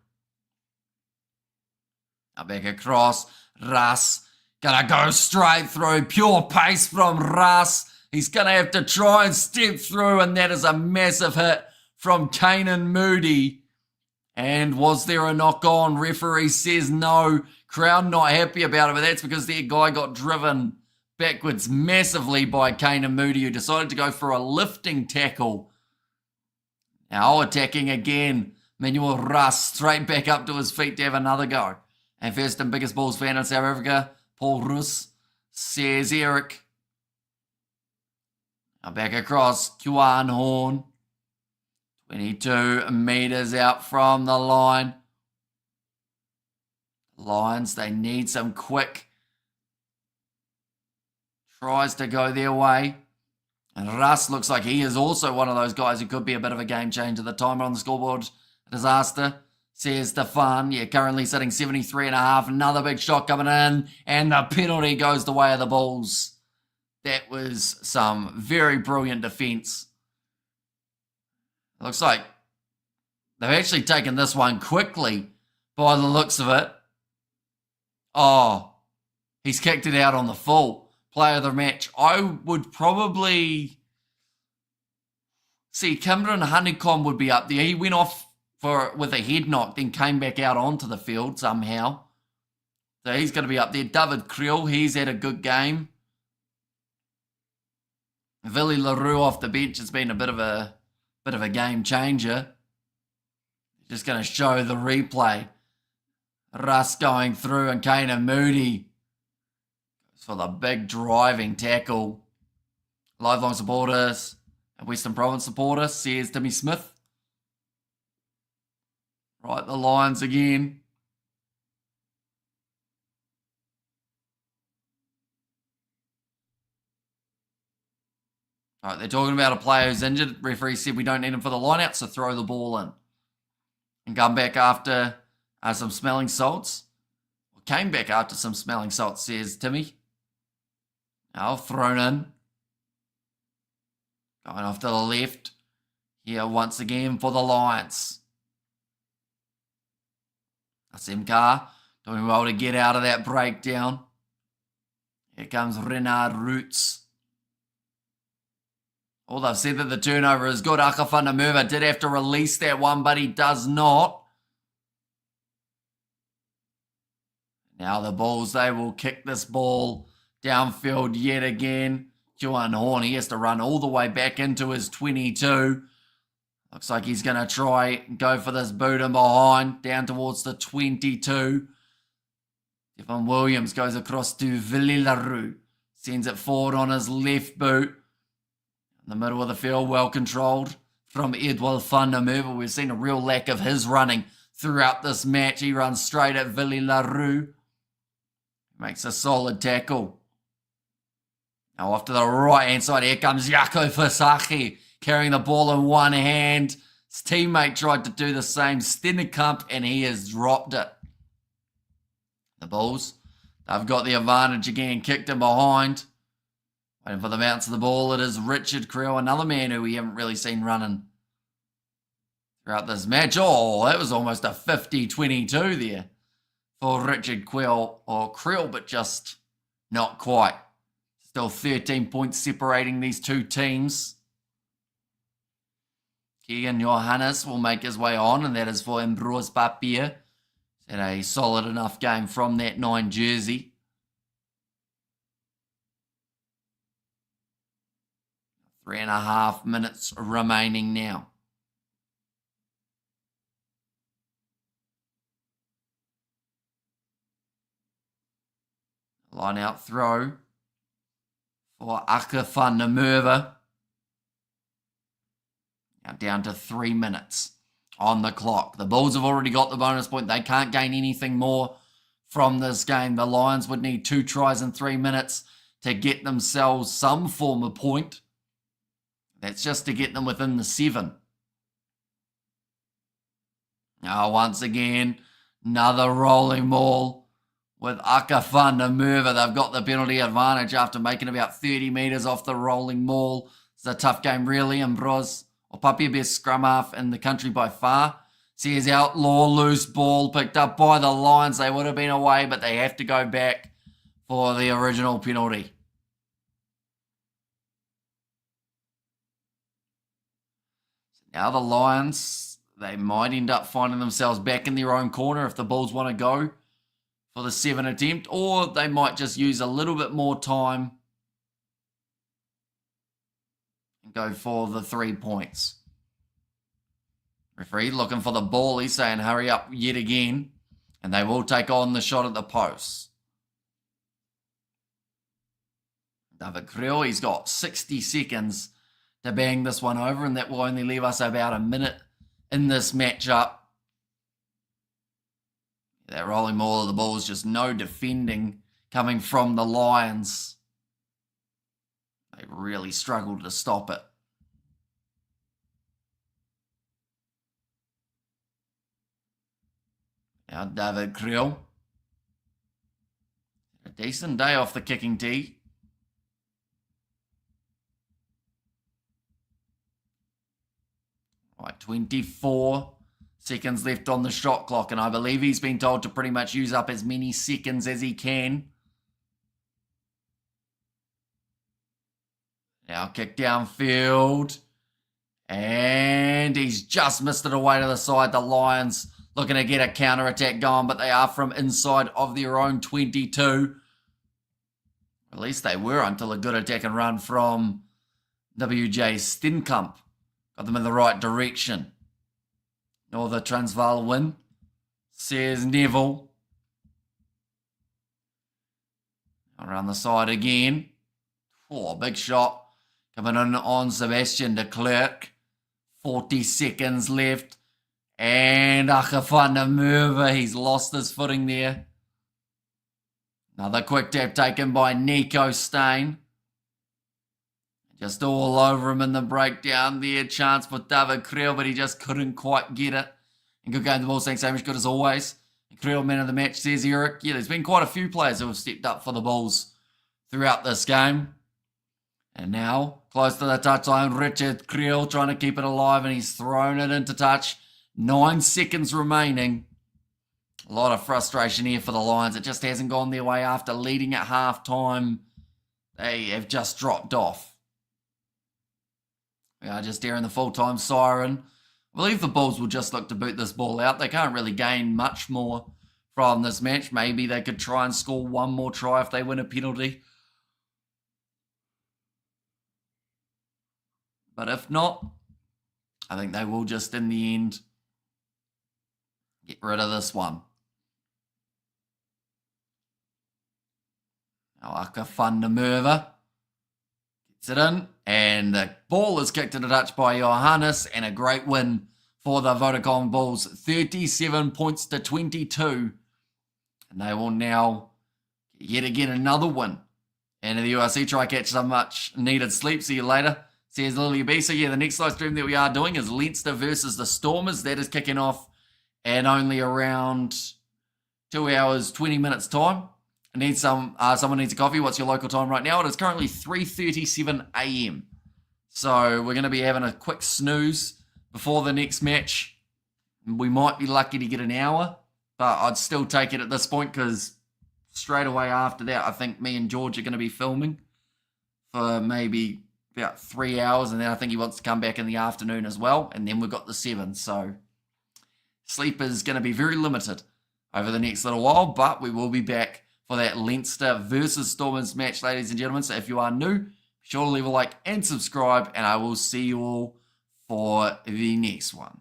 Speaker 1: Now back across. Russ. Gonna go straight through. Pure pace from Russ. He's gonna have to try and step through, and that is a massive hit from Kanan Moody. And was there a knock on? Referee says no. Crowd not happy about it, but that's because their guy got driven backwards massively by Kanan Moody, who decided to go for a lifting tackle. Now attacking again. Manuel Russ straight back up to his feet to have another go. And first and biggest Bulls fan in South Africa, Paul Rus, says Eric. Now back across, Kuan Horn. 22 meters out from the line. Lions, they need some quick tries to go their way. And Russ looks like he is also one of those guys who could be a bit of a game changer. The timer on the scoreboard, a disaster, says Stefan. Yeah, currently sitting 73.5. Another big shot coming in. And the penalty goes the way of the Bulls. That was some very brilliant defence. Looks like they've actually taken this one quickly by the looks of it. Oh, he's kicked it out on the full. Player of the match. I would probably see Cameron Honeycomb would be up there. He went off with a head knock, then came back out onto the field somehow. So he's going to be up there. David Creel, he's had a good game. Willie LaRue off the bench has been a bit of a game changer. Just going to show the replay. Russ going through and Kane Moody goes for the big driving tackle. Lifelong supporters and Western Province supporters, says Timmy Smith. Right, the Lions again. All right, they're talking about a player who's injured. Referee said we don't need him for the line-out, so throw the ball in. And come back after some smelling salts. Well, came back after some smelling salts, says Timmy. Now thrown in. Going off to the left. Here once again for the Lions. Simcar doing well to get out of that breakdown. Here comes Renard Roots. Oh, they've said that the turnover is good. Akafana did have to release that one, but he does not. Now the Bulls, they will kick this ball downfield yet again. Juan Horn, he has to run all the way back into his 22. Looks like he's going to try and go for this boot in behind, down towards the 22. Stephen Williams goes across to Willie LaRue. Sends it forward on his left boot. In the middle of the field, well controlled from Edward van der Merwe. We've seen a real lack of his running throughout this match. He runs straight at Willie LaRue. Makes a solid tackle. Now off to the right-hand side, here comes Jaco Fasaki, carrying the ball in one hand. His teammate tried to do the same, Stennekamp, and he has dropped it. The Bulls, they've got the advantage again, kicked him behind. Waiting for the bounce of the ball, it is Richard Creel, another man who we haven't really seen running throughout this match. Oh, that was almost a 50-22 there for Richard Creel, but just not quite. Still 13 points separating these two teams. Keegan Johannes will make his way on, and that is for Ambrose Papier. He's had a solid enough game from that 9 jersey. 3.5 minutes remaining now. Line out throw for Aka van der Merwe. Now down to 3 minutes on the clock. The Bulls have already got the bonus point. They can't gain anything more from this game. The Lions would need 2 tries in 3 minutes to get themselves some form of point. That's just to get them within the 7. Now once again, another rolling ball with Aka van der Merwe. They've got the penalty advantage after making about 30 metres off the rolling maul. It's a tough game really. Ambrose or Papier, best scrum half in the country by far. Sees outlaw loose ball picked up by the Lions. They would have been away, but they have to go back for the original penalty. Now the Lions, they might end up finding themselves back in their own corner if the Bulls want to go for the 7 attempt, or they might just use a little bit more time and go for the 3 points. Referee looking for the ball. He's saying hurry up yet again, and they will take on the shot at the post. David Creel, he's got 60 seconds to bang this one over, and that will only leave us about a minute in this matchup. That rolling maul of the Bulls, just no defending coming from the Lions. They really struggled to stop it. Now David Creel. A decent day off the kicking tee. Right, 24 seconds left on the shot clock, and I believe he's been told to pretty much use up as many seconds as he can. Now kick downfield, and he's just missed it away to the side. The Lions looking to get a counter-attack going, but they are from inside of their own 22. At least they were until a good attack and run from WJ Stenkamp. Got them in the right direction. Northern Transvaal win, says Neville. Around the side again. Oh, big shot. Coming in on Sebastian de Klerk. 40 seconds left. And Akafana Merva, he's lost his footing there. Another quick tap taken by Nico Stain. Just all over him in the breakdown there. Chance for David Creel, but he just couldn't quite get it. And good game, the Bulls, thanks so much, good as always. Creel, man of the match, says Eric. Yeah, there's been quite a few players who have stepped up for the Bulls throughout this game. And now, close to the touchline, Richard Creel trying to keep it alive, and he's thrown it into touch. 9 seconds remaining. A lot of frustration here for the Lions. It just hasn't gone their way after leading at half-time. They have just dropped off. We are just hearing the full-time siren. I believe the Bulls will just look to boot this ball out. They can't really gain much more from this match. Maybe they could try and score one more try if they win a penalty. But if not, I think they will just, in the end, get rid of this one. Aka van der Merwe gets it in, and the ball is kicked into touch by Johannes, and a great win for the Vodacom Bulls. 37 points to 22, and they will now get yet again another win. And the URC try catch some much needed sleep. See you later, says Lily B. So yeah, the next live stream that we are doing is Leinster versus the Stormers. That is kicking off in only around 2 hours, 20 minutes time. I need someone needs a coffee. What's your local time right now? It is currently 3:37 a.m. So we're going to be having a quick snooze before the next match. We might be lucky to get an hour, but I'd still take it at this point because straight away after that, I think me and George are going to be filming for maybe about 3 hours, and then I think he wants to come back in the afternoon as well, and then we've got the 7. So sleep is going to be very limited over the next little while, but we will be back for that Leinster versus Stormers match, ladies and gentlemen. So if you are new, be sure to leave a like and subscribe, and I will see you all for the next one.